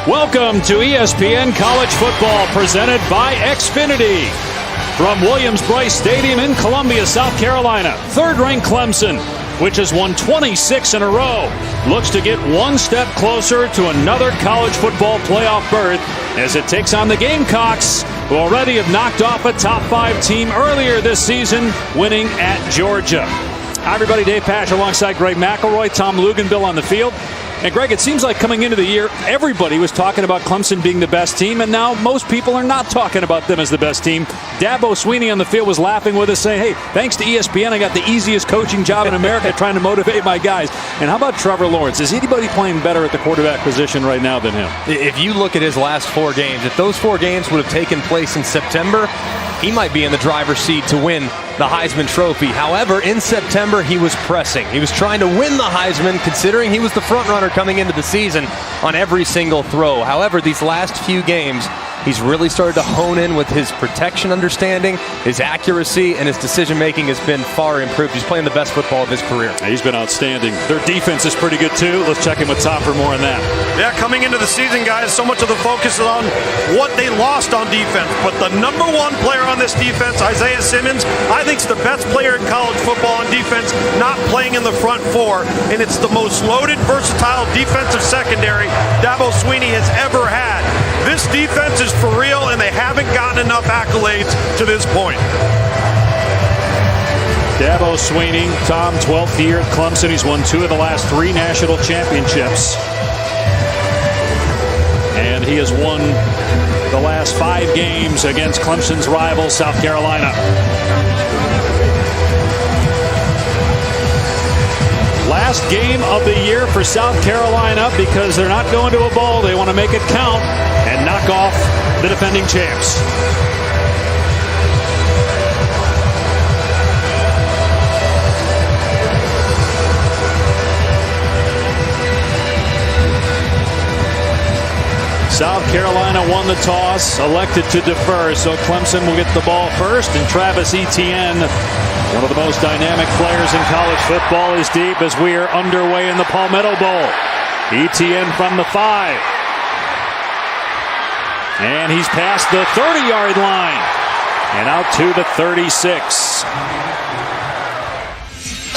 Welcome to ESPN College Football, presented by Xfinity. From Williams-Brice Stadium in Columbia, South Carolina, third-ranked Clemson, which has won 26 in a row, looks to get one step closer to another college football playoff berth as it takes on the Gamecocks, who already have knocked off a top 5 team earlier this season, winning at Georgia. Hi, everybody. Dave Pasch alongside Greg McElroy, Tom Luganbill on the field. And, Greg, it seems like coming into the year, everybody was talking about Clemson being the best team, and now most people are not talking about them as the best team. Dabo Swinney on the field was laughing with us, saying, hey, thanks to ESPN, I got the easiest coaching job in America trying to motivate my guys. And how about Trevor Lawrence? Is anybody playing better at the quarterback position right now than him? If you look at his last 4 games, if those 4 games would have taken place in September, he might be in the driver's seat to win the Heisman Trophy. However, in September, he was pressing. He was trying to win the Heisman, considering he was the front runner coming into the season on every single throw. However, these last few games, he's really started to hone in with his protection understanding, his accuracy, and his decision-making has been far improved. He's playing the best football of his career. He's been outstanding. Their defense is pretty good, too. Let's check in with Tom for more on that. Yeah, coming into the season, guys, so much of the focus is on what they lost on defense. But the number 1 player on this defense, Isaiah Simmons, I think is the best player in college football on defense, not playing in the front 4. And it's the most loaded, versatile defensive secondary Dabo Swinney has ever had. This defense is for real, and they haven't gotten enough accolades to this point. Dabo Swinney, Tom, 12th year at Clemson. He's won 2 of the last 3 national championships. And he has won the last 5 games against Clemson's rival, South Carolina. Last game of the year for South Carolina, because they're not going to a bowl. They want to make it count and knock off the defending champs. South Carolina won the toss, elected to defer, so Clemson will get the ball first, and Travis Etienne, one of the most dynamic players in college football, is deep as we are underway in the Palmetto Bowl. Etienne from the 5. And he's past the 30-yard line and out to the 36.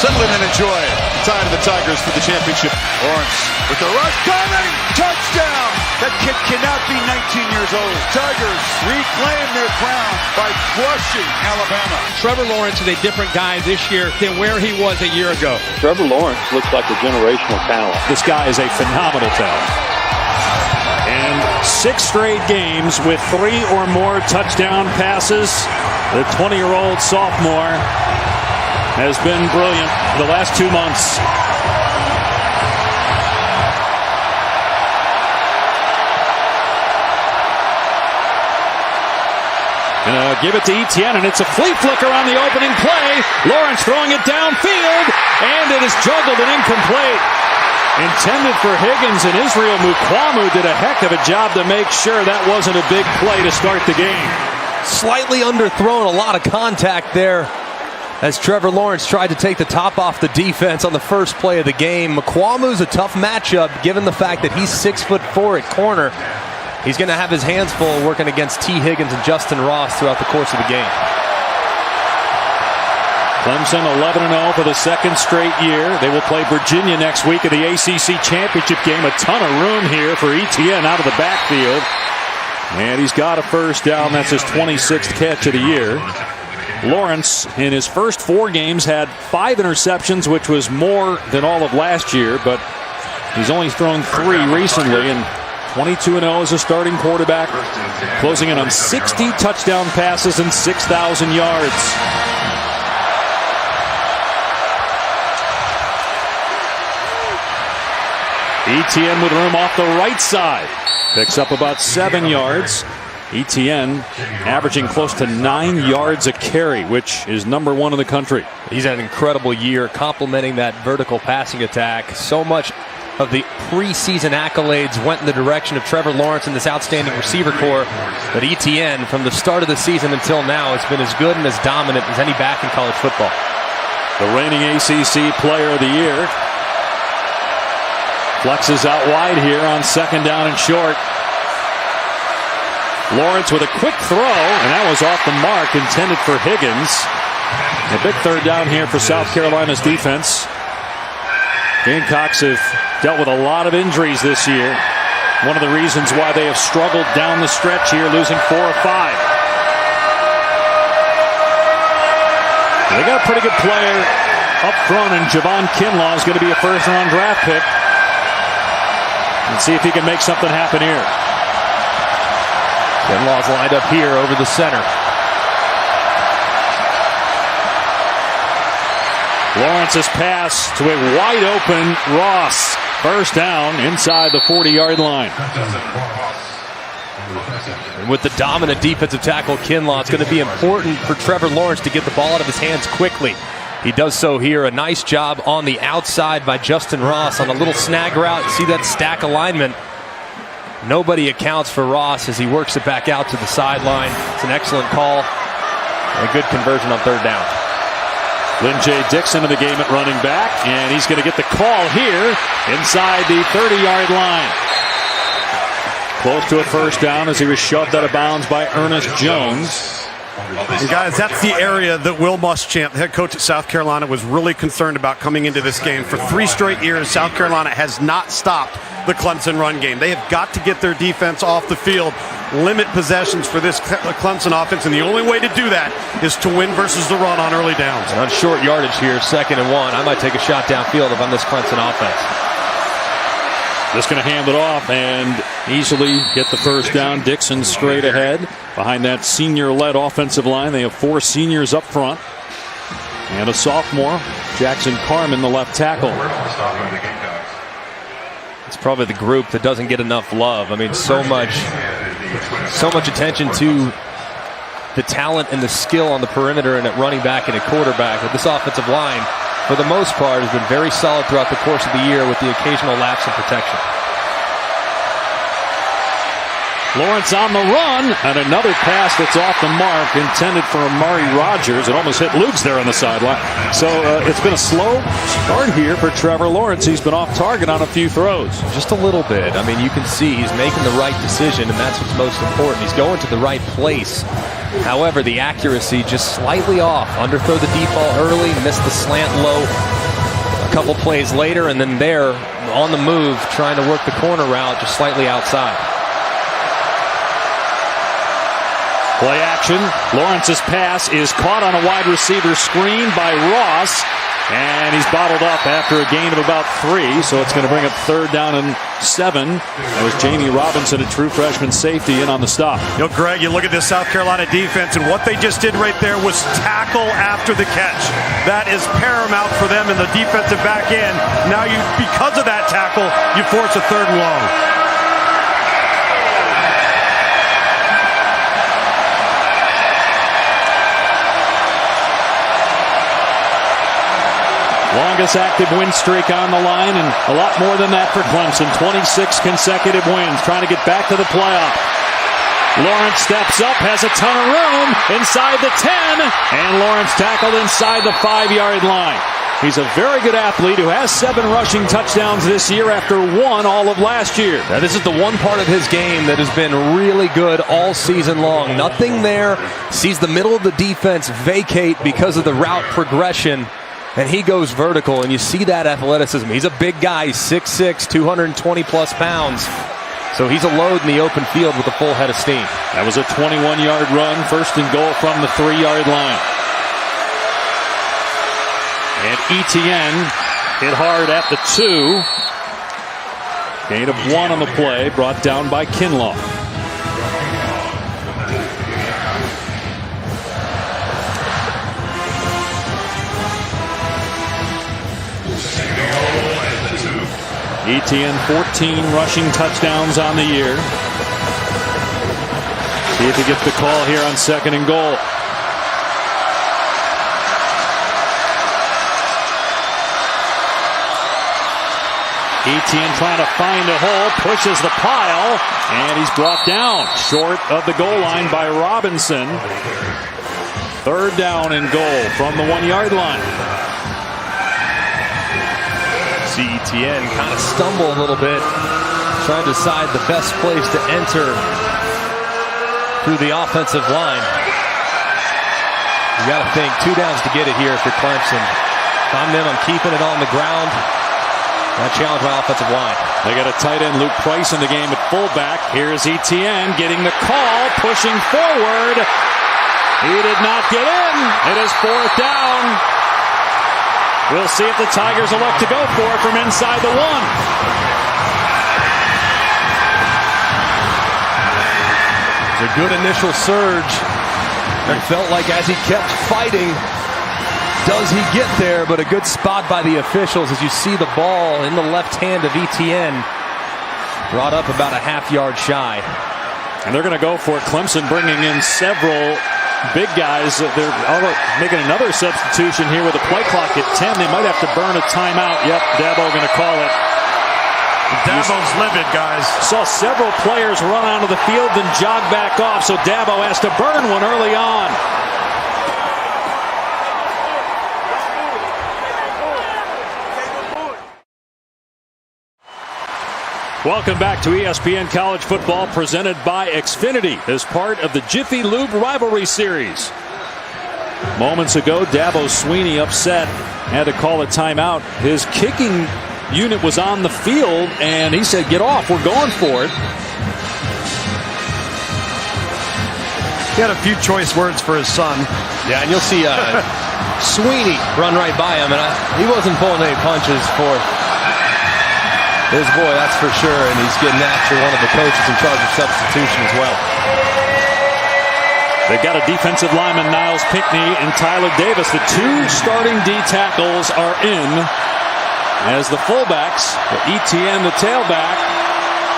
Settle in and enjoy it. Time of the Tigers for the championship. Lawrence with the rush coming. Touchdown. That kid cannot be 19 years old. Tigers reclaim their crown by crushing Alabama. Trevor Lawrence is a different guy this year than where he was a year ago. Trevor Lawrence looks like a generational talent. This guy is a phenomenal talent. And 6 straight games with 3 or more touchdown passes. The 20-year-old sophomore has been brilliant the last 2 months. Give it to Etienne, and it's a flea flicker on the opening play. Lawrence throwing it downfield, and it is juggled and incomplete. Intended for Higgins, and Israel Mukuamu did a heck of a job to make sure that wasn't a big play to start the game. Slightly underthrown, a lot of contact there as Trevor Lawrence tried to take the top off the defense on the first play of the game. Mukuamu's a tough matchup given the fact that he's 6'4" at corner. He's going to have his hands full working against T. Higgins and Justin Ross throughout the course of the game. Clemson 11-0 for the 2nd straight year. They will play Virginia next week in the ACC championship game. A ton of room here for Etienne out of the backfield. And he's got a first down. That's his 26th catch of the year. Lawrence, in his first 4 games, had 5 interceptions, which was more than all of last year, but he's only thrown 3 recently, and 22-0 as a starting quarterback, closing in on 60 touchdown passes and 6,000 yards. Etienne with room off the right side. Picks up about 7 yards. Etienne averaging close to 9 yards a carry, which is number 1 in the country. He's had an incredible year complementing that vertical passing attack. So much of the preseason accolades went in the direction of Trevor Lawrence and this outstanding receiver corps. But Etienne, from the start of the season until now, has been as good and as dominant as any back in college football. The reigning ACC Player of the Year. Flexes out wide here on 2nd down and short. Lawrence with a quick throw, and that was off the mark, intended for Higgins. A big third down here for South Carolina's defense. Gamecocks have dealt with a lot of injuries this year. One of the reasons why they have struggled down the stretch here, losing 4 of 5. They got a pretty good player up front, and Javon Kinlaw is going to be a first-round draft pick. Let's see if he can make something happen here. Kinlaw's lined up here over the center. Lawrence's pass to a wide-open Ross. First down inside the 40-yard line. And with the dominant defensive tackle Kinlaw, it's going to be important for Trevor Lawrence to get the ball out of his hands quickly. He does so here. A nice job on the outside by Justin Ross on a little snag route. See that stack alignment. Nobody accounts for Ross as he works it back out to the sideline. It's an excellent call and a good conversion on third down. Lynn J. Dixon in the game at running back, and he's going to get the call here inside the 30-yard line. Close to a first down as he was shoved out of bounds by Ernest Jones. And guys, that's the area that Will Muschamp, the head coach at South Carolina, was really concerned about coming into this game. For 3 straight years, South Carolina has not stopped the Clemson run game. They have got to get their defense off the field, limit possessions for this Clemson offense, and the only way to do that is to win versus the run on early downs. And on short yardage here, 2nd and 1, I might take a shot downfield if I'm this Clemson offense. Just going to hand it off and easily get the first down. Dixon straight ahead behind that senior-led offensive line. They have 4 seniors up front and a sophomore, Jackson Carman, the left tackle. It's probably the group that doesn't get enough love. I mean, so much attention to the talent and the skill on the perimeter and at running back and at quarterback. But this offensive line, for the most part, has been very solid throughout the course of the year with the occasional lapse in protection. Lawrence on the run, and another pass that's off the mark, intended for Amari Rogers. It almost hit Luke's there on the sideline. So it's been a slow start here for Trevor Lawrence. He's been off target on a few throws. Just a little bit. I mean, you can see he's making the right decision, and that's what's most important. He's going to the right place. However, the accuracy just slightly off. Underthrow the deep ball early, missed the slant low a couple plays later, and then there on the move trying to work the corner route just slightly outside. Play action. Lawrence's pass is caught on a wide receiver screen by Ross, and he's bottled up after a gain of about 3, so it's going to bring up 3rd down and 7. That was Jamie Robinson, a true freshman safety, in on the stop. You know, Greg, you look at this South Carolina defense, and what they just did right there was tackle after the catch. That is paramount for them in the defensive back end. Now, because of that tackle, you force a 3rd and long. Longest active win streak on the line, and a lot more than that for Clemson. 26 consecutive wins, trying to get back to the playoff. Lawrence steps up, has a ton of room inside the 10, and Lawrence tackled inside the 5-yard line. He's a very good athlete who has 7 rushing touchdowns this year after 1 all of last year. Now, this is the one part of his game that has been really good all season long. Nothing there. Sees the middle of the defense vacate because of the route progression, and he goes vertical, and you see that athleticism. He's a big guy. He's 6'6", 220-plus pounds. So he's a load in the open field with a full head of steam. That was a 21-yard run, 1st and goal from the 3-yard line. And Etienne hit hard at the 2. Gain of 1 on the play, brought down by Kinlaw. Etienne, 14 rushing touchdowns on the year. See if he gets the call here on 2nd and goal. Etienne trying to find a hole, pushes the pile, and he's brought down short of the goal line by Robinson. 3rd down and goal from the 1-yard line. See Etienne kind of stumble a little bit, trying to decide the best place to enter through the offensive line. You got to think 2 downs to get it here for Clemson. If I'm them, I'm keeping it on the ground. I challenge my offensive line. They got a tight end, Luke Price, in the game at fullback. Here's Etienne getting the call, pushing forward. He did not get in. It is 4th down. We'll see if the Tigers elect to go for it from inside the 1. It's a good initial surge. It felt like as he kept fighting, does he get there? But a good spot by the officials as you see the ball in the left hand of Etienne. Brought up about a half-yard shy. And they're going to go for it. Clemson bringing in several big guys. They're making another substitution here with a play clock at 10. They might have to burn a timeout. Yep, Dabo going to call it. Dabo's livid, guys. Saw several players run onto the field and jog back off, so Dabo has to burn one early on. Welcome back to ESPN College Football, presented by Xfinity as part of the Jiffy Lube Rivalry Series. Moments ago, Dabo Swinney upset, had to call a timeout. His kicking unit was on the field, and he said, "Get off, we're going for it." He had a few choice words for his son. Yeah, and you'll see Swinney run right by him, and he wasn't pulling any punches for his boy, that's for sure, and he's getting after one of the coaches in charge of substitution as well. They've got a defensive lineman, Niles Pinckney, and Tyler Davis. The 2 starting D tackles are in as the fullbacks, Etienne, the tailback.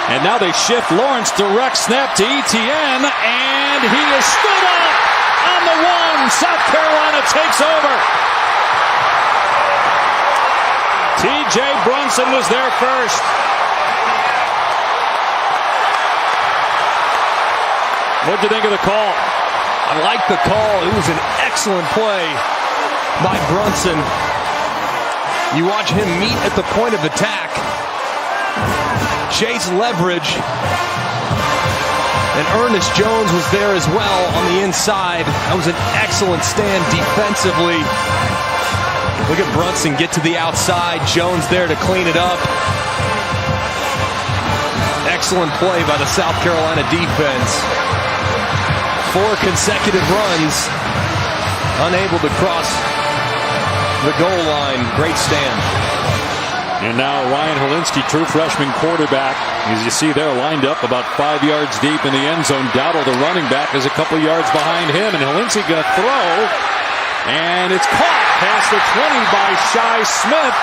And now they shift Lawrence, direct snap to Etienne, and he is stood up on the 1. South Carolina takes over. T.J. Brunson was there first. What'd you think of the call? I like the call. It was an excellent play by Brunson. You watch him meet at the point of attack, chase leverage, and Ernest Jones was there as well on the inside. That was an excellent stand defensively. Look at Brunson get to the outside. Jones there to clean it up. Excellent play by the South Carolina defense. 4 consecutive runs, unable to cross the goal line. Great stand. And now Ryan Helinski, true freshman quarterback, as you see there, lined up about 5 yards deep in the end zone. Dowdle, the running back, is a couple yards behind him, and Helinski going to throw, and it's caught past the 20 by Shi Smith.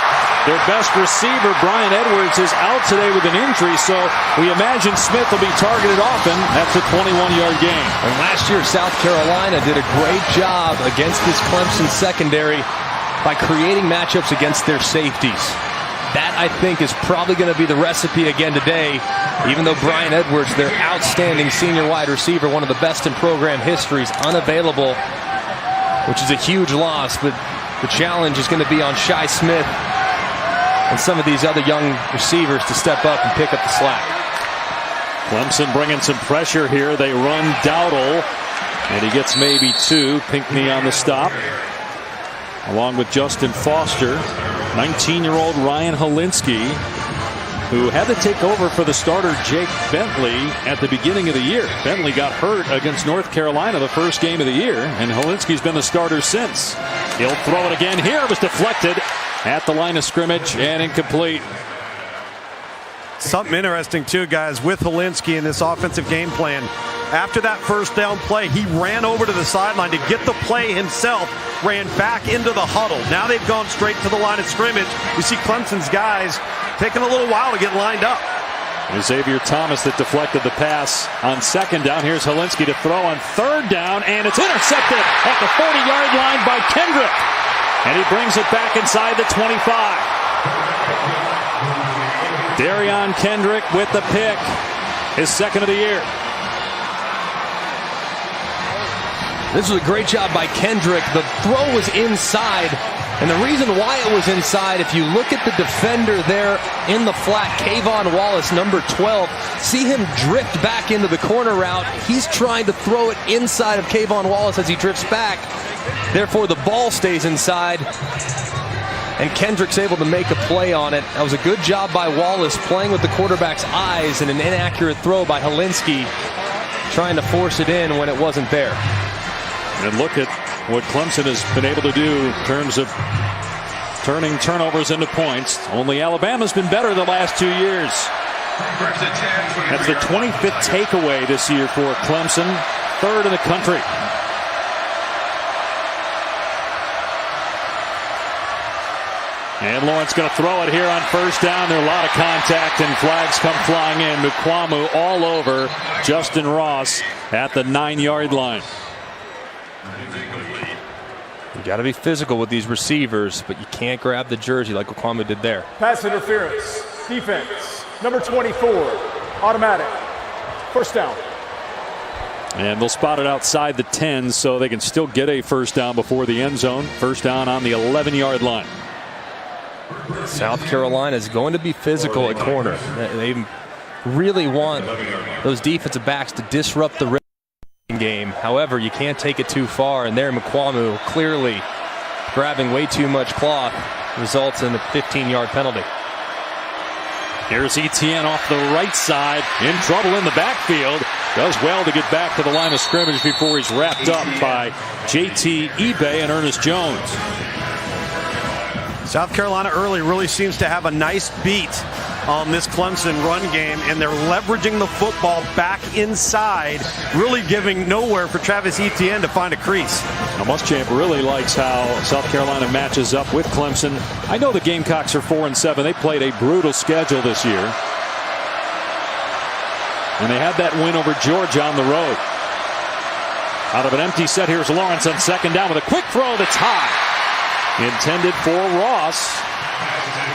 Their best receiver, Brian Edwards, is out today with an injury, so we imagine Smith will be targeted often. That's a 21-yard gain. And last year, South Carolina did a great job against this Clemson secondary by creating matchups against their safeties. That, I think, is probably going to be the recipe again today, even though Brian Edwards, their outstanding senior wide receiver, one of the best in program history, is unavailable, which is a huge loss. But the challenge is going to be on Shi Smith and some of these other young receivers to step up and pick up the slack. Clemson bringing some pressure here. They run Dowdle, and he gets maybe 2. Pinckney on the stop, along with Justin Foster. 19-year-old Ryan Helinski, who had to take over for the starter Jake Bentley at the beginning of the year. Bentley got hurt against North Carolina the first game of the year, and Helinski's been the starter since. He'll throw it again here. It was deflected at the line of scrimmage and incomplete. Something interesting, too, guys, with Helinski in this offensive game plan. After that first down play, he ran over to the sideline to get the play himself, ran back into the huddle. Now they've gone straight to the line of scrimmage. You see Clemson's guys taking a little while to get lined up. Xavier Thomas that deflected the pass on second down. Here's Helinski to throw on third down, and it's intercepted at the 40-yard line by Kendrick. And he brings it back inside the 25. Darion Kendrick with the pick, his second of the year. This was a great job by Kendrick. The throw was inside. And the reason why it was inside, if you look at the defender there in the flat, Kayvon Wallace, number 12, see him drift back into the corner route. He's trying to throw it inside of Kayvon Wallace as he drifts back. Therefore, the ball stays inside. And Kendrick's able to make a play on it. That was a good job by Wallace playing with the quarterback's eyes, and an inaccurate throw by Helinski trying to force it in when it wasn't there. And look at what Clemson has been able to do in terms of turning turnovers into points. Only Alabama's been better the last 2 years. That's the 25th takeaway this year for Clemson, third in the country. And Lawrence going to throw it here on first down. There are a lot of contact and flags come flying in. Mukwamu all over Justin Ross at the 9-yard line. You got to be physical with these receivers, but you can't grab the jersey like Mukwamu did there. Pass interference. Defense. Number 24. Automatic. First down. And they'll spot it outside the 10 so they can still get a first down before the end zone. First down on the 11-yard line. South Carolina is going to be physical at corner. They really want those defensive backs to disrupt the game. However, you can't take it too far, and there Mukwamu clearly grabbing way too much cloth results in a 15-yard penalty. Here's Etienne off the right side, in trouble in the backfield. Does well to get back to the line of scrimmage before he's wrapped up by JT Ebay and Ernest Jones. South Carolina early really seems to have a nice beat on this Clemson run game, and they're leveraging the football back inside, really giving nowhere for Travis Etienne to find a crease. Now, Muschamp really likes how South Carolina matches up with Clemson. I know the Gamecocks are 4-7. They played a brutal schedule this year. And they had that win over Georgia on the road. Out of an empty set, here's Lawrence on second down with a quick throw that's high. Intended for Ross.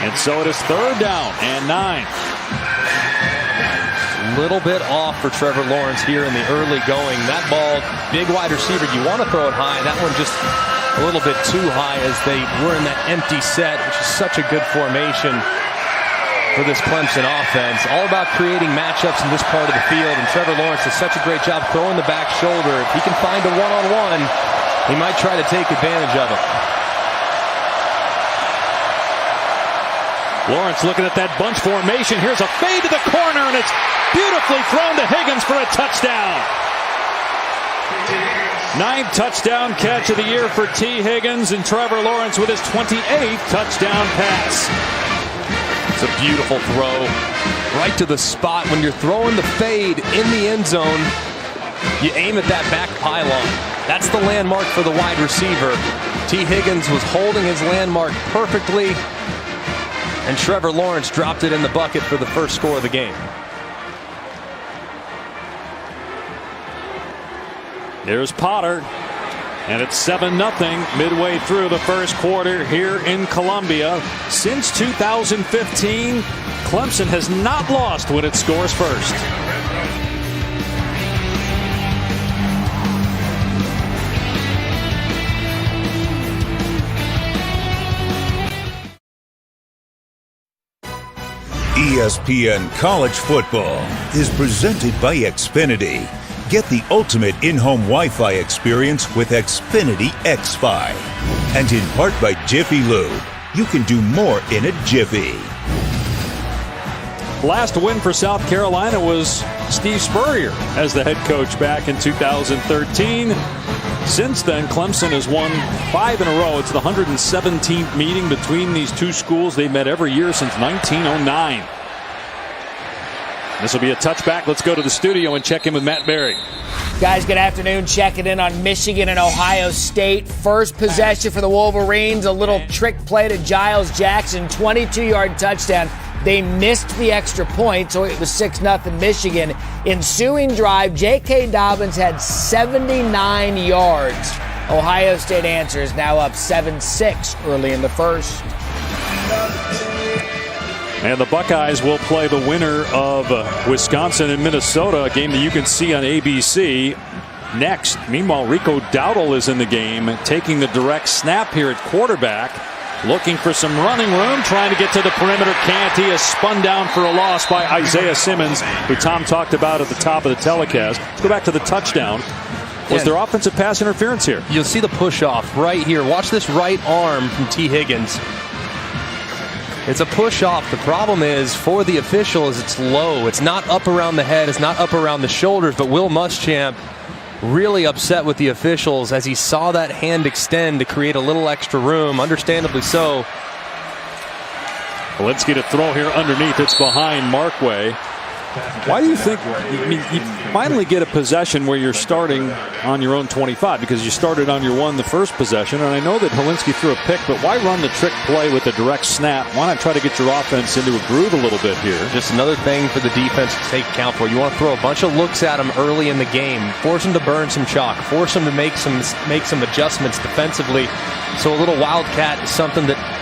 And so it is third down and 9. Little bit off for Trevor Lawrence here in the early going. That ball, big wide receiver, you want to throw it high. That one just a little bit too high as they were in that empty set, which is such a good formation for this Clemson offense. All about creating matchups in this part of the field, and Trevor Lawrence does such a great job throwing the back shoulder. If he can find a one-on-one, he might try to take advantage of it. Lawrence looking at that bunch formation. Here's a fade to the corner, and it's beautifully thrown to Higgins for a touchdown. 9th touchdown catch of the year for T. Higgins, and Trevor Lawrence with his 28th touchdown pass. It's a beautiful throw right to the spot. When you're throwing the fade in the end zone, you aim at that back pylon. That's the landmark for the wide receiver. T. Higgins was holding his landmark perfectly, and Trevor Lawrence dropped it in the bucket for the first score of the game. Here's Potter, and it's 7-0 midway through the first quarter here in Columbia. Since 2015, Clemson has not lost when it scores first. ESPN College Football is presented by Xfinity. Get the ultimate in-home Wi-Fi experience with Xfinity X5. And in part by Jiffy Lube. You can do more in a jiffy. Last win for South Carolina was Steve Spurrier as the head coach back in 2013. Since then, Clemson has won 5 in a row. It's the 117th meeting between these two schools. They've met every year since 1909. This will be a touchback. Let's go to the studio and check in with Matt Berry. Guys, good afternoon. Checking in on Michigan and Ohio State. First possession for the Wolverines. A little trick play to Giles Jackson. 22-yard touchdown. They missed the extra point, so it was 6-0 Michigan. Ensuing drive, J.K. Dobbins had 79 yards. Ohio State answers now up 7-6 early in the first. And the Buckeyes will play the winner of Wisconsin and Minnesota, a game that you can see on ABC next. Meanwhile, Rico Dowdle is in the game, taking the direct snap here at quarterback. Looking for some running room, trying to get to the perimeter. Can't. He is spun down for a loss by Isaiah Simmons, who Tom talked about at the top of the telecast. Let's go back to the touchdown. Was there offensive pass interference here? You'll see the push off right here. Watch this right arm from T. Higgins. It's a push off. The problem is for the officials, it's low. It's not up around the head. It's not up around the shoulders. But Will Muschamp really upset with the officials as he saw that hand extend to create a little extra room. Understandably so. Walensky to throw here underneath. It's behind Markway. Why do you think you finally get a possession where you're starting on your own 25? Because you started on your one the first possession, and I know that Walensky threw a pick, but why run the trick play with a direct snap? Why not try to get your offense into a groove a little bit here? Just another thing for the defense to take account for. You want to throw a bunch of looks at them early in the game, force them to burn some chalk, force them to make some adjustments defensively. So a little wildcat is something that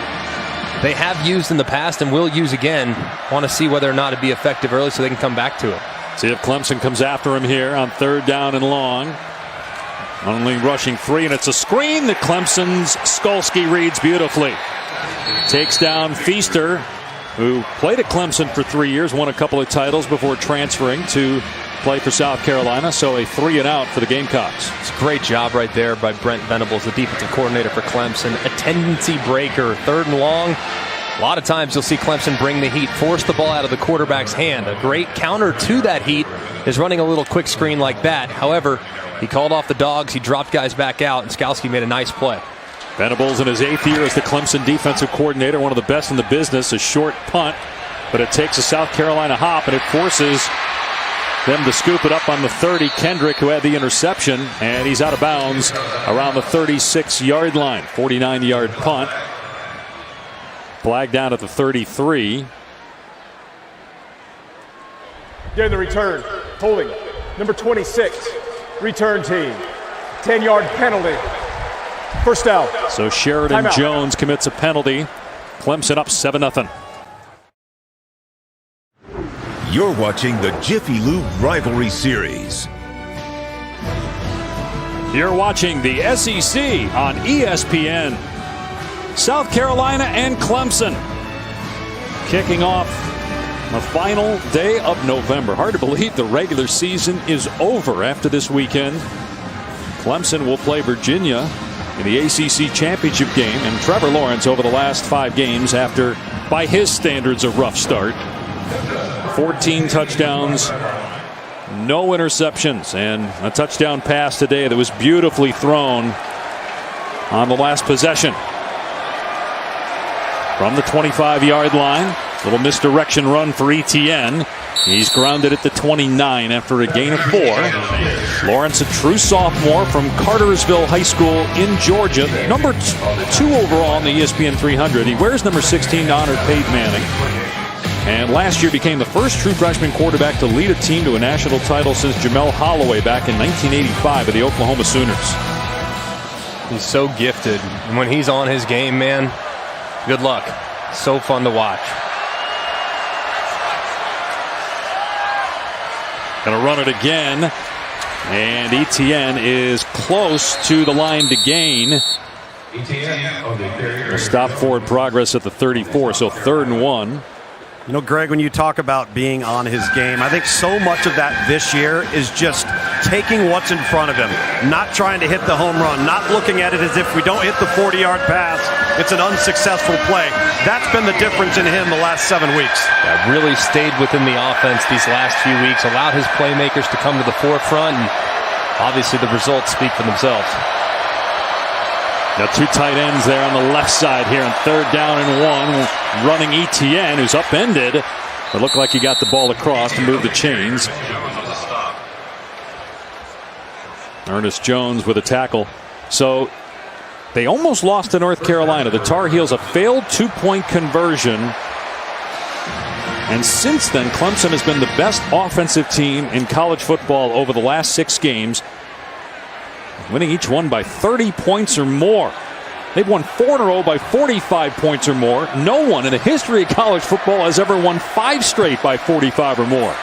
they have used in the past and will use again. Want to see whether or not it'd be effective early so they can come back to it. See if Clemson comes after him here on 3rd down and long. Only rushing 3, and it's a screen that Clemson's Skolsky reads beautifully. Takes down Feaster, who played at Clemson for 3 years, won a couple of titles before transferring to play for South Carolina. So a 3 and out for the Gamecocks. It's a great job right there by Brent Venables, the defensive coordinator for Clemson. A tendency breaker, 3rd and long. A lot of times you'll see Clemson bring the heat, force the ball out of the quarterback's hand. A great counter to that heat is running a little quick screen like that. However, he called off the dogs, he dropped guys back out, and Skolsky made a nice play. Venables in his 8th year as the Clemson defensive coordinator, one of the best in the business. A short punt, but it takes a South Carolina hop, and it forces them to scoop it up on the 30. Kendrick, who had the interception, and he's out of bounds around the 36-yard line. 49-yard punt. Flag down at the 33. Getting the return, holding number 26, return team, 10-yard penalty, 1st down. So Sheridan Timeout. Jones commits a penalty. Clemson up 7-0. You're watching the Jiffy Lube Rivalry Series. You're watching the SEC on ESPN. South Carolina and Clemson kicking off the final day of November. Hard to believe the regular season is over after this weekend. Clemson will play Virginia in the ACC championship game, and Trevor Lawrence over the last 5 games after, by his standards, a rough start. 14 touchdowns, no interceptions, and a touchdown pass today that was beautifully thrown on the last possession. From the 25-yard line, little misdirection run for Etienne. He's grounded at the 29 after a gain of 4. Lawrence, a true sophomore from Cartersville High School in Georgia. Number 2 overall on the ESPN 300. He wears number 16 to honor Peyton Manning. And last year became the first true freshman quarterback to lead a team to a national title since Jamel Holloway back in 1985 with the Oklahoma Sooners. He's so gifted. And when he's on his game, man, good luck. So fun to watch. Going to run it again. And Etienne is close to the line to gain. A stop forward progress at the 34, so 3rd and 1. You know, Greg, when you talk about being on his game, I think so much of that this year is just taking what's in front of him, not trying to hit the home run, not looking at it as if we don't hit the 40-yard pass, it's an unsuccessful play. That's been the difference in him the last 7 weeks. Yeah, really stayed within the offense these last few weeks, allowed his playmakers to come to the forefront, and obviously the results speak for themselves. Now 2 tight ends there on the left side here on 3rd down and 1. Running Etienne, who's upended. It looked like he got the ball across to move the chains. Ernest Jones with a tackle. So they almost lost to North Carolina. The Tar Heels, a failed 2-point conversion. And since then, Clemson has been the best offensive team in college football over the last 6 games, winning each one by 30 points or more. They've won 4 in a row by 45 points or more. No one in the history of college football has ever won 5 straight by 45 or more.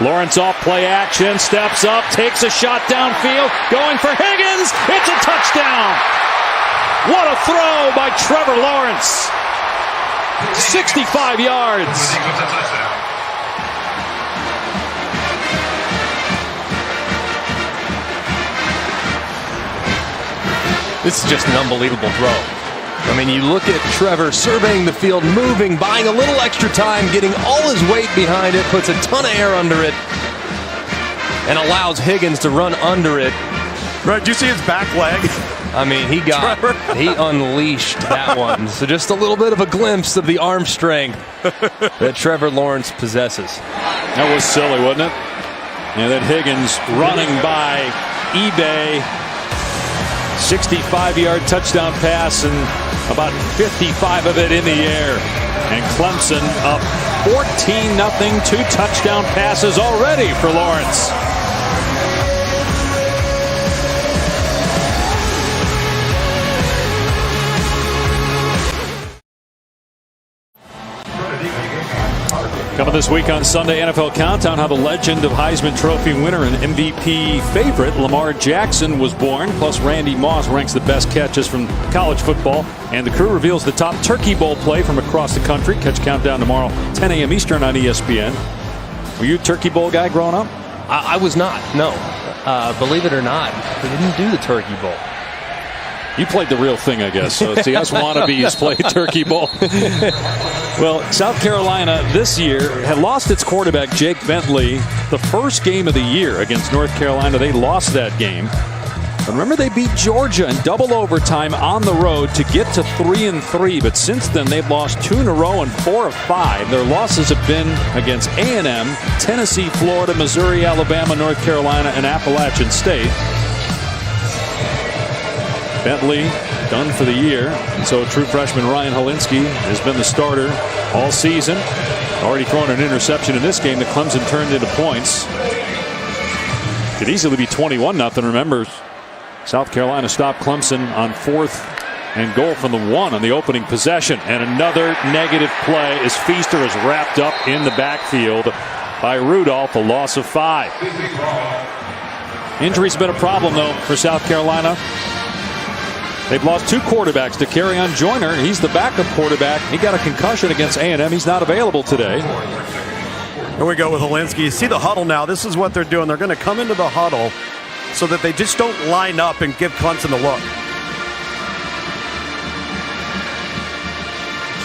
Lawrence off play action, steps up, takes a shot downfield, going for Higgins. It's a touchdown. What a throw by Trevor Lawrence. 65 yards. This is just an unbelievable throw. I mean, you look at Trevor surveying the field, moving, buying a little extra time, getting all his weight behind it, puts a ton of air under it, and allows Higgins to run under it. Right, do you see his back leg? I mean, he unleashed that one. So just a little bit of a glimpse of the arm strength that Trevor Lawrence possesses. That was silly, wasn't it? And then Higgins running by eBay. 65-yard touchdown pass and about 55 of it in the air. And Clemson up 14-0. 2 touchdown passes already for Lawrence. Coming this week on Sunday NFL Countdown, how the legend of Heisman Trophy winner and MVP favorite Lamar Jackson was born. Plus, Randy Moss ranks the best catches from college football. And the crew reveals the top Turkey Bowl play from across the country. Catch Countdown tomorrow, 10 a.m. Eastern on ESPN. Were you a Turkey Bowl guy growing up? I was not, no. Believe it or not, we didn't do the Turkey Bowl. You played the real thing, I guess. So it's the us wannabes play Turkey Bowl. Well, South Carolina this year had lost its quarterback, Jake Bentley, the first game of the year against North Carolina. They lost that game. But remember, they beat Georgia in double overtime on the road to get to 3-3. But since then, they've lost 2 in a row and 4 of 5. Their losses have been against A&M, Tennessee, Florida, Missouri, Alabama, North Carolina, and Appalachian State. Bentley done for the year. And so true freshman Ryan Helinski has been the starter all season. Already thrown an interception in this game that Clemson turned into points. Could easily be 21-0. Remember, South Carolina stopped Clemson on 4th and goal from the 1 on the opening possession. And another negative play as Feaster is wrapped up in the backfield by Rudolph, a loss of 5. Injuries have been a problem, though, for South Carolina. They've lost 2 quarterbacks to Kerryon Joyner. He's the backup quarterback. He got a concussion against A&M. He's not available today. Here we go with Helinski. You see the huddle now. This is what they're doing. They're going to come into the huddle so that they just don't line up and give Clemson the look.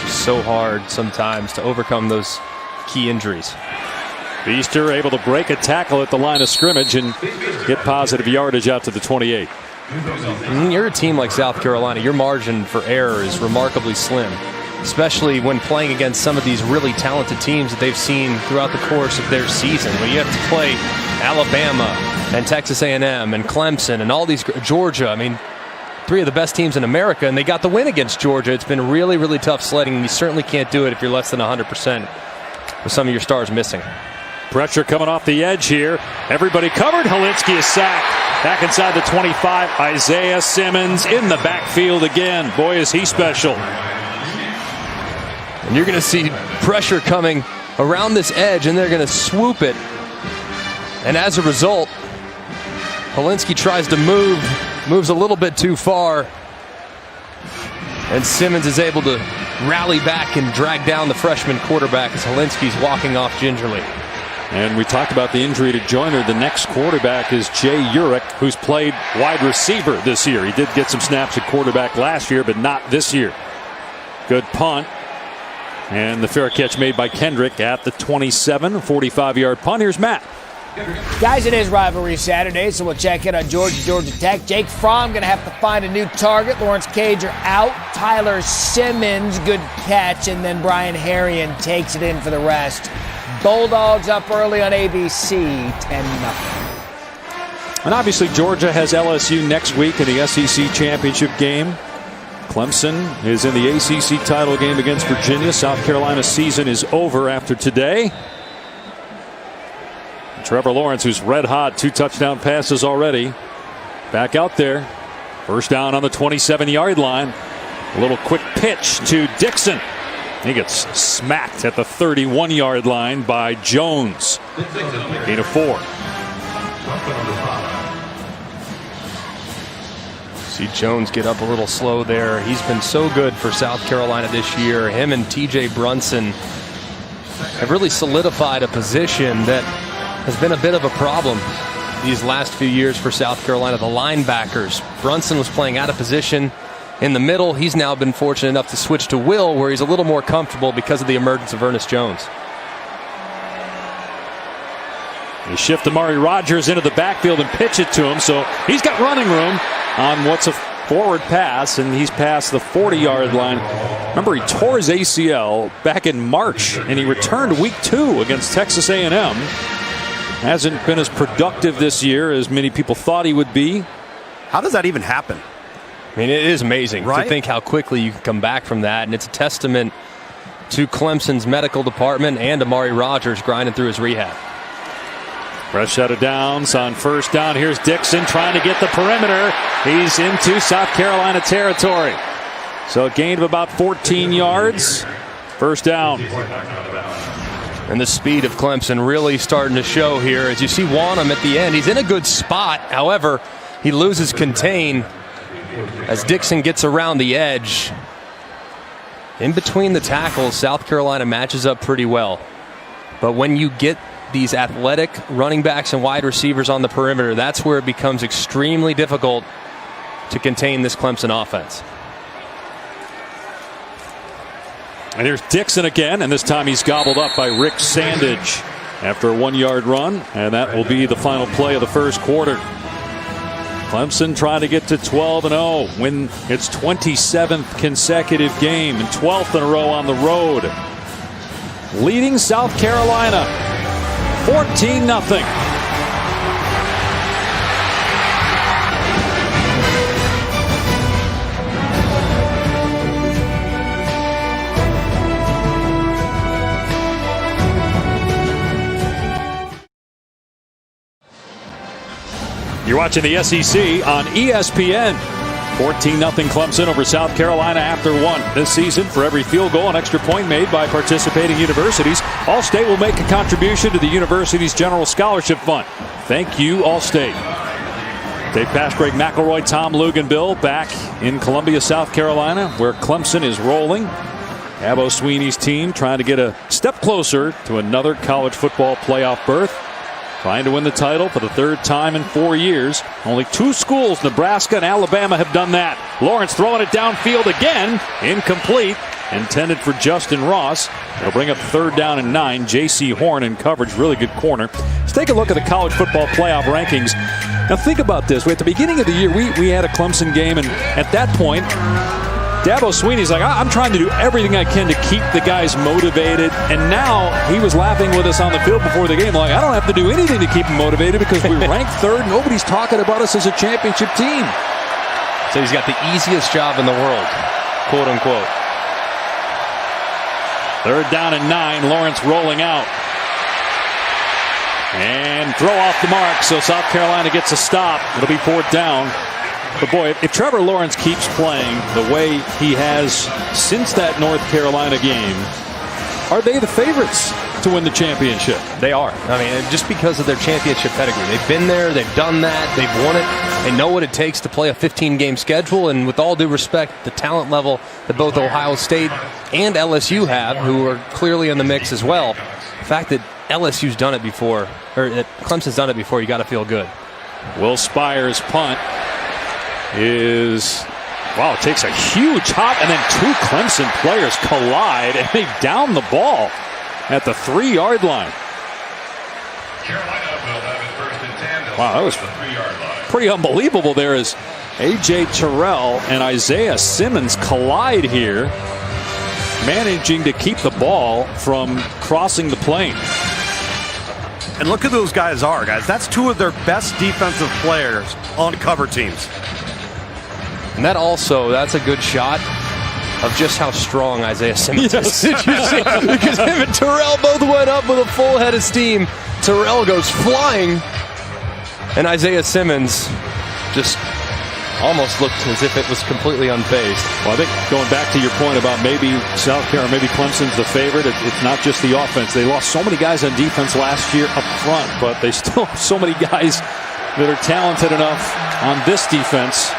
It's so hard sometimes to overcome those key injuries. Feaster able to break a tackle at the line of scrimmage and get positive yardage out to the 28. When you're a team like South Carolina, your margin for error is remarkably slim, especially when playing against some of these really talented teams that they've seen throughout the course of their season. When you have to play Alabama and Texas A&M and Clemson and all these, Georgia, I mean, 3 of the best teams in America, and they got the win against Georgia. It's been really, really tough sledding, and you certainly can't do it if you're less than 100% with some of your stars missing. Pressure coming off the edge here. Everybody covered. Helinski is sacked. Back inside the 25. Isaiah Simmons in the backfield again. Boy, is he special. And you're going to see pressure coming around this edge, and they're going to swoop it. And as a result, Helinski tries to moves a little bit too far. And Simmons is able to rally back and drag down the freshman quarterback as Helinski's walking off gingerly. And we talked about the injury to Joyner. The next quarterback is Jay Urich, who's played wide receiver this year. He did get some snaps at quarterback last year, but not this year. Good punt. And the fair catch made by Kendrick at the 27, 45-yard punt. Here's Matt. Guys, it is Rivalry Saturday, so we'll check in on Georgia Tech. Jake Fromm going to have to find a new target. Lawrence Cager out. Tyler Simmons, good catch. And then Brian Harrion takes it in for the rest. Bulldogs up early on ABC, 10-0. And obviously Georgia has LSU next week in the SEC championship game. Clemson is in the ACC title game against Virginia. South Carolina's season is over after today. Trevor Lawrence, who's red hot, 2 touchdown passes already. Back out there. First down on the 27-yard line. A little quick pitch to Dixon. He gets smacked at the 31-yard line by Jones. Gain of 4. See Jones get up a little slow there. He's been so good for South Carolina this year. Him and TJ Brunson have really solidified a position that has been a bit of a problem these last few years for South Carolina. The linebackers. Brunson was playing out of position in the middle. He's now been fortunate enough to switch to Will, where he's a little more comfortable because of the emergence of Ernest Jones. They shift Amari Rodgers into the backfield and pitch it to him, so he's got running room on what's a forward pass, and he's past the 40-yard line. Remember, he tore his ACL back in March, and he returned week 2 against Texas A&M. Hasn't been as productive this year as many people thought he would be. How does that even happen? I mean, it is amazing right? to think how quickly you can come back from that, and it's a testament to Clemson's medical department and Amari Rodgers grinding through his rehab. Fresh out of downs on first down. Here's Dixon trying to get the perimeter. He's into South Carolina territory. So a gain of about 14 yards. First down. And the speed of Clemson really starting to show here. As you see Wanham at the end, he's in a good spot. However, he loses contain as Dixon gets around the edge. In between the tackles, South Carolina matches up pretty well. But when you get these athletic running backs and wide receivers on the perimeter, that's where it becomes extremely difficult to contain this Clemson offense. And here's Dixon again, and this time he's gobbled up by Rick Sandage after a 1-yard run, and that will be the final play of the first quarter. Clemson trying to get to 12-0, win its 27th consecutive game and 12th in a row on the road. Leading South Carolina 14-0. You're watching the SEC on ESPN. 14-0 Clemson over South Carolina after 1 this season. For every field goal and extra point made by participating universities, Allstate will make a contribution to the university's general scholarship fund. Thank you, Allstate. Dave Pasch, Greg McElroy, Tom Luganbill back in Columbia, South Carolina, where Clemson is rolling. Dabo Swinney's team trying to get a step closer to another college football playoff berth. Trying to win the title for the 3rd time in 4 years. Only 2 schools, Nebraska and Alabama, have done that. Lawrence throwing it downfield again. Incomplete. Intended for Justin Ross. It'll bring up 3rd down and 9. J.C. Horn in coverage. Really good corner. Let's take a look at the college football playoff rankings. Now think about this. At the beginning of the year, we had a Clemson game, and at that point, Dabo Swinney's like, I'm trying to do everything I can to keep the guys motivated. And now he was laughing with us on the field before the game. Like, I don't have to do anything to keep them motivated because we ranked 3rd. Nobody's talking about us as a championship team. So he's got the easiest job in the world, quote unquote. 3rd down and 9. Lawrence rolling out. And throw off the mark. So South Carolina gets a stop. It'll be 4th down. But boy, if Trevor Lawrence keeps playing the way he has since that North Carolina game, are they the favorites to win the championship? They are. I mean, just because of their championship pedigree. They've been there, they've done that, they've won it. They know what it takes to play a 15-game schedule, and with all due respect, the talent level that both Ohio State and LSU have, who are clearly in the mix as well, the fact that LSU's done it before, or that Clemson's done it before, you got to feel good. Will Spires' punt is, wow, it takes a huge hop, and then 2 Clemson players collide, and they down the ball at the 3-yard line. Wow, that was pretty unbelievable there as A.J. Terrell and Isaiah Simmons collide here, managing to keep the ball from crossing the plane. And look who those guys are, guys. That's 2 of their best defensive players on cover teams. And that's a good shot of just how strong Isaiah Simmons is. Did you see? Because him and Terrell both went up with a full head of steam. Terrell goes flying, and Isaiah Simmons just almost looked as if it was completely unfazed. Well, I think going back to your point about maybe South Carolina, maybe Clemson's the favorite, it's not just the offense. They lost so many guys on defense last year up front, but they still have so many guys that are talented enough on this defense.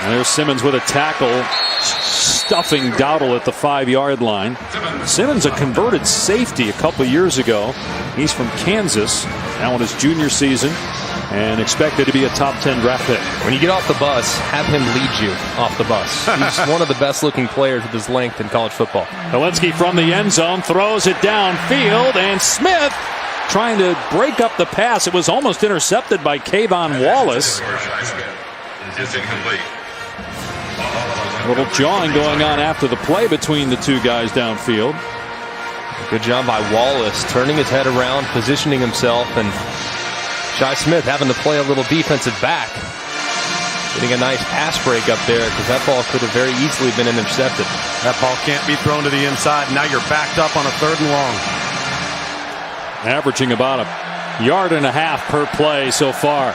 And there's Simmons with a tackle, stuffing Dowdle at the 5-yard line. Simmons, a converted safety a couple years ago. He's from Kansas, now in his junior season, and expected to be a top 10 draft pick. When you get off the bus, have him lead you off the bus. He's one of the best looking players with his length in college football. Helinski from the end zone throws it downfield, and Smith trying to break up the pass. It was almost intercepted by Kayvon Wallace. A little jawing going on after the play between the two guys downfield. Good job by Wallace, turning his head around, positioning himself, and Shi Smith having to play a little defensive back. Getting a nice pass break up there, because that ball could have very easily been intercepted. That ball can't be thrown to the inside. Now you're backed up on a 3rd and long. Averaging about 1.5 yards per play so far.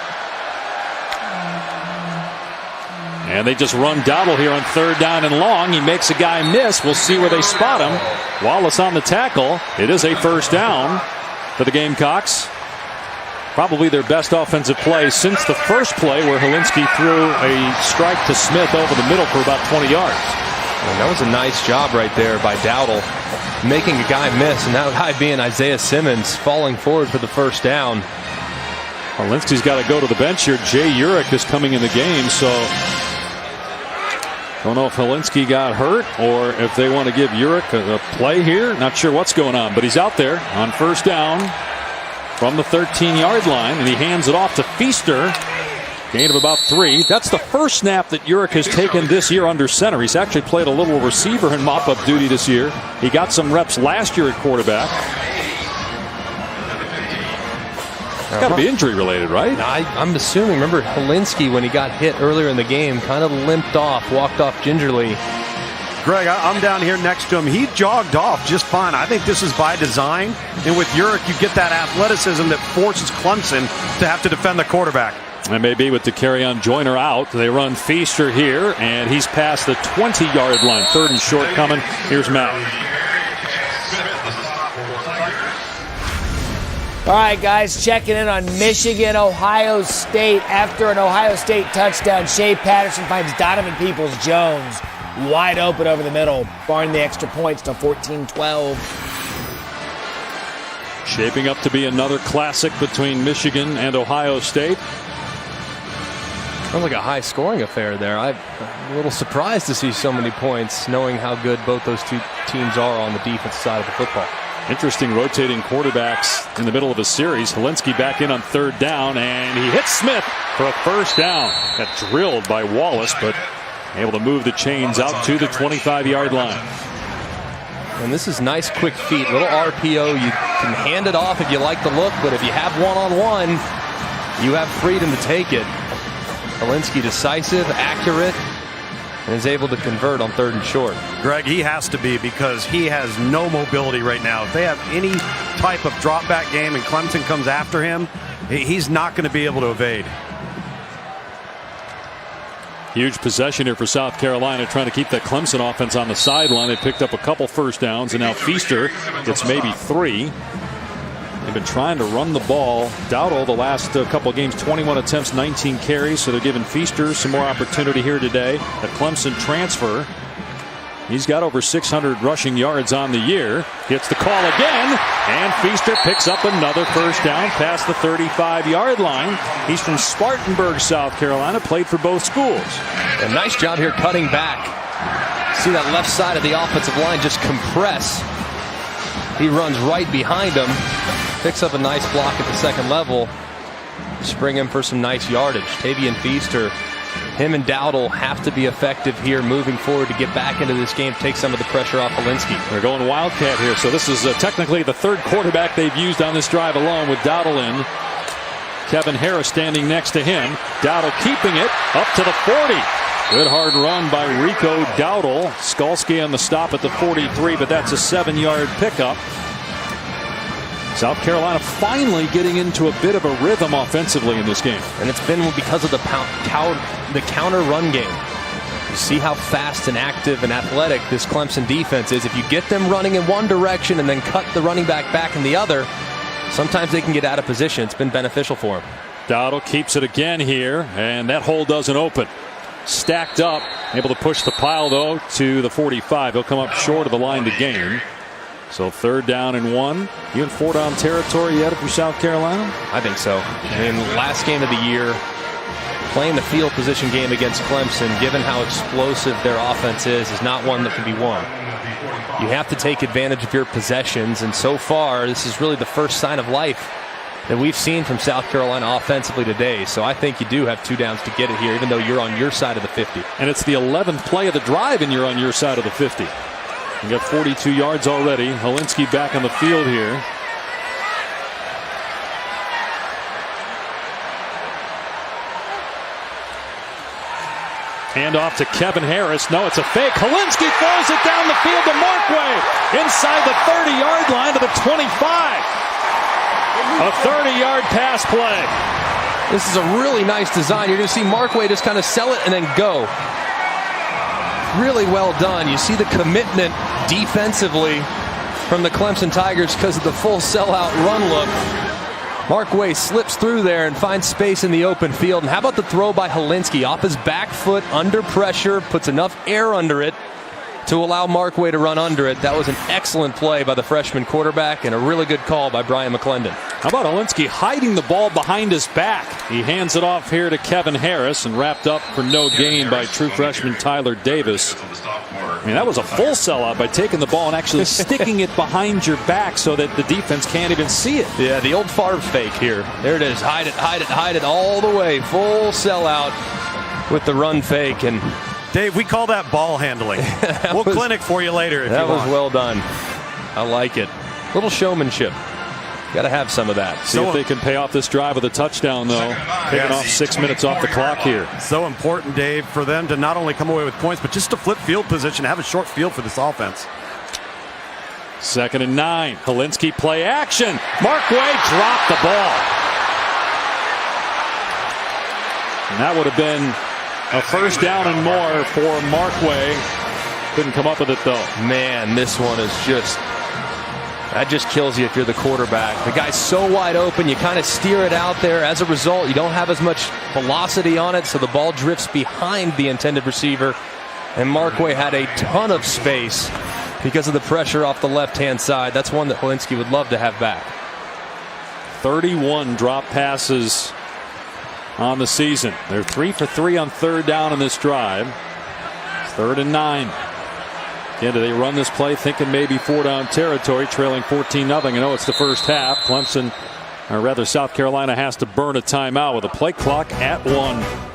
And they just run Dowdle here on 3rd down and long. He makes a guy miss. We'll see where they spot him. Wallace on the tackle. It is a 1st down for the Gamecocks. Probably their best offensive play since the first play where Helinski threw a strike to Smith over the middle for about 20 yards. And that was a nice job right there by Dowdle, making a guy miss, and that guy being Isaiah Simmons, falling forward for the 1st down. Helinski's got to go to the bench here. Jay Urich is coming in the game, so don't know if Helinski got hurt or if they want to give Urich a play here. Not sure what's going on, but he's out there on 1st down from the 13-yard line, and he hands it off to Feaster. Gain of about 3. That's the first snap that Urich has taken this year under center. He's actually played a little receiver in mop-up duty this year. He got some reps last year at quarterback. It's got to be injury related, right? I'm assuming. Remember Helinski, when he got hit earlier in the game, kind of limped off, walked off gingerly. Greg, I'm down here next to him. He jogged off just fine. I think this is by design. And with Urich, you get that athleticism that forces Clemson to have to defend the quarterback. And maybe with Dacarrion Joyner out, they run Feaster here, and he's past the 20-yard line. 3rd and short coming. Here's Matt. All right, guys, checking in on Michigan, Ohio State. After an Ohio State touchdown, Shea Patterson finds Donovan Peoples-Jones wide open over the middle, barring the extra points to 14-12. Shaping up to be another classic between Michigan and Ohio State. Sounds like a high-scoring affair there. I'm a little surprised to see so many points, knowing how good both those two teams are on the defensive side of the football. Interesting rotating quarterbacks in the middle of a series. Helinski back in on 3rd down, and he hits Smith for a 1st down. Got drilled by Wallace, but able to move the chains out to the 25-yard line. And this is nice, quick feet. Little RPO. You can hand it off if you like the look, but if you have one-on-one, you have freedom to take it. Helinski decisive, accurate, and is able to convert on 3rd and short. Greg, he has to be, because he has no mobility right now. If they have any type of drop back game and Clemson comes after him, he's not going to be able to evade. Huge possession here for South Carolina, trying to keep that Clemson offense on the sideline. They picked up a couple 1st downs, and now Feaster gets maybe 3. They've been trying to run the ball. Dowdle, the last couple of games, 21 attempts, 19 carries. So they're giving Feaster some more opportunity here today. The Clemson transfer. He's got over 600 rushing yards on the year. Gets the call again, and Feaster picks up another 1st down past the 35-yard line. He's from Spartanburg, South Carolina, played for both schools. A nice job here cutting back. See that left side of the offensive line just compress. He runs right behind him. Picks up a nice block at the 2nd level. Spring him for some nice yardage. Tavian Feaster, him and Dowdle have to be effective here moving forward to get back into this game, take some of the pressure off Helinski. They're going Wildcat here, so this is technically the 3rd quarterback they've used on this drive alone, with Dowdle in. Kevin Harris standing next to him. Dowdle keeping it up to the 40. Good hard run by Rico Dowdle. Skalski on the stop at the 43, but that's a 7-yard pickup. South Carolina finally getting into a bit of a rhythm offensively in this game. And it's been because of the counter run game. You see how fast and active and athletic this Clemson defense is. If you get them running in one direction and then cut the running back in the other, sometimes they can get out of position. It's been beneficial for them. Dowdle keeps it again here, and that hole doesn't open. Stacked up, able to push the pile, though, to the 45. He'll come up short of the line to gain. So 3rd down and 1. You in 4-down territory yet if you're South Carolina? I think so. I mean, last game of the year, playing the field position game against Clemson, given how explosive their offense is not one that can be won. You have to take advantage of your possessions, and so far, this is really the first sign of life that we've seen from South Carolina offensively today. So I think you do have 2 downs to get it here, even though you're on your side of the 50. And it's the 11th play of the drive, and you're on your side of the 50. You got 42 yards already. Helinski back on the field here. Hand off to Kevin Harris. No, it's a fake. Helinski throws it down the field to Markway. Inside the 30-yard line to the 25. A 30-yard pass play. This is a really nice design. You're going to see Markway just kind of sell it and then go. Really well done. You see the commitment defensively from the Clemson Tigers because of the full sellout run look. Markway slips through there and finds space in the open field. And how about the throw by Helinski off his back foot under pressure, puts enough air under it to allow Markway to run under it. That was an excellent play by the freshman quarterback and a really good call by Brian McClendon. How about Helinski hiding the ball behind his back? He hands it off here to Kevin Harris and wrapped up for no gain by true freshman Tyler Davis. I mean, that was a full sellout by taking the ball and actually sticking it behind your back so that the defense can't even see it. Yeah, the old Favre fake here. There it is. Hide it, hide it, hide it all the way. Full sellout with the run fake. And Dave, we call that ball handling. We'll clinic for you later if you want. That was well done. I like it. Little showmanship. Got to have some of that. See if they can pay off this drive with a touchdown, though. Taking off 6 minutes off the clock here. So important, Dave, for them to not only come away with points, but just to flip field position, have a short field for this offense. 2nd and 9. Helinski play action. Markway dropped the ball. And that would have been a 1st down and more for Markway. Couldn't come up with it, though. Man, this one is just... that just kills you if you're the quarterback. The guy's so wide open, you kind of steer it out there. As a result, you don't have as much velocity on it, so the ball drifts behind the intended receiver. And Markway had a ton of space because of the pressure off the left-hand side. That's one that Helinski would love to have back. 31 drop passes on the season. They're 3 for 3 on 3rd down in this drive. 3rd and 9. Again, do they run this play thinking maybe 4-down territory, trailing 14-0? You know, it's the first half. Clemson, or rather South Carolina, has to burn a timeout with a play clock at 1.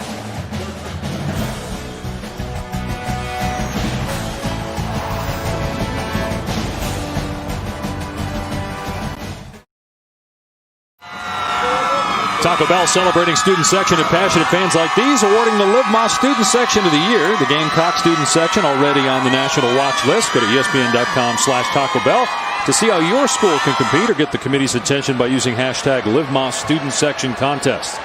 Taco Bell celebrating student section and passionate fans like these, awarding the Live Moss Student Section of the Year. The Gamecock Student Section already on the national watch list. Go to ESPN.com/Taco Bell to see how your school can compete or get the committee's attention by using hashtag Live Moss Student Section Contest.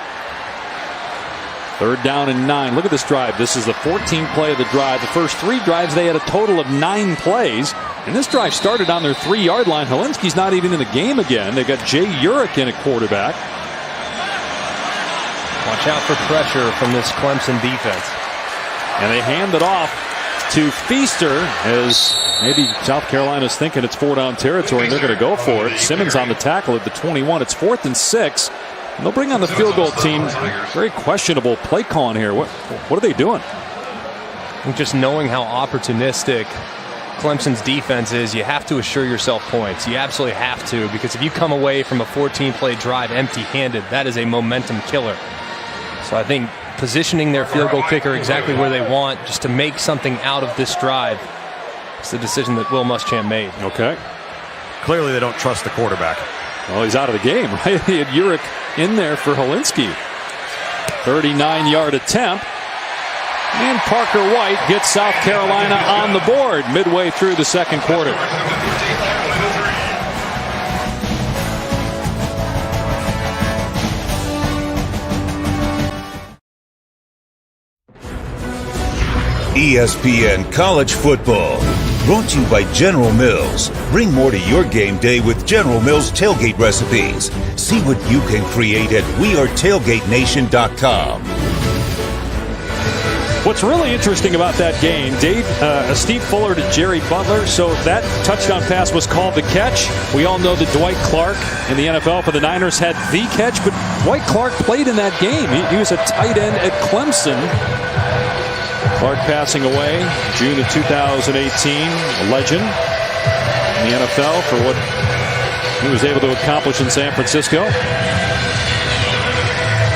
3rd down and 9. Look at this drive. This is the 14th play of the drive. The first 3 drives, they had a total of 9 plays. And this drive started on their 3-yard line. Helinski's not even in the game again. They've got Jay Urich in at quarterback. Watch out for pressure from this Clemson defense. And they hand it off to Feaster as maybe South Carolina's thinking it's 4-down territory and they're going to go for it. Simmons on the tackle at the 21. It's 4th and 6. And they'll bring on the field goal team. Very questionable play calling here. What are they doing? Just knowing how opportunistic Clemson's defense is, you have to assure yourself points. You absolutely have to, because if you come away from a 14-play drive empty-handed, that is a momentum killer. So I think positioning their field goal kicker exactly where they want just to make something out of this drive is the decision that Will Muschamp made. Okay. Clearly they don't trust the quarterback. Well, he's out of the game, right? He had Urich in there for Helinski. 39-yard attempt. And Parker White gets South Carolina on the board midway through the 2nd quarter. ESPN College Football. Brought to you by General Mills. Bring more to your game day with General Mills tailgate recipes. See what you can create at wearetailgatenation.com. What's really interesting about that game, Steve Fuller to Jerry Butler, so that touchdown pass was called the catch. We all know that Dwight Clark in the NFL for the Niners had the catch, but Dwight Clark played in that game. He was a tight end at Clemson. Clark passing away June of 2018, a legend in the NFL for what he was able to accomplish in San Francisco.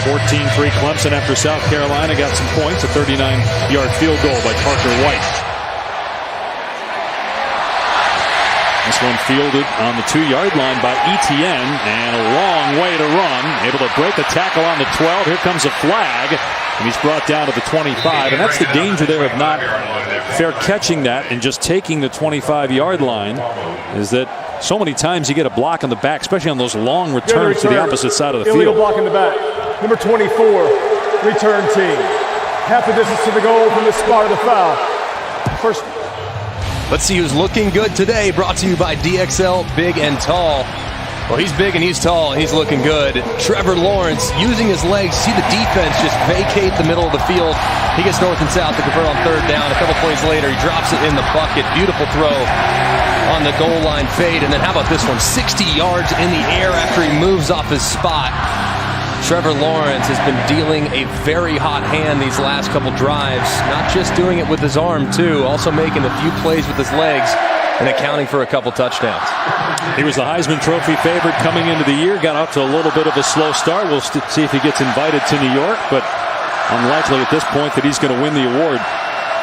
14-3 Clemson after South Carolina got some points. A 39-yard field goal by Parker White. This one fielded on the 2-yard line by Etienne, and a long way to run. Able to break the tackle on the 12. Here comes a flag, and he's brought down to the 25. And that's the danger there of not fair catching that and just taking the 25-yard line, is that so many times you get a block on the back, especially on those long returns to the opposite side of the Illegal field. block in the back. Number 24, return team. Half the distance to the goal from the spot of the foul. First. Let's see who's looking good today. Brought to you by DXL Big and Tall. Well, he's big and he's tall and he's looking good. Trevor Lawrence using his legs. See the defense just vacate the middle of the field. He gets north and south to convert on third down. A couple plays later, he drops it in the bucket. Beautiful throw on the goal line fade. And then how about this one? 60 yards in the air after he moves off his spot. Trevor Lawrence has been dealing a very hot hand these last couple drives. Not just doing it with his arm, too. Also making a few plays with his legs and accounting for a couple touchdowns. He was the Heisman Trophy favorite coming into the year. Got off to a little bit of a slow start. We'll see if he gets invited to New York, but unlikely at this point that he's going to win the award.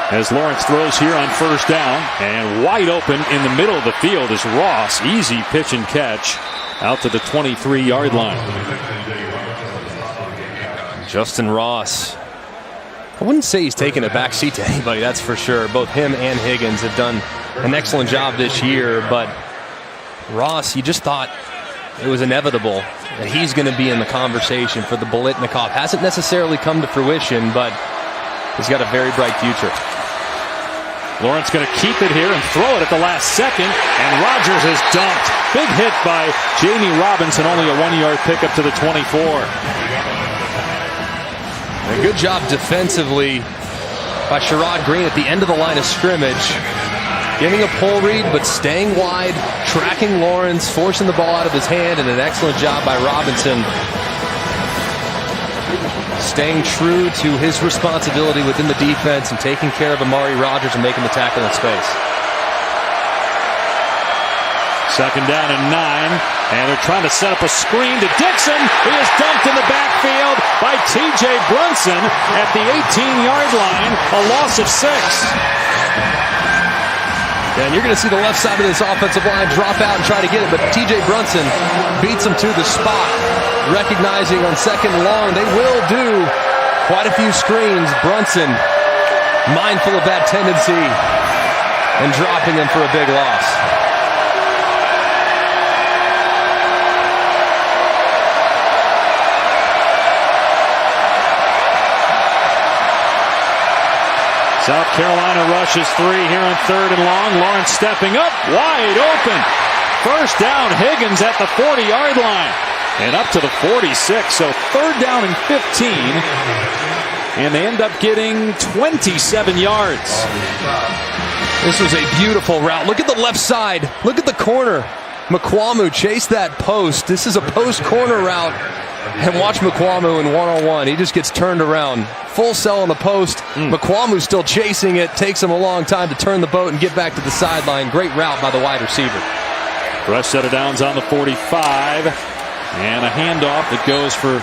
As Lawrence throws here on first down, and wide open in the middle of the field is Ross. Easy pitch and catch out to the 23-yard line. Justin Ross. I wouldn't say he's taken a back seat to anybody, that's for sure. Both him and Higgins have done an excellent job this year, but Ross, you just thought it was inevitable that he's going to be in the conversation for the Biletnikoff. Hasn't necessarily come to fruition, but he's got a very bright future. Lawrence going to keep it here and throw it at the last second, and Rodgers is dumped. Big hit by Jamie Robinson, only a 1-yard pickup to the 24. A good job defensively by Sherrod Green at the end of the line of scrimmage. Getting a pull read, but staying wide, tracking Lawrence, forcing the ball out of his hand, and an excellent job by Robinson. Staying true to his responsibility within the defense and taking care of Amari Rodgers and making the tackle in space. Second down and 9, and they're trying to set up a screen to Dixon. He is dumped in the backfield by T.J. Brunson at the 18-yard line, a loss of 6. And you're going to see the left side of this offensive line drop out and try to get it, but T.J. Brunson beats him to the spot. Recognizing on second and long, they will do quite a few screens. Brunson, mindful of that tendency, and dropping him for a big loss. South Carolina rushes 3 here on third and long. Lawrence stepping up, wide open. First down, Higgins at the 40-yard line. And up to the 46, so third down and 15. And they end up getting 27 yards. This was a beautiful route. Look at the left side. Look at the corner. McQuamu chased that post. This is a post corner route. And watch McQuamu in one-on-one. He just gets turned around. Full sell on the post. McQuamu's still chasing it. Takes him a long time to turn the boat and get back to the sideline. Great route by the wide receiver. Fresh set of downs on the 45. And a handoff that goes for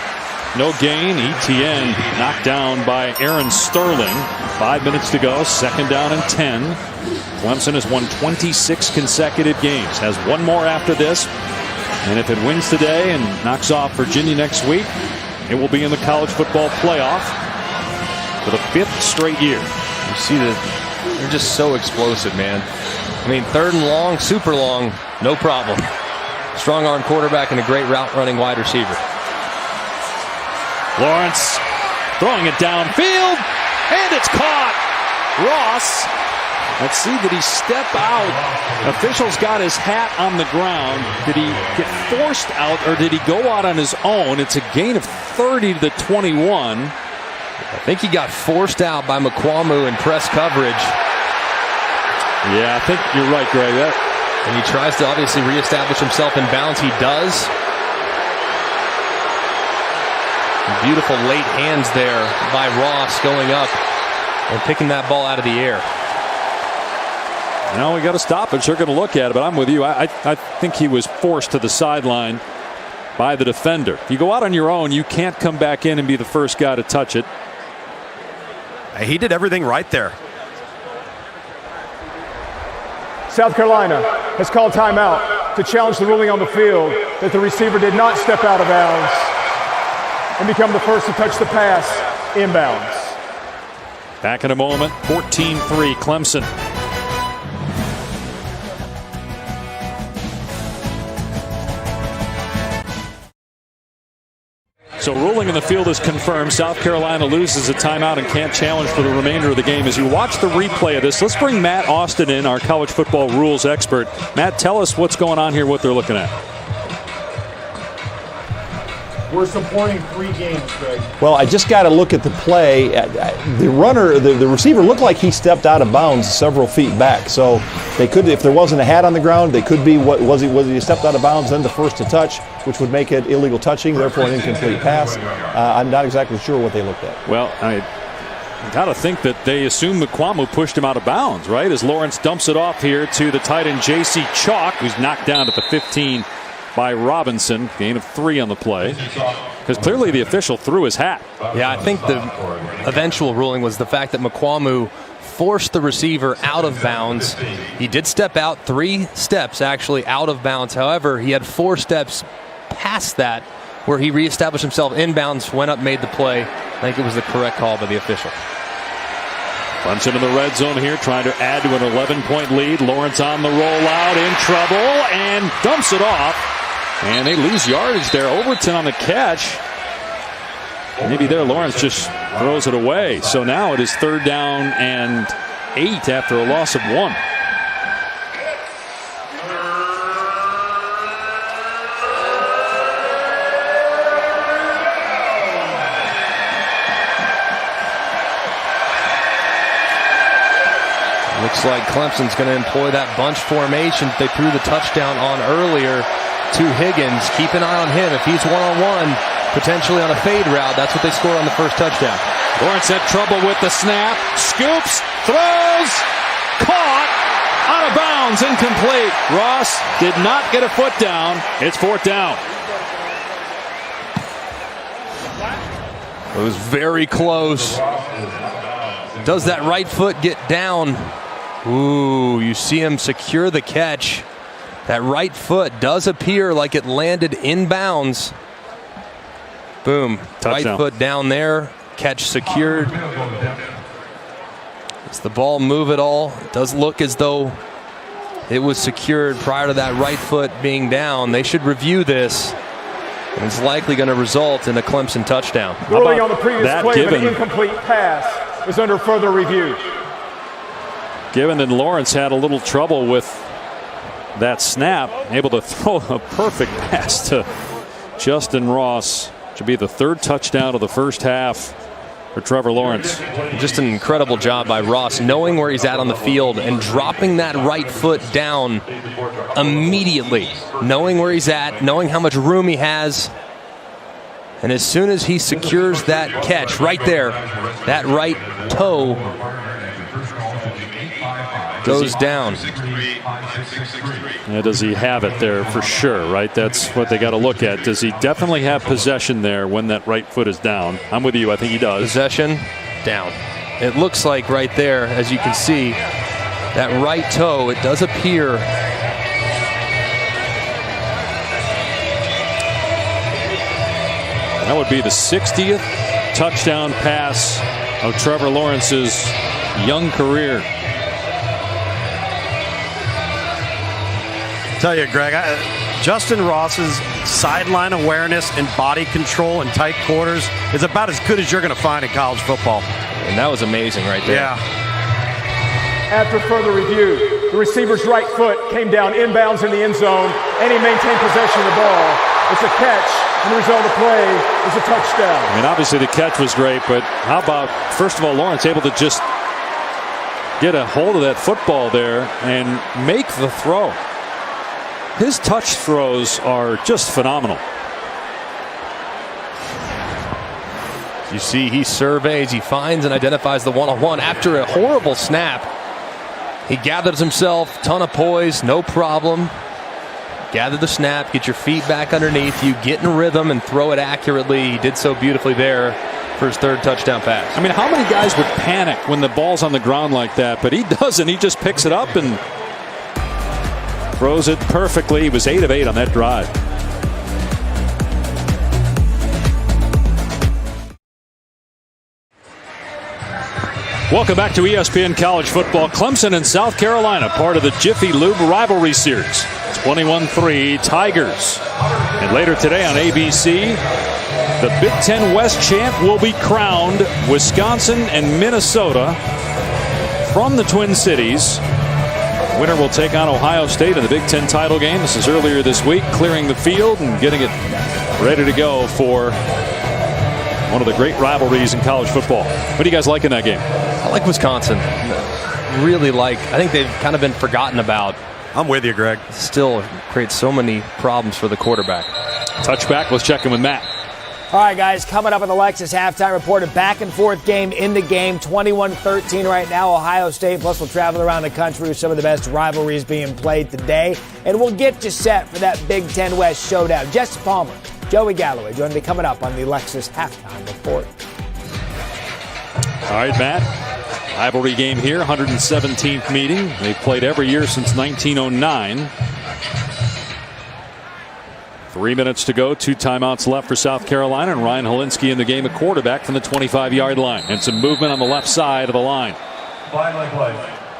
no gain. Etienne knocked down by Aaron Sterling. 5 minutes to go. Second down and 10. Clemson has won 26 consecutive games. Has one more after this. And if it wins today and knocks off Virginia next week, it will be in the college football playoff for the 5th straight year. You see that they're just so explosive, man. I mean, third and long, super long, no problem. Strong arm quarterback and a great route running wide receiver. Lawrence throwing it downfield, and it's caught. Ross. Let's see, did he step out? Officials got his hat on the ground. Did he get forced out or did he go out on his own? It's a gain of 30 to 21. I think he got forced out by McQuamu in press coverage. Yeah, I think you're right, Greg. And he tries to obviously reestablish himself in bounds. He does. Beautiful late hands there by Ross going up and picking that ball out of the air. Now we got to stop it. They're going to look at it, but I'm with you. I think he was forced to the sideline by the defender. If you go out on your own, you can't come back in and be the first guy to touch it. He did everything right there. South Carolina has called timeout to challenge the ruling on the field that the receiver did not step out of bounds and become the first to touch the pass inbounds. Back in a moment, 14-3 Clemson. So ruling in the field is confirmed. South Carolina loses a timeout and can't challenge for the remainder of the game. As you watch the replay of this, let's bring Matt Austin in, our college football rules expert. Matt, tell us what's going on here, what they're looking at. We're supporting 3 games, Greg. Well, I just got to look at the play. The runner, the receiver looked like he stepped out of bounds several feet back. So they could, if there wasn't a hat on the ground, they could be was he stepped out of bounds, then the first to touch, which would make it illegal touching, therefore an incomplete pass. I'm not exactly sure what they looked at. Well, I got to think that they assume McQuamu pushed him out of bounds, right? As Lawrence dumps it off here to the tight end J.C. Chalk, who's knocked down at the 15 by Robinson. Gain of 3 on the play. Because clearly the official threw his hat. Yeah, I think the eventual ruling was the fact that McQuamu forced the receiver out of bounds. He did step out 3 steps actually out of bounds. However, he had 4 steps past that where he reestablished himself in bounds, went up, made the play. I think it was the correct call by the official. Clemson in the red zone here, trying to add to an 11-point lead. Lawrence on the rollout, in trouble, and dumps it off. And they lose yardage there. Overton on the catch. Maybe there Lawrence just throws it away. So now it is 3rd down and 8 after a loss of 1. Looks like Clemson's going to employ that bunch formation they threw the touchdown on earlier to Higgins. Keep an eye on him. If he's one-on-one, potentially on a fade route, that's what they scored on the first touchdown. Lawrence had trouble with the snap. Scoops, throws, caught, out of bounds, incomplete. Ross did not get a foot down. It's 4th down. It was very close. Does that right foot get down? Ooh, you see him secure the catch. That right foot does appear like it landed in bounds. Boom. Touchdown. Right foot down there. Catch secured. Does the ball move at all? It does look as though it was secured prior to that right foot being down. They should review this. And it's likely going to result in a Clemson touchdown. Ruling on the previous play of an incomplete pass is under further review. Given that Lawrence had a little trouble with that snap, able to throw a perfect pass to Justin Ross. Should be the 3rd touchdown of the first half for Trevor Lawrence. Just an incredible job by Ross, knowing where he's at on the field and dropping that right foot down immediately. Knowing where he's at, knowing how much room he has. And as soon as he secures that catch right there, that right toe goes down. Yeah, does he have it there for sure, right? That's what they got to look at. Does he definitely have possession there when that right foot is down? I'm with you. I think he does. Possession down. It looks like right there, as you can see, that right toe, it does appear. That would be the 60th touchdown pass of Trevor Lawrence's young career. Tell you, Greg, Justin Ross's sideline awareness and body control in tight quarters is about as good as you're going to find in college football. And that was amazing right there. Yeah. After further review, the receiver's right foot came down inbounds in the end zone, and he maintained possession of the ball. It's a catch, and the result of the play is a touchdown. I mean, obviously the catch was great, but how about, first of all, Lawrence able to just get a hold of that football there and make the throw. His touch throws are just phenomenal. You see, he surveys, he finds and identifies the one-on-one after a horrible snap. He gathers himself, ton of poise, no problem. Gather the snap, get your feet back underneath you, get in rhythm and throw it accurately. He did so beautifully there for his third touchdown pass. I mean, how many guys would panic when the ball's on the ground like that? But he doesn't. He just picks it up and throws it perfectly. He was 8 of 8 on that drive. Welcome back to ESPN College Football. Clemson and South Carolina, part of the Jiffy Lube Rivalry Series. 21-3 Tigers. And later today on ABC, the Big Ten West champ will be crowned. Wisconsin and Minnesota from the Twin Cities. Winner will take on Ohio State in the Big Ten title game. This is earlier this week, clearing the field and getting it ready to go for one of the great rivalries in college football. What do you guys like in that game? I like Wisconsin. Really like. I think they've kind of been forgotten about. I'm with you, Greg. Still creates so many problems for the quarterback. Touchback. Let's check in with Matt. All right, guys, coming up on the Lexus halftime report, a back-and-forth game in the game, 21-13 right now, Ohio State. Plus, we'll travel around the country with some of the best rivalries being played today. And we'll get you set for that Big Ten West showdown. Jesse Palmer, Joey Galloway joining me coming up on the Lexus halftime report. All right, Matt. Rivalry game here, 117th meeting. They've played every year since 1909. 3 minutes to go, 2 timeouts left for South Carolina, and Ryan Hilinski in the game, a quarterback from the 25-yard line. And some movement on the left side of the line.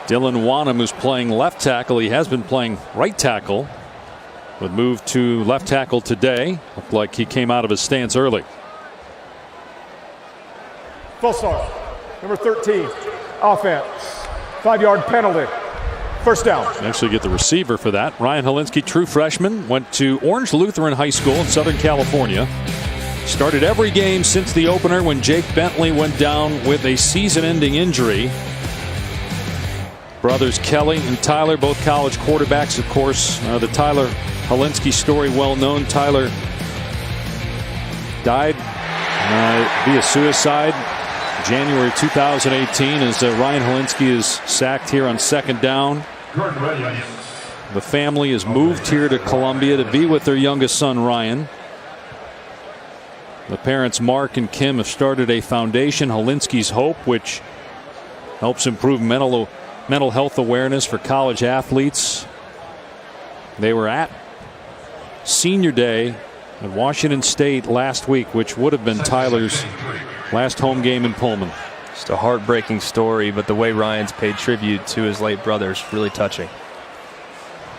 Dylan Wanham, who's playing left tackle. He has been playing right tackle, but moved to left tackle today. Looked like he came out of his stance early. Full start. Number 13, offense. 5-yard penalty. First down. Actually get the receiver for that. Ryan Hilinski, true freshman, went to Orange Lutheran High School in Southern California. Started every game since the opener when Jake Bentley went down with a season-ending injury. Brothers Kelly and Tyler, both college quarterbacks, of course. The Tyler Hilinski story well known. Tyler died via suicide January 2018 as Ryan Hilinski is sacked here on second down. The family has moved here to Columbia to be with their youngest son, Ryan. The parents, Mark and Kim, have started a foundation, Hilinski's Hope, which helps improve mental health awareness for college athletes. They were at senior day at Washington State last week, which would have been Tyler's last home game in Pullman. Just a heartbreaking story, but the way Ryan's paid tribute to his late brother is really touching.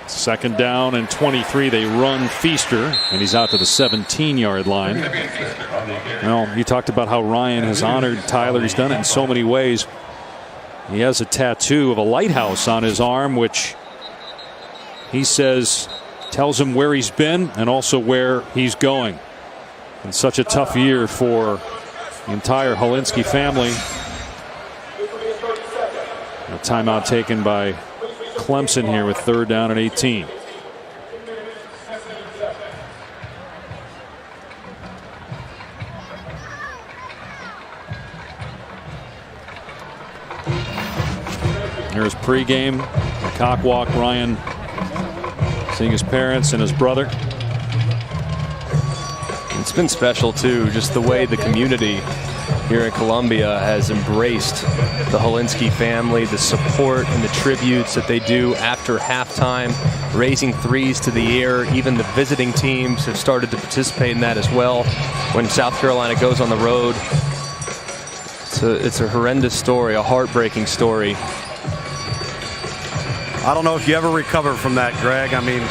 Second down and 23. They run Feaster, and he's out to the 17-yard line. Well, you talked about how Ryan has honored Tyler. He's done it in so many ways. He has a tattoo of a lighthouse on his arm, which he says tells him where he's been and also where he's going. In such a tough year for the entire Hilinski family. A timeout taken by Clemson here with 3rd down and 18. Here's pregame, the cock walk. Ryan seeing his parents and his brother. It's been special too, just the way the community here in Columbia has embraced the Hilinski family, the support and the tributes that they do after halftime, raising threes to the air. Even the visiting teams have started to participate in that as well. When South Carolina goes on the road, it's a horrendous story, a heartbreaking story. I don't know if you ever recover from that, Greg. I mean,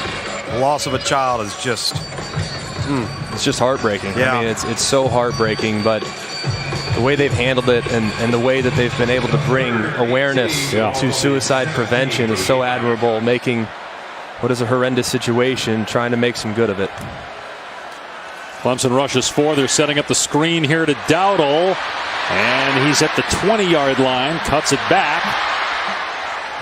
the loss of a child is just... It's just heartbreaking. Yeah. I mean, it's so heartbreaking, but the way they've handled it and the way that they've been able to bring awareness to suicide prevention is so admirable, making what is a horrendous situation, trying to make some good of it. Clemson rushes 4. They're setting up the screen here to Dowdle. And he's at the 20-yard line, cuts it back,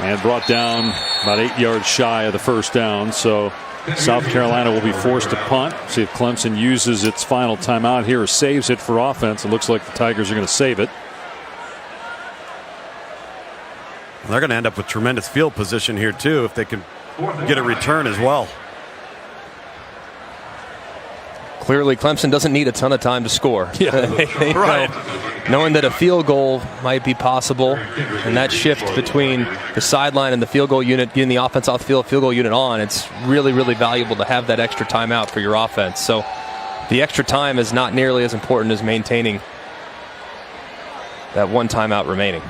and brought down about 8 yards shy of the first down. So South Carolina will be forced to punt. See if Clemson uses its final timeout here or saves it for offense. It looks like the Tigers are going to save it. They're going to end up with tremendous field position here, too, if they can get a return as well. Clearly, Clemson doesn't need a ton of time to score. They right. Knowing that a field goal might be possible, and that shift between the sideline and the field goal unit, getting the offense off the field goal unit on, it's really, really valuable to have that extra timeout for your offense. So the extra time is not nearly as important as maintaining that one timeout remaining.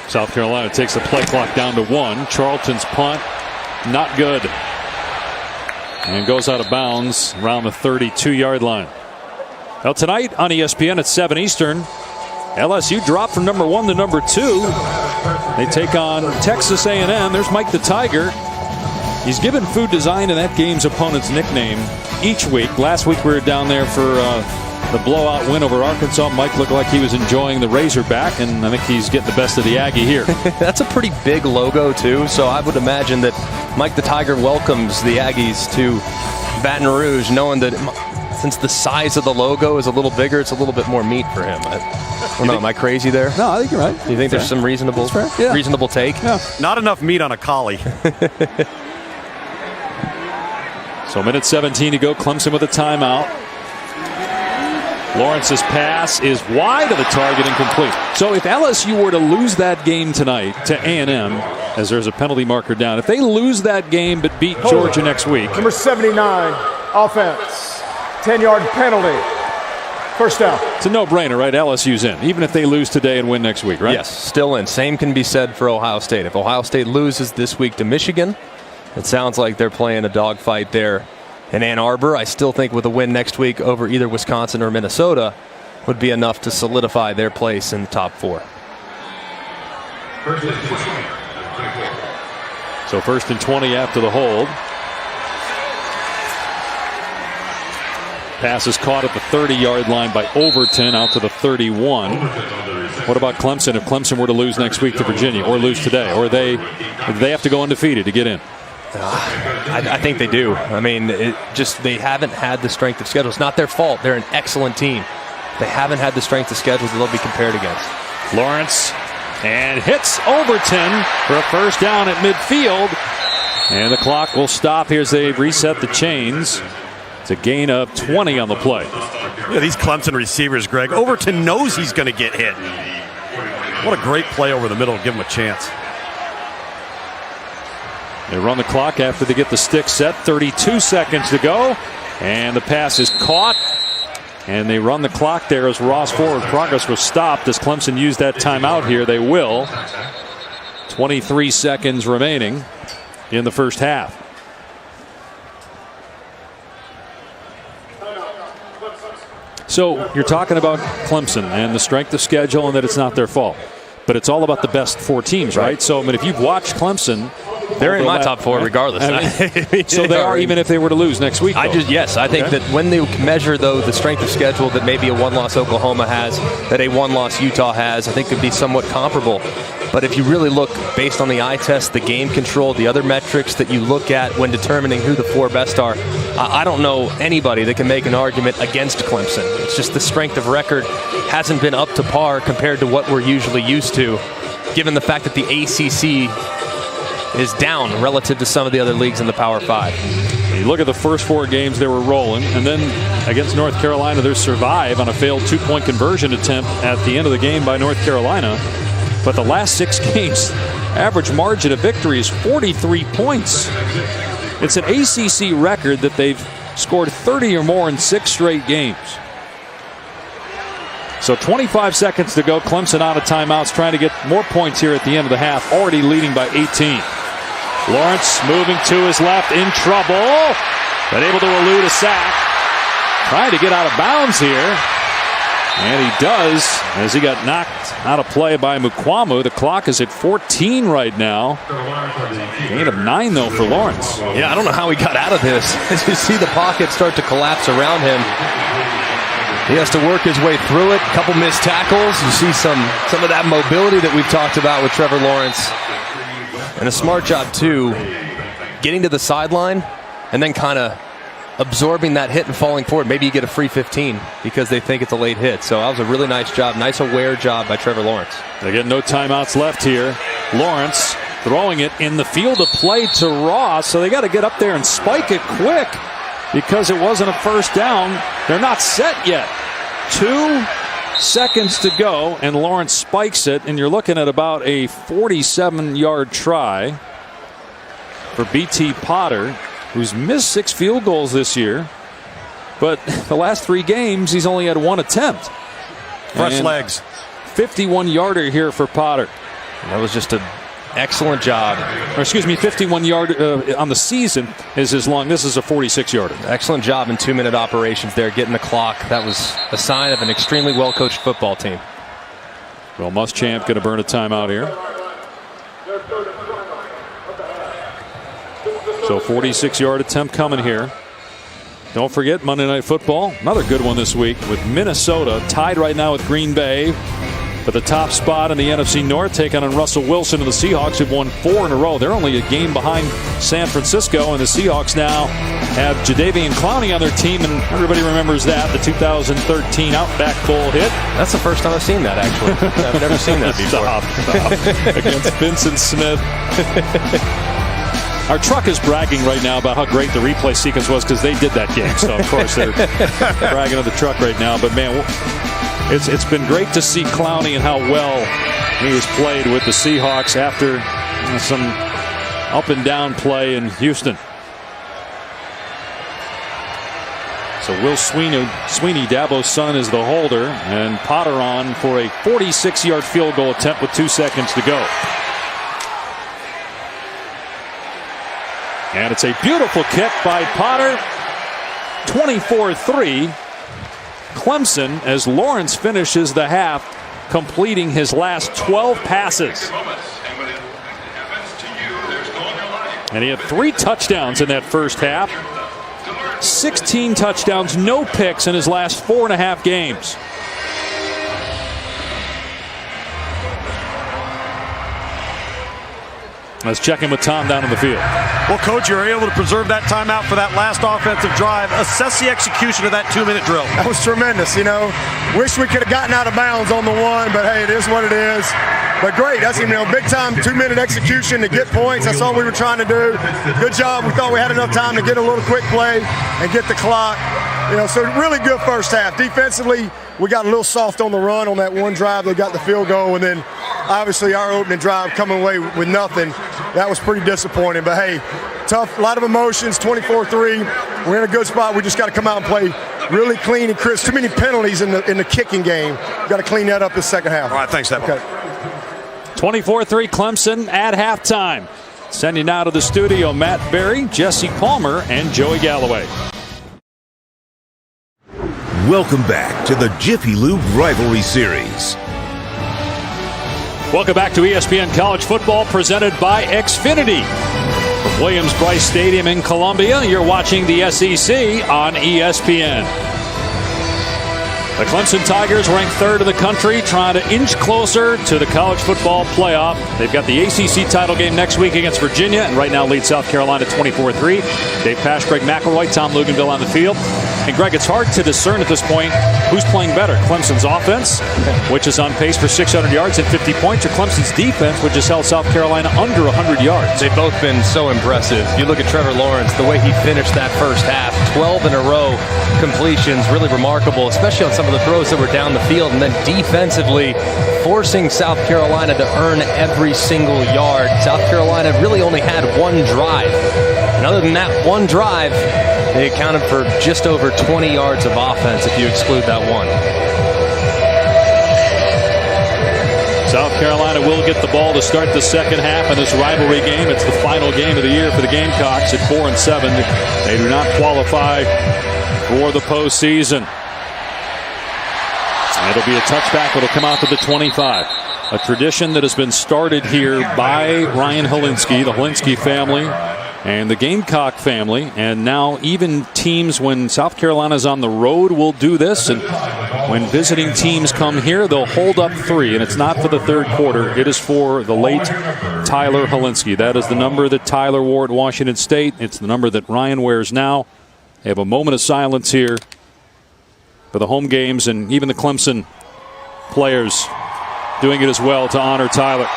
South Carolina takes the play clock down to 1. Charlton's punt, not good. And goes out of bounds around the 32-yard line. Now tonight on ESPN at 7 Eastern, LSU dropped from number 1 to number 2. They take on Texas A&M. There's Mike the Tiger. He's given food design to that game's opponent's nickname each week. Last week we were down there for the blowout win over Arkansas. Mike looked like he was enjoying the Razorback, and I think he's getting the best of the Aggie here. That's a pretty big logo, too, so I would imagine that Mike the Tiger welcomes the Aggies to Baton Rouge, knowing that since the size of the logo is a little bigger, it's a little bit more meat for him. I don't know, am I crazy there? No, I think you're right. Do you think there's some reasonable take? Yeah. Not enough meat on a collie. So minute 17 to go. Clemson with a timeout. Lawrence's pass is wide of the target, incomplete. So if LSU were to lose that game tonight to A&M, as there's a penalty marker down, if they lose that game but beat Georgia next week. Number 79, offense, 10-yard penalty, first down. It's a no-brainer, right? LSU's in, even if they lose today and win next week, right? Yes, still in. Same can be said for Ohio State. If Ohio State loses this week to Michigan, it sounds like they're playing a dogfight there in Ann Arbor. I still think with a win next week over either Wisconsin or Minnesota would be enough to solidify their place in the top 4. So 1st and 20 after the hold. Pass is caught at the 30-yard line by Overton out to the 31. What about Clemson? If Clemson were to lose next week to Virginia or lose today, or they have to go undefeated to get in? I think they do. I mean, they haven't had the strength of schedule. It's not their fault. They're an excellent team. They haven't had the strength of schedule that they'll be compared against. Lawrence and hits Overton for a first down at midfield. And the clock will stop here as they reset the chains. It's a gain of 20 on the play. Yeah, these Clemson receivers, Greg. Overton knows he's going to get hit. What a great play over the middle to give him a chance. They run the clock after they get the stick set. 32 seconds to go. And the pass is caught. And they run the clock there as Ross forward progress was stopped as Clemson used that timeout here. They will. 23 seconds remaining in the first half. So you're talking about Clemson and the strength of schedule and that it's not their fault. But it's all about the best 4 teams, right? So, I mean, if you've watched Clemson, they're in my top 4 regardless. So they are, even if they were to lose next week. I think that when they measure, though, the strength of schedule that maybe a one-loss Oklahoma has, that a one-loss Utah has, I think could be somewhat comparable. But if you really look based on the eye test, the game control, the other metrics that you look at when determining who the 4 best are, I don't know anybody that can make an argument against Clemson. It's just the strength of record hasn't been up to par compared to what we're usually used to, given the fact that the ACC is down relative to some of the other leagues in the Power 5. You look at the first 4 games, they were rolling, and then against North Carolina, they survive on a failed 2-point conversion attempt at the end of the game by North Carolina. But the last 6 games, average margin of victory is 43 points. It's an ACC record that they've scored 30 or more in 6 straight games. So 25 seconds to go. Clemson out of timeouts, trying to get more points here at the end of the half, already leading by 18. Lawrence moving to his left, in trouble, but able to elude a sack. Trying to get out of bounds here. And he does, as he got knocked out of play by Mukwamu. The clock is at 14 right now. Gain of 9, though, for Lawrence. Yeah, I don't know how he got out of this. As you see the pocket start to collapse around him, he has to work his way through it. A couple missed tackles. You see some of that mobility that we've talked about with Trevor Lawrence. And a smart job, too, getting to the sideline and then kind of absorbing that hit and falling forward. Maybe you get a free 15 because they think it's a late hit. So that was a really nice job. Nice aware job by Trevor Lawrence. They get no timeouts left here. Lawrence throwing it in the field of play to Ross. So they got to get up there and spike it quick because it wasn't a first down. They're not set yet. 2 seconds to go, and Lawrence spikes it, and you're looking at about a 47-yard try for B.T. Potter, who's missed 6 field goals this year, but the last 3 games he's only had 1 attempt. Fresh legs. 51-yarder here for Potter. That was just an excellent job. Or excuse me, 51-yard on the season is his long. This is a 46-yarder. Excellent job in 2-minute operations there, getting the clock. That was a sign of an extremely well-coached football team. Well, Muschamp going to burn a timeout here. So 46-yard attempt coming here. Don't forget Monday Night Football. Another good one this week with Minnesota tied right now with Green Bay for the top spot in the NFC North, taking on Russell Wilson and the Seahawks, who've won 4 in a row. They're only a game behind San Francisco, and the Seahawks now have Jadeveon Clowney on their team, and everybody remembers that, the 2013 Outback Bowl hit. That's the first time I've seen that, actually. I've never seen that before. Stop. Against Vincent Smith. Our truck is bragging right now about how great the replay sequence was because they did that game. So, of course, they're bragging on the truck right now. But, man, it's been great to see Clowney and how well he has played with the Seahawks after some up-and-down play in Houston. So Will Sweeney, Dabo's son, is the holder, and Potter on for a 46-yard field goal attempt with 2 seconds to go. And it's a beautiful kick by Potter. 24-3. Clemson, as Lawrence finishes the half, completing his last 12 passes. And he had 3 touchdowns in that first half. 16 touchdowns, no picks in his last 4.5 games. Let's check in with Tom down in the field. Well, Coach, you were able to preserve that timeout for that last offensive drive. Assess the execution of that 2-minute drill. That was tremendous, you know. Wish we could have gotten out of bounds on the one, but hey, it is what it is. But great, that's, you know, big-time 2-minute execution to get points. That's all we were trying to do. Good job. We thought we had enough time to get a little quick play and get the clock. You know, so really good first half. Defensively, we got a little soft on the run on that one drive. They got the field goal, and then obviously our opening drive coming away with nothing. That was pretty disappointing. But hey, tough, a lot of emotions. 24-3. We're in a good spot. We just got to come out and play really clean and crisp. Too many penalties in the kicking game. Got to clean that up this second half. All right, thanks, Dabo. Okay. 24-3 Clemson at halftime. Sending now to the studio Matt Berry, Jesse Palmer, and Joey Galloway. Welcome back to the Jiffy Lube Rivalry Series. Welcome back to ESPN College Football, presented by Xfinity. From Williams-Brice Stadium in Columbia, you're watching the SEC on ESPN. The Clemson Tigers ranked 3rd in the country, trying to inch closer to the college football playoff. They've got the ACC title game next week against Virginia, and right now lead South Carolina 24-3. Dave Pasch, Greg McElroy, Tom Luganville on the field. And Greg, it's hard to discern at this point who's playing better. Clemson's offense, which is on pace for 600 yards and 50 points, or Clemson's defense, which has held South Carolina under 100 yards. They've both been so impressive. You look at Trevor Lawrence, the way he finished that first half, 12 in a row completions, really remarkable, especially on some of the throws that were down the field, and then defensively forcing South Carolina to earn every single yard. South Carolina really only had one drive. And other than that one drive, they accounted for just over 20 yards of offense if you exclude that one. South Carolina will get the ball to start the second half in this rivalry game. It's the final game of the year for the Gamecocks at 4-7. They do not qualify for the postseason. It'll be a touchback. It'll come out to the 25. A tradition that has been started here by Ryan Hilinski, the Hilinski family, and the Gamecock family. And now even teams, when South Carolina's on the road, will do this. And when visiting teams come here, they'll hold up 3. And it's not for the third quarter. It is for the late Tyler Hilinski. That is the number that Tyler wore at Washington State. It's the number that Ryan wears now. They have a moment of silence here for the home games, and even the Clemson players doing it as well to honor Tyler.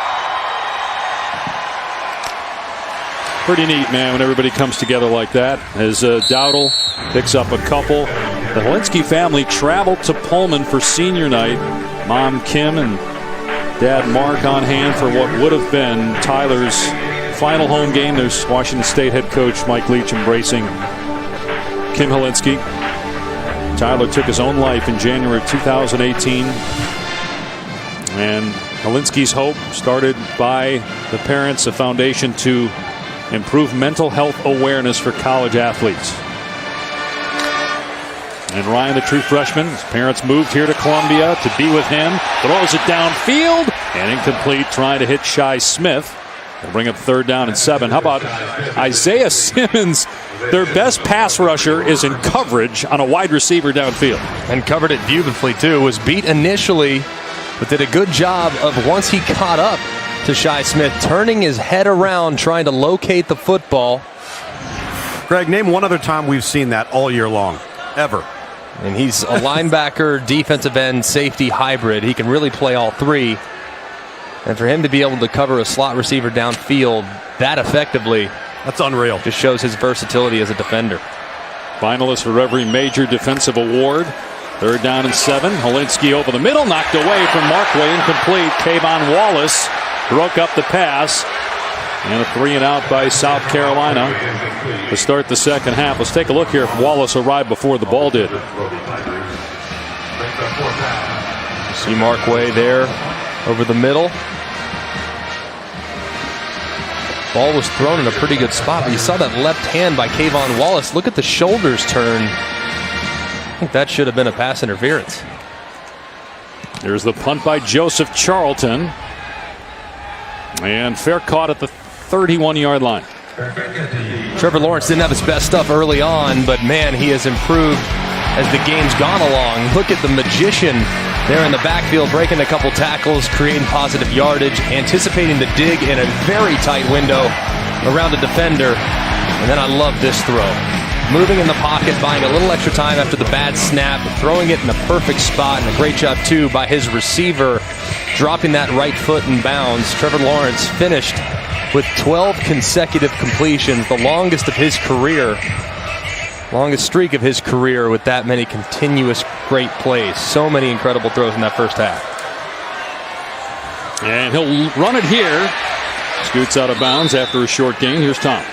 Pretty neat, man, when everybody comes together like that. As Dowdle picks up a couple. The Hilinski family traveled to Pullman for senior night. Mom Kim and Dad Mark on hand for what would have been Tyler's final home game. There's Washington State head coach Mike Leach embracing Kim Hilinski. Tyler took his own life in January of 2018. And Hilinski's hope started by the parents, a foundation to improve mental health awareness for college athletes. And Ryan, the true freshman, his parents moved here to Columbia to be with him. Throws it downfield and incomplete, trying to hit Shi Smith. They'll bring up 3rd down and 7. How about Isaiah Simmons? Their best pass rusher is in coverage on a wide receiver downfield. And covered it beautifully, too. Was beat initially, but did a good job of, once he caught up to Shi Smith, turning his head around, trying to locate the football. Greg, name one other time we've seen that all year long, ever. And he's a linebacker, defensive end, safety hybrid. He can really play all 3. And for him to be able to cover a slot receiver downfield that effectively, that's unreal. Just shows his versatility as a defender. Finalist for every major defensive award. 3rd down and 7. Hilinski over the middle, knocked away from Markway, incomplete. Kayvon Wallace broke up the pass. And a 3-and-out by South Carolina to start the second half. Let's take a look here if Wallace arrived before the ball did. See Markway there over the middle. Ball was thrown in a pretty good spot, but you saw that left hand by Kayvon Wallace. Look at the shoulders turn. I think that should have been a pass interference. There's the punt by Joseph Charlton. And fair caught at the 31-yard line. Trevor Lawrence didn't have his best stuff early on, but man, he has improved as the game's gone along. Look at the magician there in the backfield, breaking a couple tackles, creating positive yardage, anticipating the dig in a very tight window around a defender. And then I love this throw. Moving in the pocket, buying a little extra time after the bad snap, throwing it in a perfect spot, and a great job, too, by his receiver, dropping that right foot in bounds. Trevor Lawrence finished with 12 consecutive completions, the longest of his career. Longest streak of his career with that many continuous great plays. So many incredible throws in that first half. And he'll run it here. Scoots out of bounds after a short gain. Here's Tom.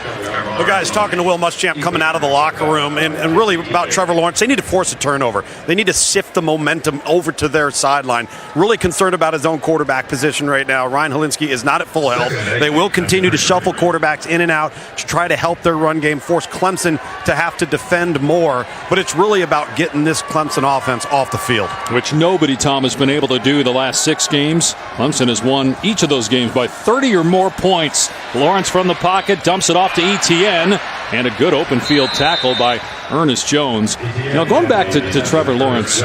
The guys talking to Will Muschamp coming out of the locker room, and really about Trevor Lawrence. They need to force a turnover. They need to sift the momentum over to their sideline. Really concerned about his own quarterback position right now. Ryan Hilinski is not at full health. They will continue to shuffle quarterbacks in and out to try to help their run game, force Clemson to have to defend more. But it's really about getting this Clemson offense off the field. Which nobody, Tom, has been able to do the last 6 games. Clemson has won each of those games by 30 or more points. Lawrence from the pocket dumps it off to ETN, and a good open field tackle by Ernest Jones. You know, going back to Trevor Lawrence,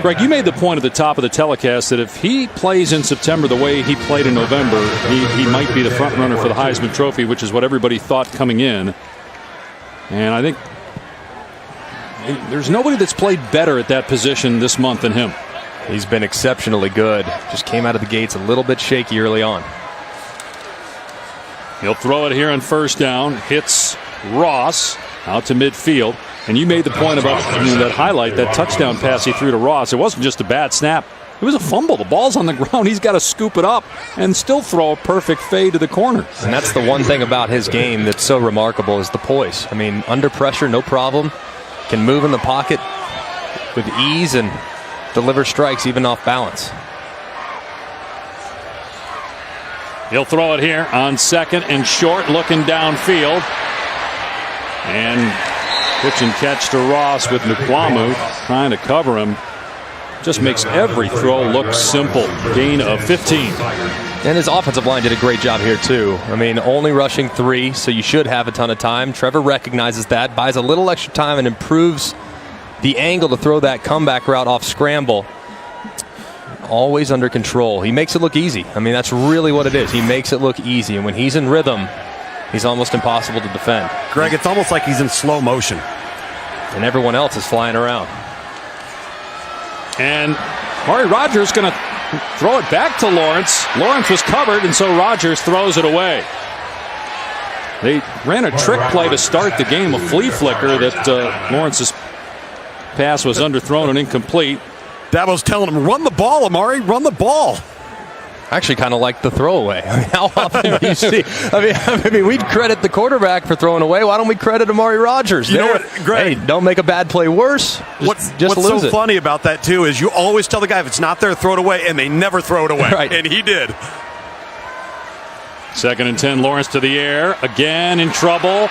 Greg, you made the point at the top of the telecast that if he plays in September the way he played in November, he might be the front runner for the Heisman Trophy, which is what everybody thought coming in. And I think there's nobody that's played better at that position this month than him. He's been exceptionally good. Just came out of the gates a little bit shaky early on. He'll throw it here on first down. Hits Ross out to midfield. And you made the point about that highlight, that touchdown pass he threw to Ross. It wasn't just a bad snap. It was a fumble. The ball's on the ground. He's got to scoop it up and still throw a perfect fade to the corner. And that's the one thing about his game that's so remarkable is the poise. I mean, under pressure, no problem. Can move in the pocket with ease and deliver strikes even off balance. He'll throw it here on second and short, looking downfield. And pitch and catch to Ross with Nukwuamu trying to cover him. just makes every throw look simple. Gain of 15. And his offensive line did a great job here, too. I mean, only rushing 3, so you should have a ton of time. Trevor recognizes that, buys a little extra time, and improves the angle to throw that comeback route off scramble. Always under control. He makes it look easy. I mean, that's really what it is. He makes it look easy, and when he's in rhythm, he's almost impossible to defend. Greg, it's almost like he's in slow motion. And everyone else is flying around. And Amari Rogers going to throw it back to Lawrence. Lawrence was covered, and so Rogers throws it away. They ran a trick play to start the game, a flea flicker that Lawrence's pass was underthrown and incomplete. Dabo's telling him, run the ball, Amari, run the ball. I actually kind of like the throwaway. I mean, how often do you see? I mean, we'd credit the quarterback for throwing away. Why don't we credit Amari Rogers? You know what, Greg? Hey, don't make a bad play worse. What's so funny about that, too, is you always tell the guy if it's not there, throw it away, and they never throw it away. Right. And he did. 2nd and 10, Lawrence to the air. Again in trouble.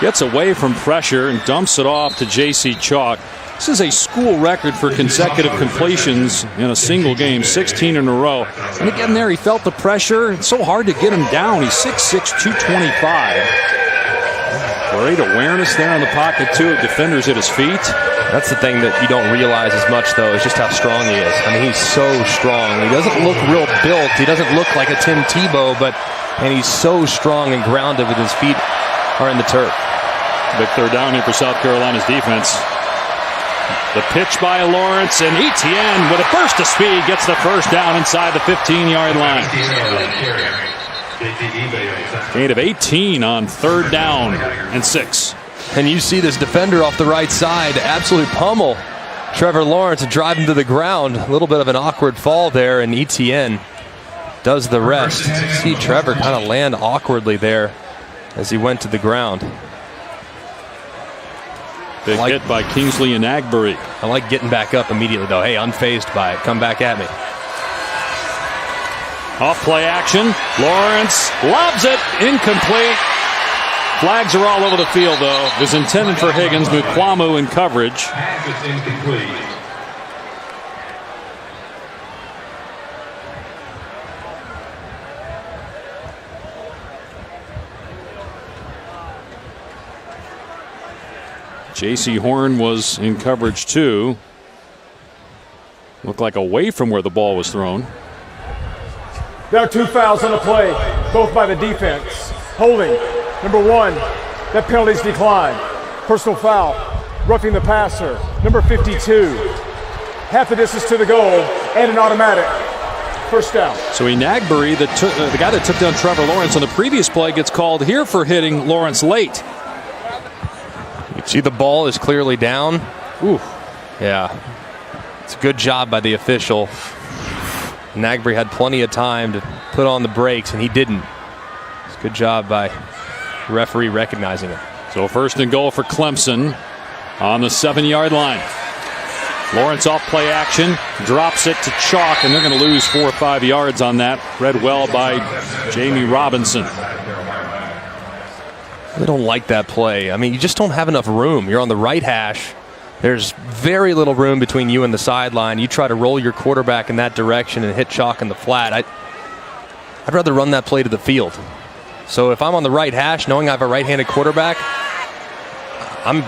Gets away from pressure and dumps it off to J.C. Chalk. This is a school record for consecutive completions in a single game, 16 in a row. And again there, he felt the pressure. It's so hard to get him down. He's 6'6", 225. Great awareness there in the pocket, too, of defenders at his feet. That's the thing that you don't realize as much, though, is just how strong he is. I mean, he's so strong. He doesn't look real built. He doesn't look like a Tim Tebow, and he's so strong and grounded with his feet are in the turf. Big third down here for South Carolina's defense. The pitch by Lawrence, and Etienne with a burst of speed gets the first down inside the 15-yard line. Gain of 18 on 3rd down and 6. And you see this defender off the right side absolutely pummel Trevor Lawrence and drive him to the ground. A little bit of an awkward fall there, and Etienne does the rest. See Trevor kind of land awkwardly there as he went to the ground. Big hit by Kingsley and Agbury. I like getting back up immediately, though. Hey, unfazed by it. Come back at me. Off play action. Lawrence lobs it. Incomplete. Flags are all over the field, though. It was intended for Higgins. Mukwamu in coverage. J.C. Horn was in coverage, too. Looked like away from where the ball was thrown. There are 2 fouls on the play, both by the defense. Holding, number 1, that penalty's declined. Personal foul, roughing the passer, number 52. Half the distance to the goal, and an automatic. First down. So Agbury, the guy that took down Trevor Lawrence on the previous play, gets called here for hitting Lawrence late. You see the ball is clearly down. Ooh, yeah. It's a good job by the official. Agbury had plenty of time to put on the brakes, and he didn't. It's a good job by the referee recognizing it. So 1st and goal for Clemson on the 7-yard line. Lawrence off play action, drops it to Chalk, and they're going to lose 4 or 5 yards on that. Read well by Jamie Robinson. They don't like that play. I mean, you just don't have enough room. You're on the right hash. There's very little room between you and the sideline. You try to roll your quarterback in that direction and hit Chalk in the flat. I'd rather run that play to the field. So if I'm on the right hash, knowing I have a right-handed quarterback, I'm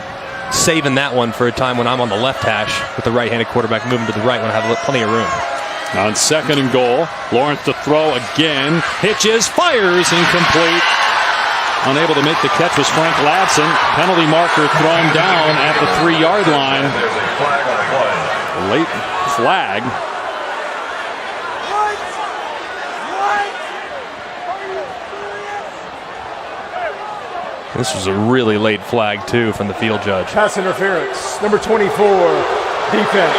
saving that one for a time when I'm on the left hash with the right-handed quarterback moving to the right when I have plenty of room. On 2nd and goal, Lawrence to throw again. Hitches, fires, incomplete. Unable to make the catch was Frank Ladson. Penalty marker thrown down at the 3-yard line. Late flag. This was a really late flag, too, from the field judge. Pass interference, number 24, defense.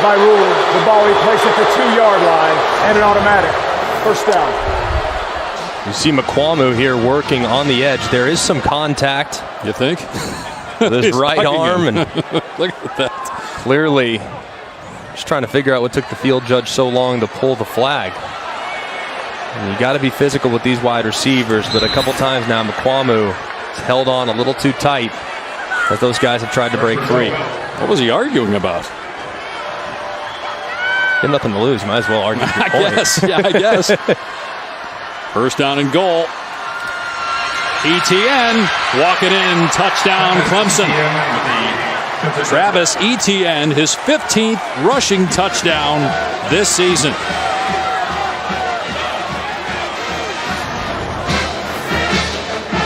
By rule, the ball replaced at the 2-yard line and an automatic. First down. You see Mukwamu here working on the edge. There is some contact. You think? With his right arm. And look at that. Clearly just trying to figure out what took the field judge so long to pull the flag. And you got to be physical with these wide receivers, but a couple times now Mukwamu has held on a little too tight as those guys have tried to break free. What was he arguing about? You have nothing to lose. Might as well argue your point. I guess. First down and goal. Etienne walking in. Touchdown, Clemson. Travis Etienne, his 15th rushing touchdown this season.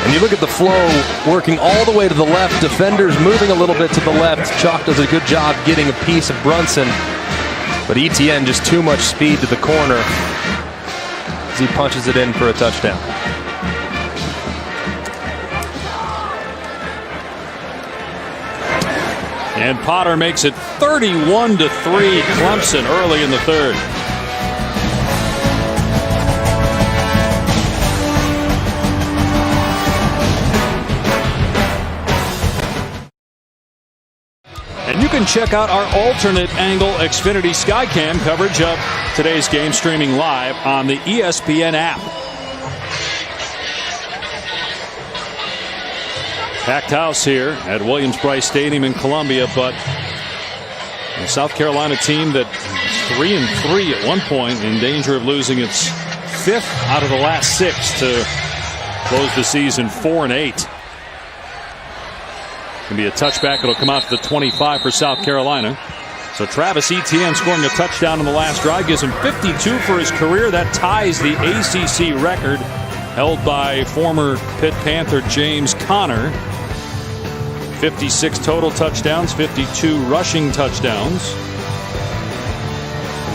And you look at the flow working all the way to the left. Defenders moving a little bit to the left. Chalk does a good job getting a piece of Brunson. But Etienne just too much speed to the corner as he punches it in for a touchdown. And Potter makes it 31-3 Clemson early in the third. And you can check out our alternate angle Xfinity Skycam coverage of today's game streaming live on the ESPN app. Packed house here at Williams-Brice Stadium in Columbia, but a South Carolina team that was 3-3 at one point, in danger of losing its 5th out of the last 6 to close the season 4-8. Can be a touchback. It'll come out to the 25 for South Carolina. So Travis Etienne scoring a touchdown in the last drive gives him 52 for his career. That ties the ACC record held by former Pitt Panther James Conner. 56 total touchdowns, 52 rushing touchdowns.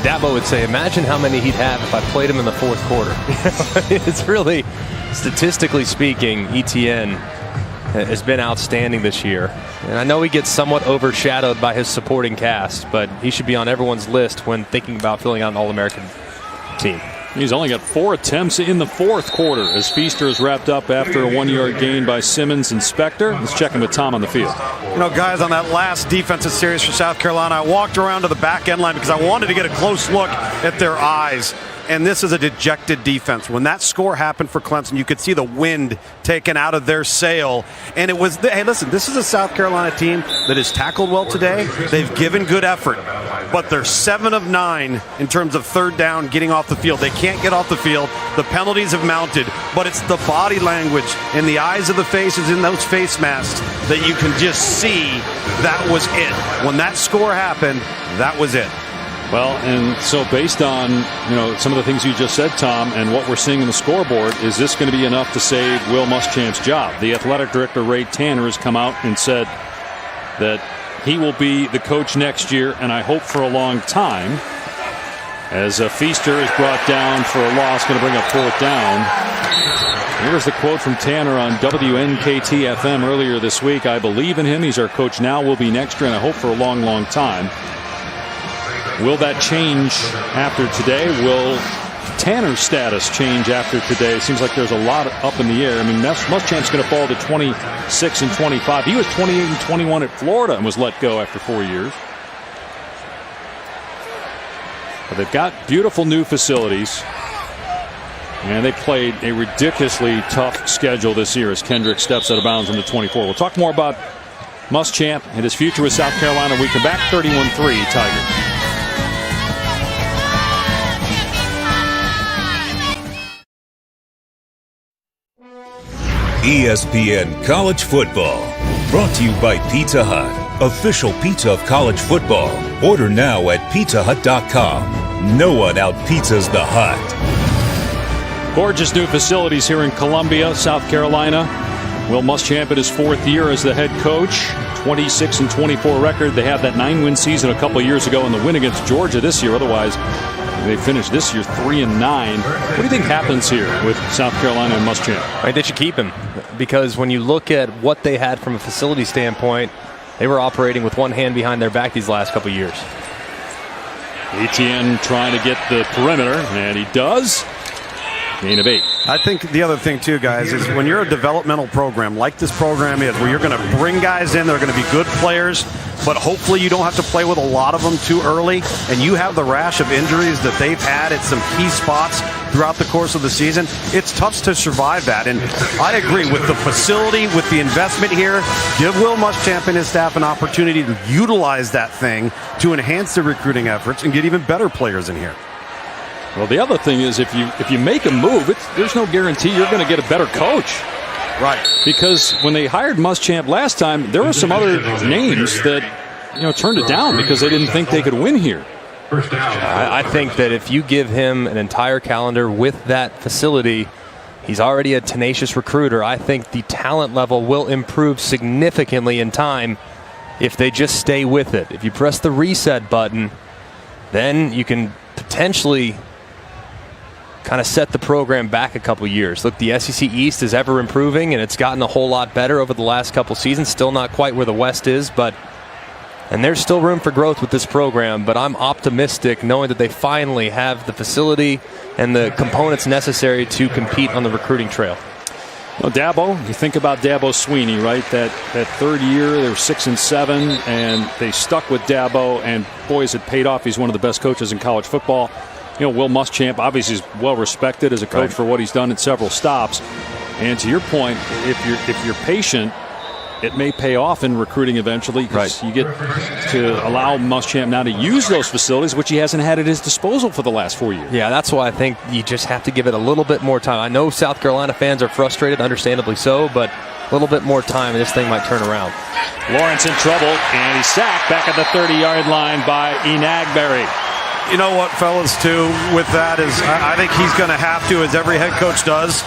Dabo would say, imagine how many he'd have if I played him in the fourth quarter. It's really, statistically speaking, Etienne has been outstanding this year. And I know he gets somewhat overshadowed by his supporting cast, but he should be on everyone's list when thinking about filling out an All-American team. He's only got 4 attempts in the fourth quarter as Feaster is wrapped up after a 1-yard gain by Simmons and Spector. Let's check in with Tom on the field. You know, guys, on that last defensive series for South Carolina, I walked around to the back end line because I wanted to get a close look at their eyes. And this is a dejected defense. When that score happened for Clemson, you could see the wind taken out of their sail. And it was, hey, listen, this is a South Carolina team that has tackled well today. They've given good effort. But they're 7 of 9 in terms of third down getting off the field. They can't get off the field. The penalties have mounted. But it's the body language in the eyes of the faces in those face masks that you can just see that was it. When that score happened, that was it. Well, and so based on, some of the things you just said, Tom, and what we're seeing in the scoreboard, is this going to be enough to save Will Muschamp's job? The athletic director, Ray Tanner, has come out and said that he will be the coach next year, and I hope for a long time, as Feaster is brought down for a loss, going to bring up 4th down. Here's the quote from Tanner on WNKT-FM earlier this week. I believe in him. He's our coach now, will be next year, and I hope for a long, long time. Will that change after today? Will Tanner's status change after today? It seems like there's a lot up in the air. I mean, Muschamp's going to fall to 26 and 25. He was 28 and 21 at Florida and was let go after 4 years. But they've got beautiful new facilities. And they played a ridiculously tough schedule this year as Kendrick steps out of bounds on the 24. We'll talk more about Muschamp and his future with South Carolina when we come back. 31-3 Tigers. ESPN College Football, brought to you by Pizza Hut, official pizza of college football. Order now at pizzahut.com. No one out-pizzas the Hut. Gorgeous new facilities here in Columbia, South Carolina. Will Muschamp in his 4th year as the head coach. 26 and 24 record. They had that 9-win season a couple years ago and the win against Georgia this year. Otherwise, they finished this year 3-9. What do you think happens here with South Carolina and Muschamp? I think they should keep him, because when you look at what they had from a facility standpoint, they were operating with one hand behind their back these last couple years. Etienne trying to get the perimeter, and he does. Gain of 8. I think the other thing, too, guys, is when you're a developmental program like this program is, where you're going to bring guys in, they're going to be good players, but hopefully you don't have to play with a lot of them too early, and you have the rash of injuries that they've had at some key spots. throughout the course of the season, it's tough to survive that. And I agree with the facility, with the investment here. Give Will Muschamp and his staff an opportunity to utilize that thing to enhance the recruiting efforts and get even better players in here. Well, the other thing is if you make a move, there's no guarantee you're going to get a better coach. Right. Because when they hired Muschamp last time, there were some other names that turned it down because they didn't think they could win here. I think that if you give him an entire calendar with that facility, he's already a tenacious recruiter. I think the talent level will improve significantly in time if they just stay with it. If you press the reset button, then you can potentially kind of set the program back a couple years. Look, the SEC East is ever improving, and it's gotten a whole lot better over the last couple seasons. Still not quite where the West is, and there's still room for growth with this program, but I'm optimistic knowing that they finally have the facility and the components necessary to compete on the recruiting trail. Well, Dabo, you think about Dabo Sweeney, right? That third year, they were 6-7, and they stuck with Dabo, and boy, has it paid off. He's one of the best coaches in college football. Will Muschamp obviously is well respected as a coach for what he's done in several stops. And to your point, if you're patient, it may pay off in recruiting eventually because you get to allow Muschamp now to use those facilities, which he hasn't had at his disposal for the last 4 years. Yeah, that's why I think you just have to give it a little bit more time. I know South Carolina fans are frustrated, understandably so, but a little bit more time and this thing might turn around. Lawrence in trouble, and he's sacked back at the 30-yard line by Enagberry. You know what, fellas, too, with that is I think he's going to have to, as every head coach does,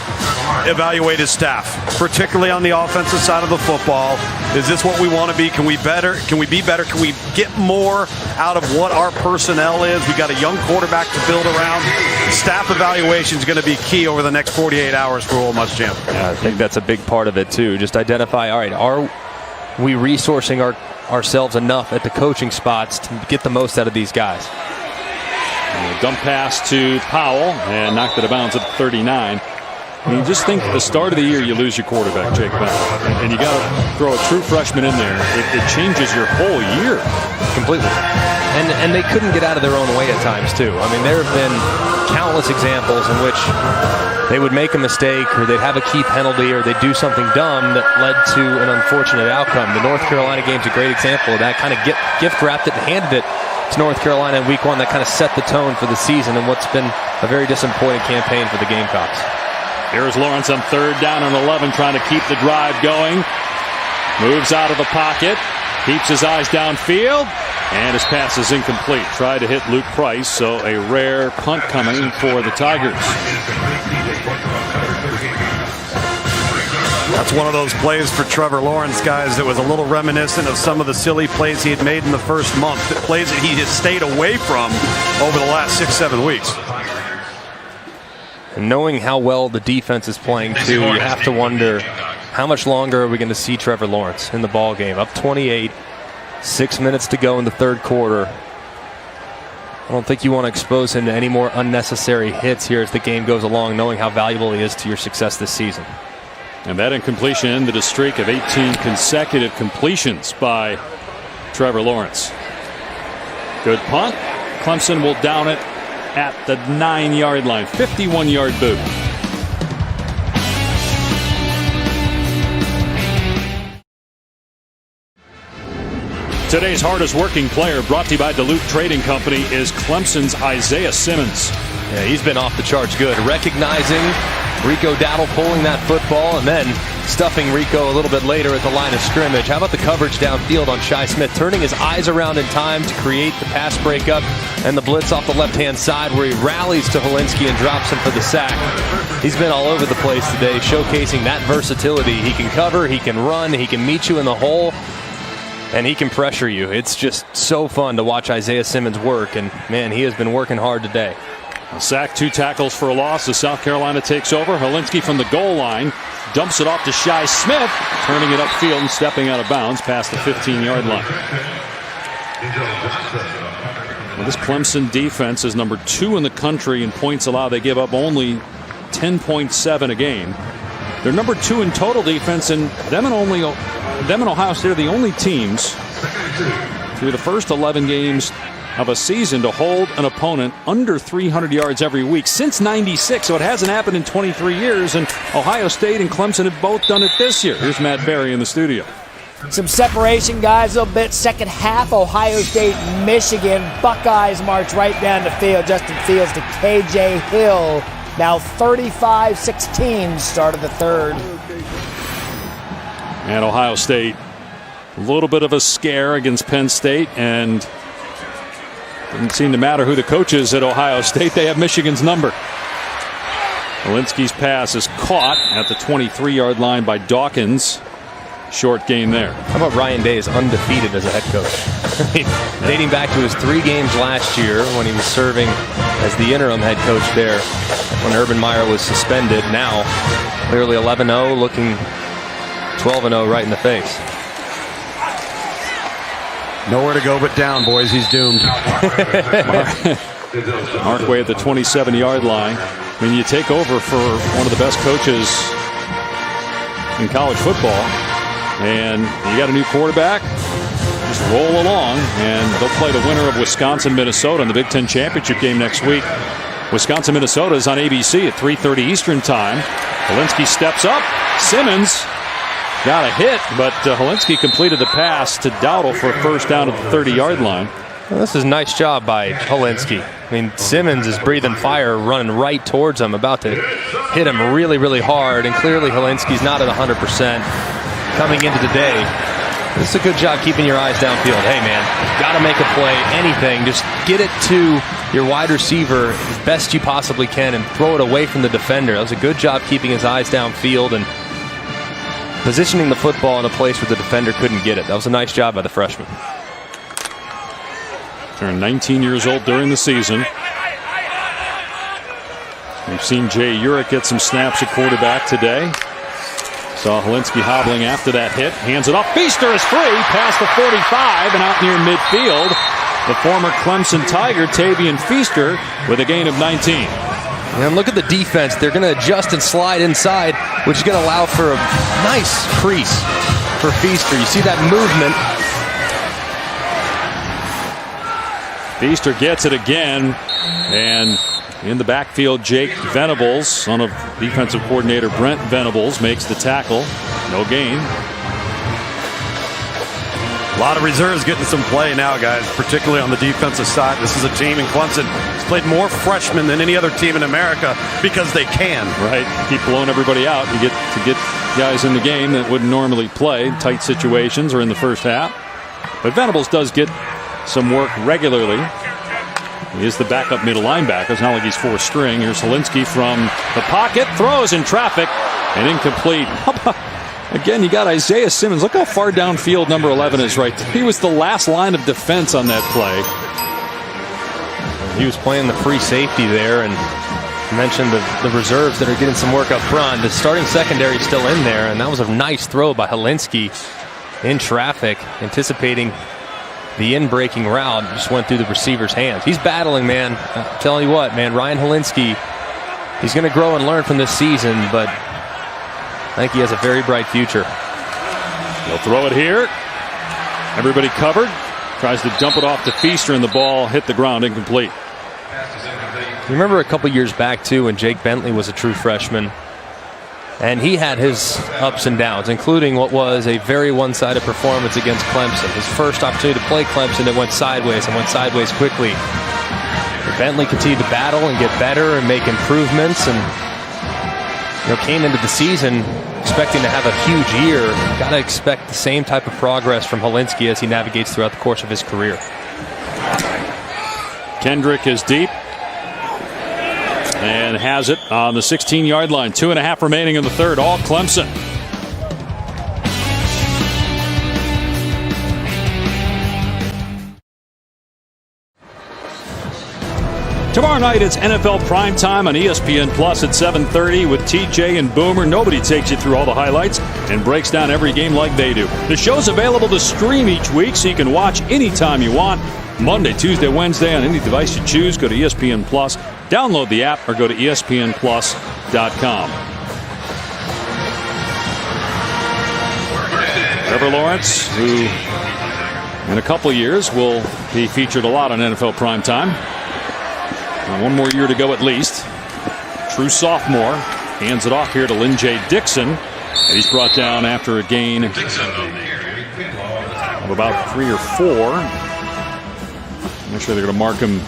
evaluate his staff, particularly on the offensive side of the football. Is this what we want to be? Can we better? Can we be better? Can we get more out of what our personnel is? We got a young quarterback to build around. Staff evaluation is going to be key over the next 48 hours for Will Muschamp. Yeah, I think that's a big part of it, too. Just identify, all right, are we resourcing ourselves enough at the coaching spots to get the most out of these guys? Dump pass to Powell and knocked it out of bounds at 39. I mean, just think at the start of the year you lose your quarterback, Jake Bell, and you got to throw a true freshman in there. It changes your whole year completely. And they couldn't get out of their own way at times too. I mean, there have been countless examples in which they would make a mistake or they'd have a key penalty or they'd do something dumb that led to an unfortunate outcome. The North Carolina game's a great example of that. Kind of gift wrapped it and handed it to North Carolina in week 1. That kind of set the tone for the season and what's been a very disappointing campaign for the Gamecocks. Here's Lawrence on 3rd down and 11, trying to keep the drive going. Moves out of the pocket, keeps his eyes downfield, and his pass is incomplete. Tried to hit Luke Price, so a rare punt coming for the Tigers. That's one of those plays for Trevor Lawrence, guys, that was a little reminiscent of some of the silly plays he had made in the first month, plays that he has stayed away from over the last 6-7 weeks. And knowing how well the defense is playing, too, you have to wonder how much longer are we going to see Trevor Lawrence in the ball game. Up 28, 6 minutes to go in the 3rd quarter. I don't think you want to expose him to any more unnecessary hits here as the game goes along, knowing how valuable he is to your success this season. And that incompletion ended a streak of 18 consecutive completions by Trevor Lawrence. Good punt. Clemson will down it at the 9-yard line. 51-yard boot. Today's hardest working player, brought to you by Duluth Trading Company, is Clemson's Isaiah Simmons. Yeah, he's been off the charts good. Recognizing Rico Dowdle pulling that football and then stuffing Rico a little bit later at the line of scrimmage. How about the coverage downfield on Shi Smith, turning his eyes around in time to create the pass breakup and the blitz off the left-hand side where he rallies to Helinski and drops him for the sack. He's been all over the place today, showcasing that versatility. He can cover, he can run, he can meet you in the hole, and he can pressure you. It's just so fun to watch Isaiah Simmons work, and man, he has been working hard today. A sack, 2 tackles for a loss as South Carolina takes over. Helinski from the goal line dumps it off to Shi Smith, turning it upfield and stepping out of bounds past the 15-yard line. Well, this Clemson defense is number 2 in the country in points allowed. They give up only 10.7 a game. They're number 2 in total defense, and them and Ohio State are the only teams through the first 11 games of a season to hold an opponent under 300 yards every week since '96. So it hasn't happened in 23 years, and Ohio State and Clemson have both done it this year. Here's Matt Berry in the studio. Some separation, guys, a little bit. Second half, Ohio State, Michigan. Buckeyes march right down the field. Justin Fields to K.J. Hill. Now 35-16, start of the third. And Ohio State, a little bit of a scare against Penn State, and doesn't seem to matter who the coach is at Ohio State. They have Michigan's number. Helinski's pass is caught at the 23-yard line by Dawkins. Short gain there. How about Ryan Day is undefeated as a head coach? Dating back to his 3 games last year when he was serving as the interim head coach there when Urban Meyer was suspended. Now, clearly 11-0, looking 12-0 right in the face. Nowhere to go but down, boys. He's doomed. Markway at the 27-yard line. I mean, you take over for one of the best coaches in college football, and you got a new quarterback. Just roll along, and they'll play the winner of Wisconsin-Minnesota in the Big Ten Championship game next week. Wisconsin-Minnesota is on ABC at 3:30 Eastern Time. Helinski steps up. Simmons got a hit, but Helinski completed the pass to Dowdle for a first down at the 30-yard line. Well, this is a nice job by Helinski. I mean, Simmons is breathing fire, running right towards him, about to hit him really, really hard, and clearly Helinski's not at 100% coming into the day. This is a good job keeping your eyes downfield. Hey, man, got to make a play, anything. Just get it to your wide receiver as best you possibly can and throw it away from the defender. That was a good job keeping his eyes downfield and positioning the football in a place where the defender couldn't get it. That was a nice job by the freshman. Turned 19 years old during the season. We've seen Jay Urich get some snaps at quarterback today. Saw Helinski hobbling after that hit. Hands it off. Feaster is free. Past the 45 and out near midfield. The former Clemson Tiger, Tavian Feaster, with a gain of 19. And look at the defense. They're going to adjust and slide inside, which is going to allow for a nice crease for Feaster. You see that movement. Feaster gets it again, and in the backfield, Jake Venables, son of defensive coordinator Brent Venables, makes the tackle. No gain. A lot of reserves getting some play now, guys, particularly on the defensive side. This is a team in Clemson that's played more freshmen than any other team in America because they can. Right. Keep blowing everybody out. You get to get guys in the game that wouldn't normally play. Tight situations or in the first half. But Venables does get some work regularly. He is the backup middle linebacker. It's not like he's fourth string. Here's Helinski from the pocket. Throws in traffic and incomplete. Again, you got Isaiah Simmons. Look how far downfield number 11 is right there. He was the last line of defense on that play. He was playing the free safety there, and you mentioned the reserves that are getting some work up front. The starting secondary is still in there, and that was a nice throw by Helinski in traffic, anticipating the in-breaking route. Just went through the receiver's hands. He's battling, man. I'm telling you what, man, Ryan Helinski, he's going to grow and learn from this season, but I think he has a very bright future. He'll throw it here. Everybody covered. Tries to dump it off to Feaster, and the ball hit the ground incomplete. You remember a couple years back, too, when Jake Bentley was a true freshman, and he had his ups and downs, including what was a very one-sided performance against Clemson. His first opportunity to play Clemson, it went sideways and went sideways quickly. But Bentley continued to battle and get better and make improvements, and came into the season expecting to have a huge year. Got to expect the same type of progress from Helinski as he navigates throughout the course of his career. Kendrick is deep and has it on the 16-yard line. 2.5 remaining in the third. All Clemson. Tomorrow night, it's NFL Primetime on ESPN Plus at 7:30 with TJ and Boomer. Nobody takes you through all the highlights and breaks down every game like they do. The show's available to stream each week, so you can watch anytime you want. Monday, Tuesday, Wednesday on any device you choose. Go to ESPN Plus, download the app, or go to ESPNplus.com. Trevor Lawrence, who in a couple years will be featured a lot on NFL primetime. One more year to go at least. True sophomore. Hands it off here to Lynn J. Dixon. And he's brought down after a gain of about 3 or 4. I'm not sure they're going to mark him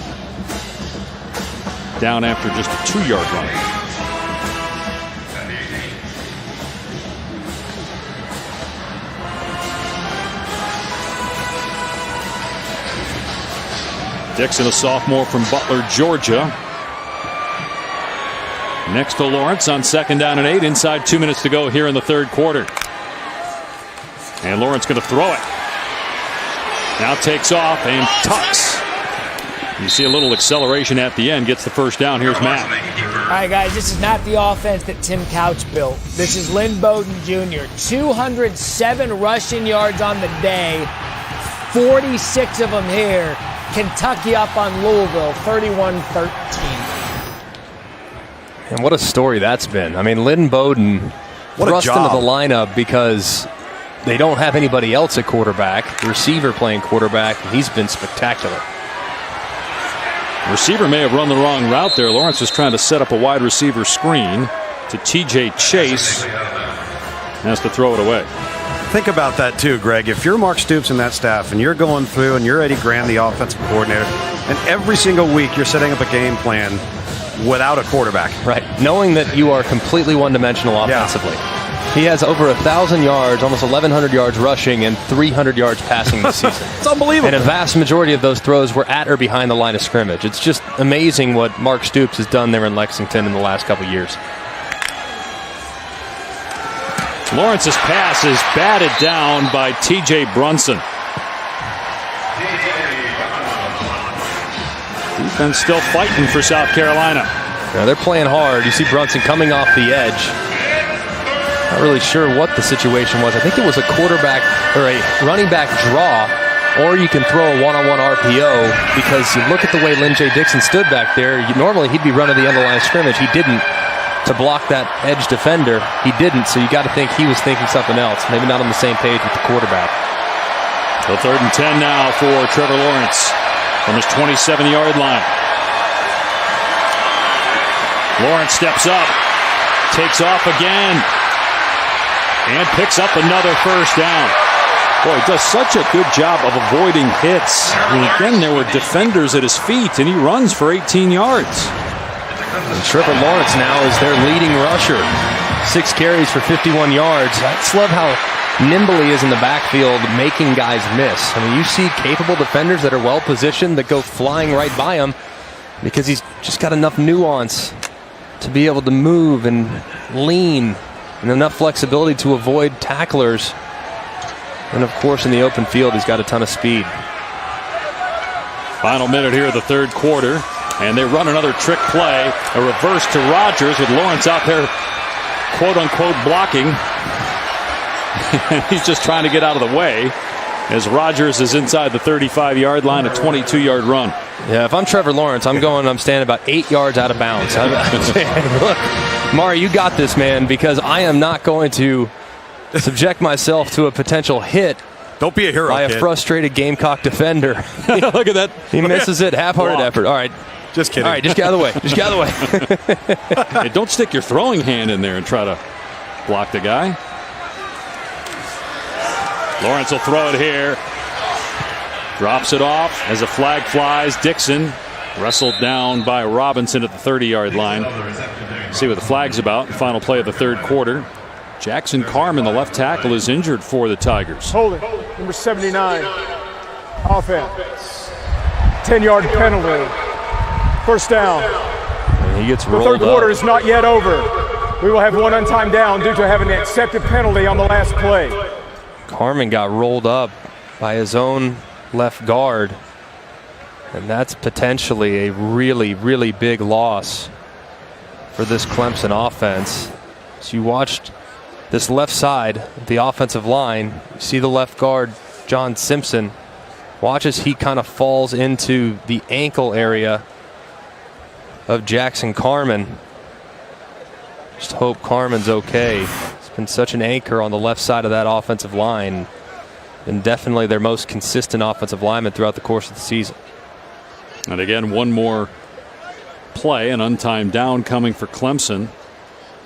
down after just a 2-yard run. Dixon, a sophomore from Butler, Georgia. Next to Lawrence on 2nd down and 8. Inside 2 minutes to go here in the third quarter. And Lawrence going to throw it. Now takes off and tucks. You see a little acceleration at the end. Gets the first down. Here's Matt. All right, guys, this is not the offense that Tim Couch built. This is Lynn Bowden Jr. 207 rushing yards on the day. 46 of them here. Kentucky up on Louisville, 31-13. And what a story that's been. I mean, Lynn Bowden thrust into the lineup because they don't have anybody else at quarterback. The receiver playing quarterback, and he's been spectacular. Receiver may have run the wrong route there. Lawrence was trying to set up a wide receiver screen to T.J. Chase. Has to throw it away. Think about that too, Greg. If you're Mark Stoops and that staff, and you're going through and you're Eddie Graham, the offensive coordinator, and every single week you're setting up a game plan without a quarterback. Right. Knowing that you are completely one-dimensional offensively. Yeah. He has over 1,000 yards, almost 1,100 yards rushing, and 300 yards passing this season. It's unbelievable. And a vast majority of those throws were at or behind the line of scrimmage. It's just amazing what Mark Stoops has done there in Lexington in the last couple years. Lawrence's pass is batted down by T.J. Brunson. Defense still fighting for South Carolina. Yeah, they're playing hard. You see Brunson coming off the edge. Not really sure what the situation was. I think it was a quarterback or a running back draw, or you can throw a one-on-one RPO because you look at the way Lynn J. Dixon stood back there. Normally he'd be running the end of the line of scrimmage. He didn't. To block that edge defender, he didn't, so you got to think he was thinking something else. Maybe not on the same page with the quarterback. So 3rd and 10 now for Trevor Lawrence from his 27-yard line. Lawrence steps up, takes off again, and picks up another first down. Boy, he does such a good job of avoiding hits. And again, there were defenders at his feet, and he runs for 18 yards. And Trevor Lawrence now is their leading rusher. 6 carries for 51 yards. I just love how nimble he is in the backfield, making guys miss. I mean, you see capable defenders that are well positioned that go flying right by him because he's just got enough nuance to be able to move and lean and enough flexibility to avoid tacklers. And of course, in the open field, he's got a ton of speed. Final minute here of the third quarter. And they run another trick play, a reverse to Rodgers with Lawrence out there, quote-unquote, blocking. He's just trying to get out of the way as Rodgers is inside the 35-yard line, a 22-yard run. Yeah, if I'm Trevor Lawrence, I'm standing about 8 yards out of bounds. I'm saying, look, Mari, you got this, man, because I am not going to subject myself to a potential hit. Don't be a hero, by a frustrated Gamecock defender. Look at that. He misses it. Half-hearted effort. All right. Just kidding. All right, just get out of the way. Just get out of the way. Hey, don't stick your throwing hand in there and try to block the guy. Lawrence will throw it here. Drops it off as a flag flies. Dixon wrestled down by Robinson at the 30-yard line. See what the flag's about. Final play of the third quarter. Jackson Carman, the left tackle, is injured for the Tigers. Holding, number 79. Offense. 10-yard penalty. First down. And he gets rolled up. The third quarter up. is not yet over. We will have one untimed down due to having an accepted penalty on the last play. Carman got rolled up by his own left guard. And that's potentially a really, really big loss for this Clemson offense. So you watched this left side of the offensive line. You see the left guard, John Simpson. Watch as he kind of falls into the ankle area of Jackson Carman. Just hope Carman's okay. He's been such an anchor on the left side of that offensive line. and definitely their most consistent offensive lineman throughout the course of the season. And again, one more play, an untimed down coming for Clemson.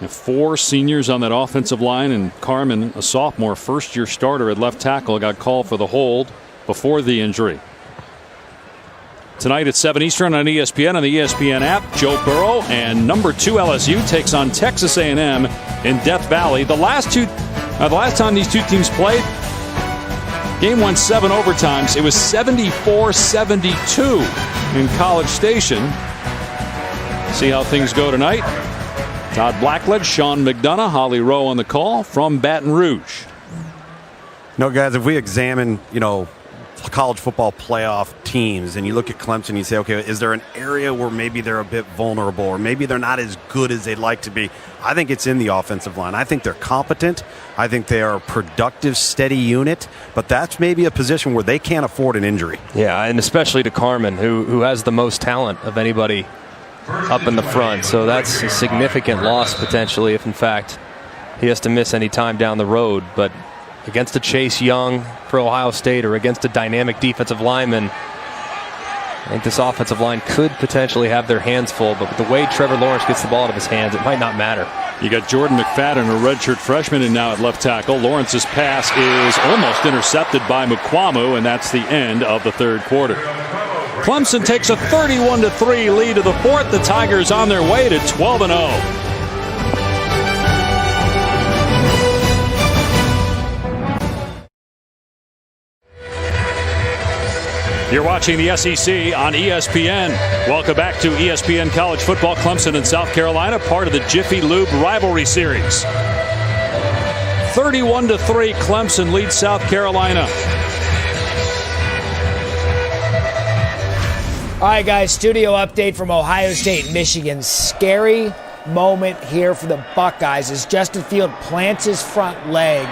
And 4 seniors on that offensive line, and Carmen, a sophomore, first-year starter at left tackle, got called for the hold before the injury. Tonight at 7 Eastern on ESPN, on the ESPN app, Joe Burrow and number 2 LSU takes on Texas A&M in Death Valley. The last time these two teams played, game went 7 overtimes. It was 74-72 in College Station. See how things go tonight. Todd Blackledge, Sean McDonough, Holly Rowe on the call from Baton Rouge. No, guys, if we examine, college football playoff teams and you look at Clemson, you say, okay, is there an area where maybe they're a bit vulnerable or maybe they're not as good as they'd like to be? I think it's in the offensive line. I think they're competent. I think they are a productive, steady unit, but that's maybe a position where they can't afford an injury. Yeah, and especially to Carmen, who has the most talent of anybody up in the front. So that's a significant loss potentially if, in fact, he has to miss any time down the road. But against a Chase Young for Ohio State or against a dynamic defensive lineman, I think this offensive line could potentially have their hands full. But with the way Trevor Lawrence gets the ball out of his hands, it might not matter. You got Jordan McFadden, a redshirt freshman, and now at left tackle. Lawrence's pass is almost intercepted by Mukwamu, and that's the end of the third quarter. Clemson takes a 31-3 lead to the fourth. The Tigers on their way to 12-0. You're watching the SEC on ESPN. Welcome back to ESPN College Football. Clemson and South Carolina, part of the Jiffy Lube rivalry series. 31-3, Clemson leads South Carolina. All right, guys, studio update from Ohio State, Michigan. Scary moment here for the Buckeyes as Justin Field plants his front leg.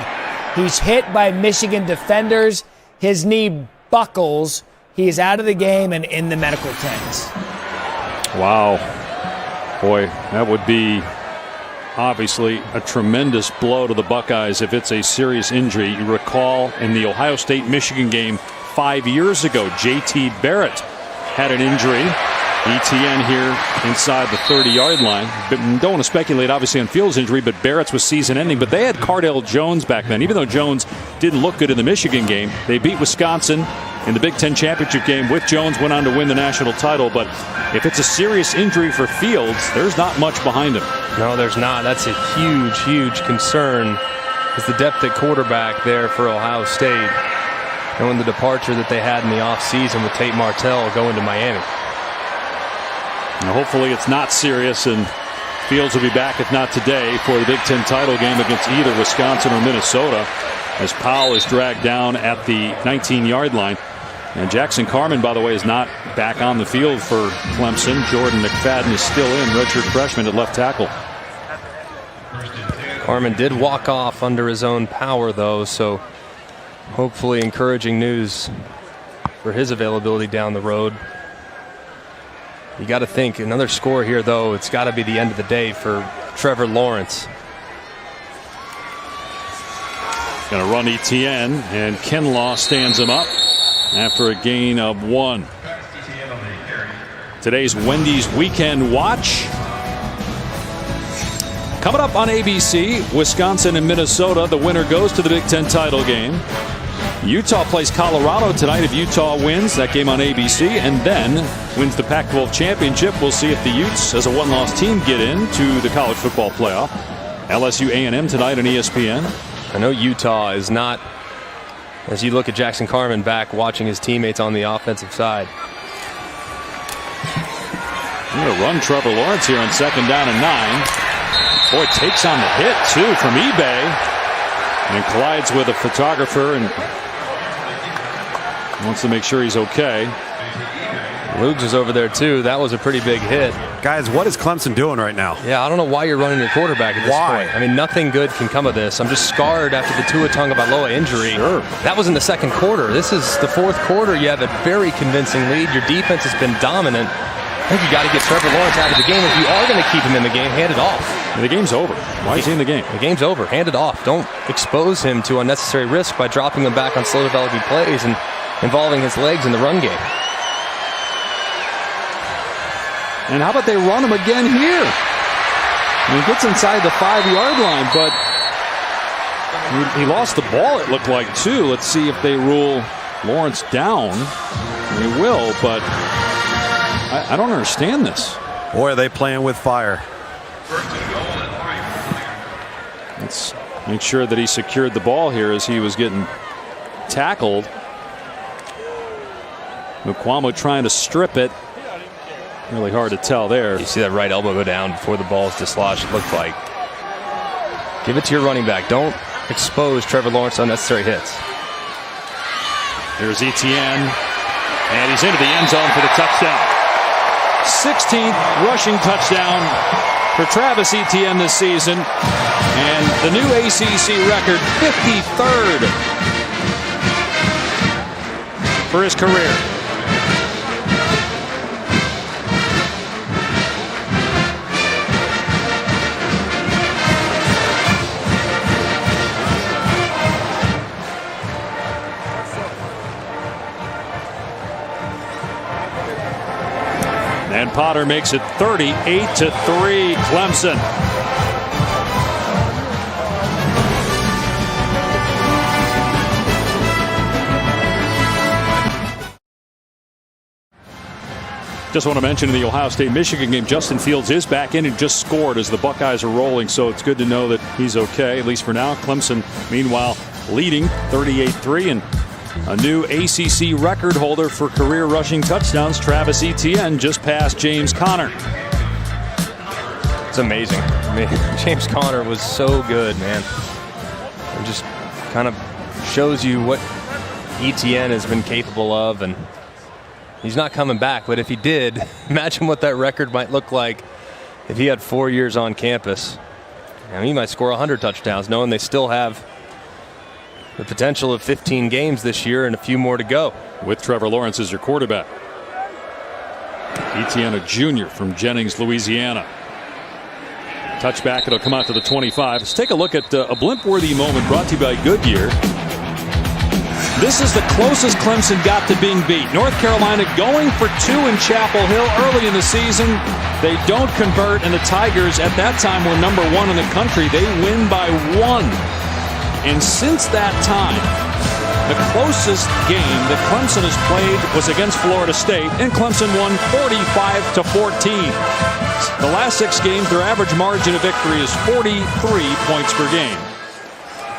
He's hit by Michigan defenders. His knee buckles. He is out of the game and in the medical tent. Wow. Boy, that would be obviously a tremendous blow to the Buckeyes if it's a serious injury. You recall in the Ohio State-Michigan game 5 years ago, J.T. Barrett had an injury. ETN here inside the 30-yard line. But don't want to speculate, obviously, on Fields' injury, but Barrett's was season-ending. But they had Cardale Jones back then. Even though Jones didn't look good in the Michigan game, they beat Wisconsin in the Big Ten championship game with Jones, went on to win the national title. But if it's a serious injury for Fields, there's not much behind him. No, there's not. That's a huge, huge concern, is the depth at quarterback there for Ohio State. Knowing the departure that they had in the offseason with Tate Martell going to Miami. Now hopefully it's not serious, and Fields will be back, if not today, for the Big Ten title game against either Wisconsin or Minnesota, as Powell is dragged down at the 19-yard line. And Jackson Carman, by the way, is not back on the field for Clemson. Jordan McFadden is still in, redshirt freshman at left tackle. Carman did walk off under his own power, though, so hopefully encouraging news for his availability down the road. You got to think another score here, though. It's got to be the end of the day for Trevor Lawrence. Going to run ETN, and Kinlaw stands him up after a gain of 1. Today's Wendy's Weekend Watch. Coming up on ABC, Wisconsin and Minnesota. The winner goes to the Big Ten title game. Utah plays Colorado tonight. If Utah wins, that game on ABC, and then wins the Pac-12 championship, we'll see if the Utes, as a one-loss team, get into the college football playoff. LSU A&M tonight on ESPN. I know Utah is not, as you look at Jackson Carman back watching his teammates on the offensive side. I'm going to run Trevor Lawrence here on 2nd down and 9. Boy, takes on the hit, too, from eBay. And collides with a photographer and wants to make sure he's okay. Lugs is over there, too. That was a pretty big hit. Guys, what is Clemson doing right now? Yeah, I don't know why you're running your quarterback at this point. I mean, nothing good can come of this. I'm just scarred after the Tua Tagovailoa injury. Sure. That was in the second quarter. This is the fourth quarter. You have a very convincing lead. Your defense has been dominant. I think you got to get Trevor Lawrence out of the game. If you are going to keep him in the game, hand it off. The game's over. Why is he in the game? The game's over. Hand it off. Don't expose him to unnecessary risk by dropping him back on slow developing plays and involving his legs in the run game. And how about they run him again here? He gets inside the 5-yard line, but he lost the ball, it looked like, too. Let's see if they rule Lawrence down. They will, but I don't understand this. Boy, are they playing with fire. Let's make sure that he secured the ball here as he was getting tackled. Mukwamo trying to strip it. Really hard to tell there. You see that right elbow go down before the ball is dislodged, it looked like. Give it to your running back. Don't expose Trevor Lawrence to unnecessary hits. Here's Etienne, and he's into the end zone for the touchdown. 16th rushing touchdown for Travis Etienne this season, and the new ACC record, 53rd for his career. And Potter makes it 38-3 Clemson. Just want to mention in the Ohio State-Michigan game, Justin Fields is back in and just scored as the Buckeyes are rolling, so it's good to know that he's okay, at least for now. Clemson, meanwhile, leading 38-3, and a new ACC record holder for career rushing touchdowns, Travis Etienne, just passed James Conner. It's amazing. I mean, James Conner was so good, man. It just kind of shows you what Etienne has been capable of, and he's not coming back, but if he did, imagine what that record might look like if he had 4 years on campus. I mean, he might score 100 touchdowns, knowing they still have the potential of 15 games this year and a few more to go. With Trevor Lawrence as your quarterback. Etienne, a junior from Jennings, Louisiana. Touchback, it'll come out to the 25. Let's take a look at a blimp-worthy moment brought to you by Goodyear. This is the closest Clemson got to being beat. North Carolina going for 2 in Chapel Hill early in the season. They don't convert, and the Tigers at that time were number 1 in the country. They win by 1. And since that time, the closest game that Clemson has played was against Florida State, and Clemson won 45-14. The last 6 games, their average margin of victory is 43 points per game.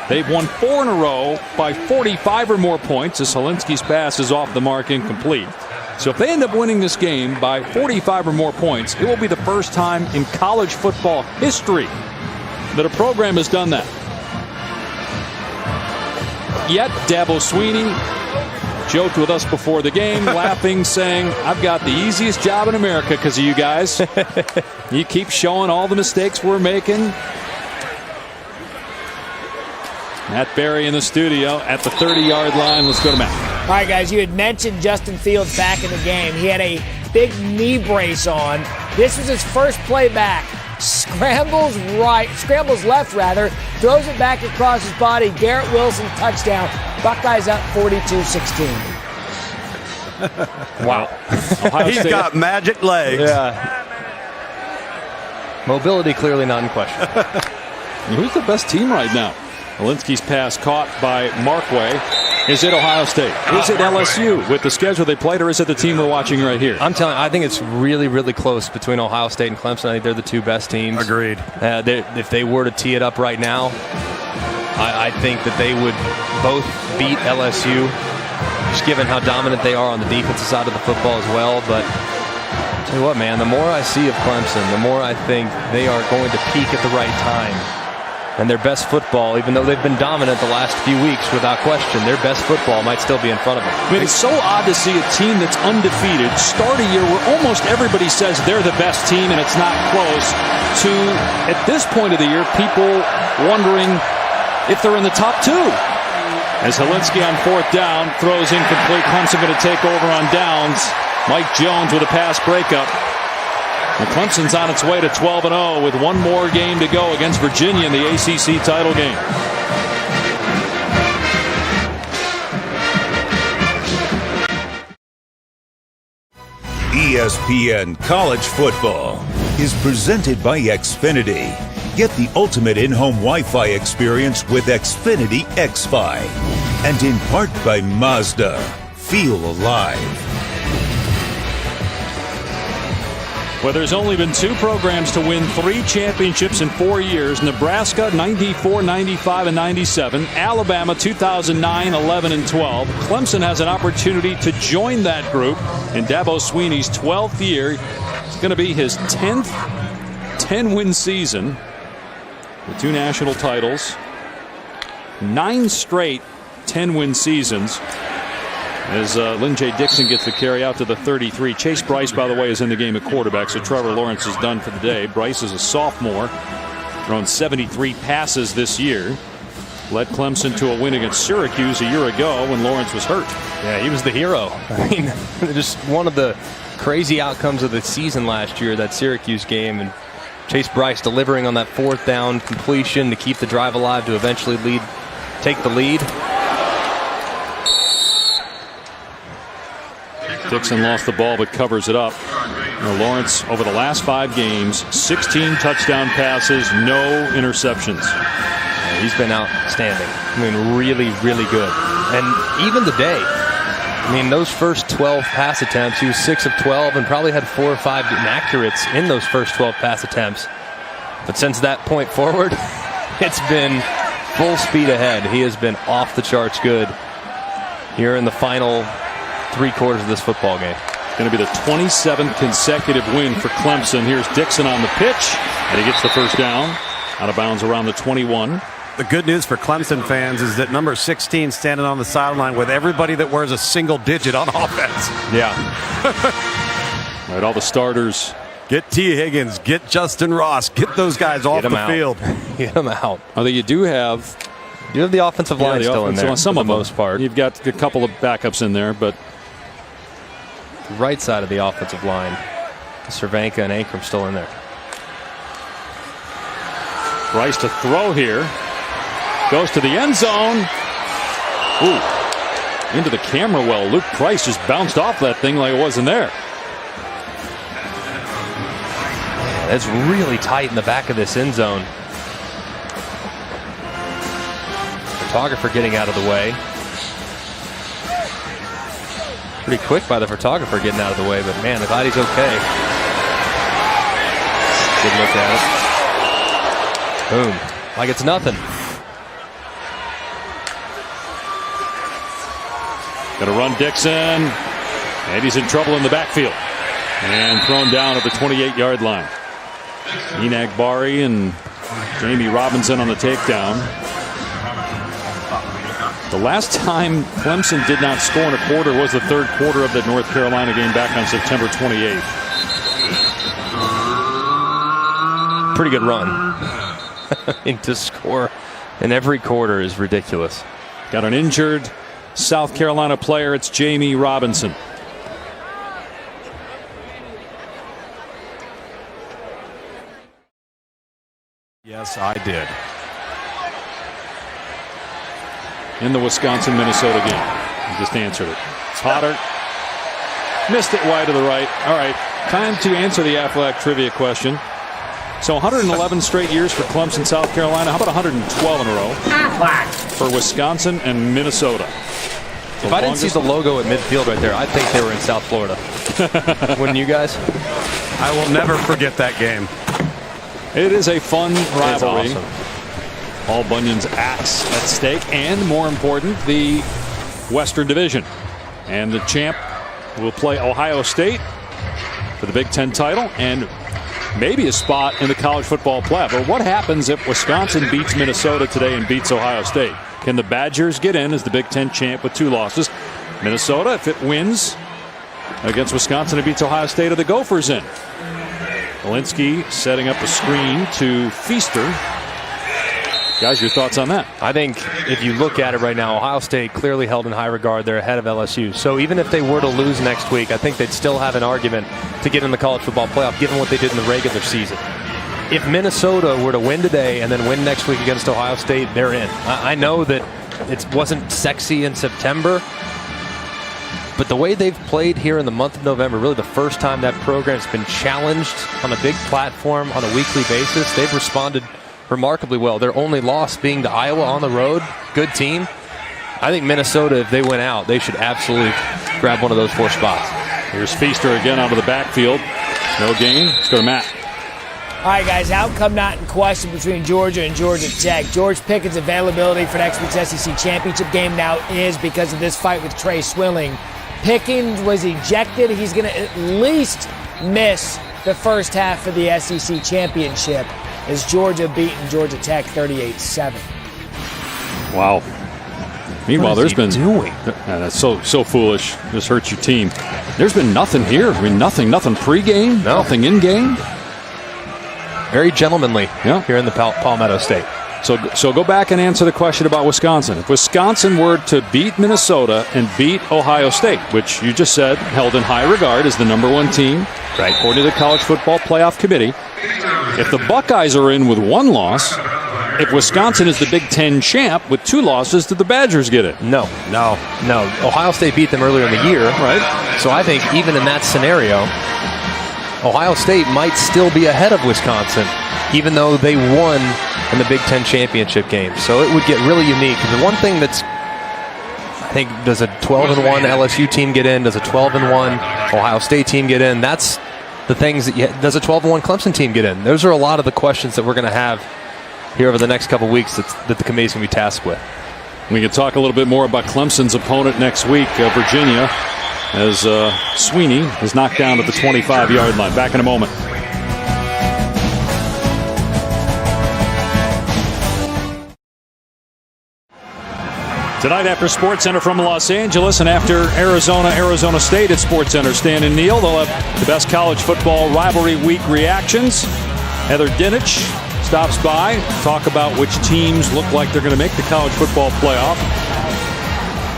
They've won 4 in a row by 45 or more points as Helinski's pass is off the mark, incomplete. So if they end up winning this game by 45 or more points, it will be the first time in college football history that a program has done that. Yet Dabo Swinney joked with us before the game, laughing, saying, I've got the easiest job in America because of you guys. You keep showing all the mistakes we're making. Matt Berry in the studio at the 30-yard line. Let's go to Matt. All right, guys, you had mentioned Justin Fields back in the game. He had a big knee brace on. This was his first play back. Scrambles left, throws it back across his body. Garrett Wilson, touchdown. Buckeyes up 42-16. Wow. He's got magic legs. Yeah. Mobility clearly not in question. Who's the best team right now? Helinski's pass caught by Markway. Is it Ohio State? Is it LSU with the schedule they played, or is it the team we're watching right here? I'm telling you, I think it's really, really close between Ohio State and Clemson. I think they're the 2 best teams. Agreed. If they were to tee it up right now, I think that they would both beat LSU, just given how dominant they are on the defensive side of the football as well. But I'll tell you what, man, the more I see of Clemson, the more I think they are going to peak at the right time. And their best football, even though they've been dominant the last few weeks, without question, their best football might still be in front of them. I mean, it's so odd to see a team that's undefeated start a year where almost everybody says they're the best team and it's not close, to, at this point of the year, people wondering if they're in the top 2. As Helinski on 4th down throws incomplete. Clemson going to take over on downs. Mike Jones with a pass breakup. And Clemson's on its way to 12-0 with one more game to go against Virginia in the ACC title game. ESPN College Football is presented by Xfinity. Get the ultimate in-home Wi-Fi experience with Xfinity X5. And in part by Mazda. Feel alive. Well, there's only been 2 programs to win 3 championships in 4 years. Nebraska, 94, 95, and 97. Alabama, 2009, 11, and 12. Clemson has an opportunity to join that group in Dabo Swinney's 12th year. It's going to be his 10th 10-win season with 2 national titles. 9 straight 10-win seasons. As Lynn J. Dixon gets the carry out to the 33. Chase Bryce, by the way, is in the game at quarterback, so Trevor Lawrence is done for the day. Bryce is a sophomore, thrown 73 passes this year. Led Clemson to a win against Syracuse a year ago when Lawrence was hurt. Yeah, he was the hero. I mean, just one of the crazy outcomes of the season last year, that Syracuse game, and Chase Bryce delivering on that 4th down completion to keep the drive alive to eventually take the lead. Dixon lost the ball but covers it up. Lawrence, over the last 5 games, 16 touchdown passes, no interceptions. Yeah, he's been outstanding. I mean, really, really good. And even today, I mean, those first 12 pass attempts, he was 6 of 12 and probably had 4 or 5 inaccurates in those first 12 pass attempts. But since that point forward, it's been full speed ahead. He has been off the charts good here in the final 3 quarters of this football game. It's going to be the 27th consecutive win for Clemson. Here's Dixon on the pitch, and he gets the first down. Out of bounds around the 21. The good news for Clemson fans is that number 16 standing on the sideline with everybody that wears a single digit on offense. Yeah. Right, all the starters. Get T. Higgins, get Justin Ross, get those guys off the field. Get them out. Although you do have the offensive line still in there on some for of the most part. You've got a couple of backups in there, but the right side of the offensive line, Cervenka and Ankrum still in there. Bryce to throw here. Goes to the end zone. Ooh. Into the camera well. Luke Price just bounced off that thing like it wasn't there. It's really tight in the back of this end zone. Photographer getting out of the way. Pretty quick by the photographer getting out of the way, but man, I'm glad he's okay. Good look at it. Boom. Like it's nothing. Going to run Dixon. And he's in trouble in the backfield. And thrown down at the 28-yard line. Enagbari and Jamie Robinson on the takedown. The last time Clemson did not score in a quarter was the 3rd quarter of the North Carolina game back on September 28th. Pretty good run. And to score in every quarter is ridiculous. Got an injured South Carolina player. It's Jamie Robinson. Yes, I did. In the Wisconsin-Minnesota game. He just answered it. Potter missed it wide to the right. All right, time to answer the Aflac trivia question. So 111 straight years for Clemson, South Carolina. How about 112 in a row for Wisconsin and Minnesota? If I didn't see the logo at midfield right there, I'd think they were in South Florida. Wouldn't you guys? I will never forget that game. It is a fun rivalry. Awesome. Paul Bunyan's axe at stake, and more important, the Western Division. And the champ will play Ohio State for the Big Ten title and maybe a spot in the college football playoff. But what happens if Wisconsin beats Minnesota today and beats Ohio State? Can the Badgers get in as the Big Ten champ with 2 losses? Minnesota, if it wins against Wisconsin and beats Ohio State, are the Gophers in? Walensky setting up a screen to Feaster. Guys, your thoughts on that? I think if you look at it right now, Ohio State clearly held in high regard. They're ahead of LSU. So even if they were to lose next week, I think they'd still have an argument to get in the college football playoff, given what they did in the regular season. If Minnesota were to win today and then win next week against Ohio State, they're in. I know that it wasn't sexy in September, but the way they've played here in the month of November, really the first time that program's been challenged on a big platform on a weekly basis, they've responded remarkably well. Their only loss being to Iowa on the road. Good team. I think Minnesota, if they win out, they should absolutely grab one of those 4 spots. Here's Feaster again out of the backfield. No gain. Let's go to Matt. All right, guys, outcome not in question between Georgia and Georgia Tech. George Pickens' availability for next week's SEC championship game now is because of this fight with Trey Swilling. Pickens was ejected. He's going to at least miss the first half of the SEC championship as Georgia beaten Georgia Tech 38-7. Wow. Meanwhile, there's been doing. That's so foolish. This hurts your team. There's been nothing here. I mean, nothing pregame, nothing in game. Very gentlemanly here in the Palmetto State. So go back and answer the question about Wisconsin. If Wisconsin were to beat Minnesota and beat Ohio State, which you just said held in high regard as the #1 team, right, according to the College Football Playoff Committee, if the Buckeyes are in with 1 loss, if Wisconsin is the Big Ten champ with 2 losses, did the Badgers get it? No. Ohio State beat them earlier in the year. Right. So I think even in that scenario, Ohio State might still be ahead of Wisconsin, even though they won in the Big Ten championship game. So it would get really unique. The one thing that's, I think, does a 12-1 LSU team get in? Does a 12-1 Ohio State team get in? That's the things that does a 12-1 Clemson team get in? Those are a lot of the questions that we're going to have here over the next couple of weeks that the committee's going to be tasked with. We can talk a little bit more about Clemson's opponent next week, Virginia, as Sweeney is knocked down at the 25-yard line. Back in a moment. Tonight after SportsCenter from Los Angeles and after Arizona State at SportsCenter, Stan and Neil, they'll have the best college football rivalry week reactions. Heather Dinich stops by, talk about which teams look like they're going to make the college football playoff.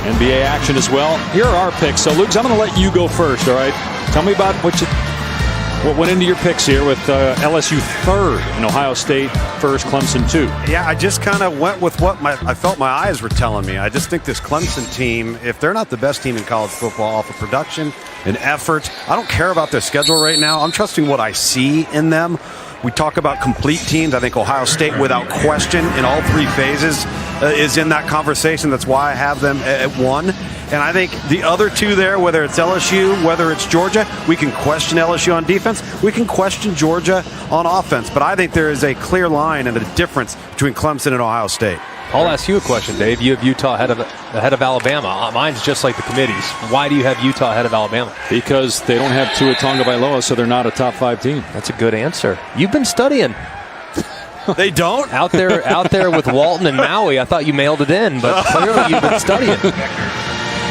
NBA action as well. Here are our picks. So, Luke, I'm going to let you go first, all right? Tell me about what went into your picks here with LSU 3rd and Ohio State 1st, Clemson 2. Yeah, I just kind of went with what I felt my eyes were telling me. I just think this Clemson team, if they're not the best team in college football off of production and effort, I don't care about their schedule right now. I'm trusting what I see in them. We talk about complete teams. I think Ohio State, without question, in all 3 phases, is in that conversation. That's why I have them at 1. And I think the other 2 there, whether it's LSU, whether it's Georgia, we can question LSU on defense. We can question Georgia on offense. But I think there is a clear line and a difference between Clemson and Ohio State. I'll ask you a question, Dave. You have Utah ahead of Alabama. Mine's just like the committee's. Why do you have Utah ahead of Alabama? Because they don't have Tua Tagovailoa, so they're not a top 5 team. That's a good answer. You've been studying. They don't? Out there with Walton and Maui, I thought you mailed it in, but clearly you've been studying.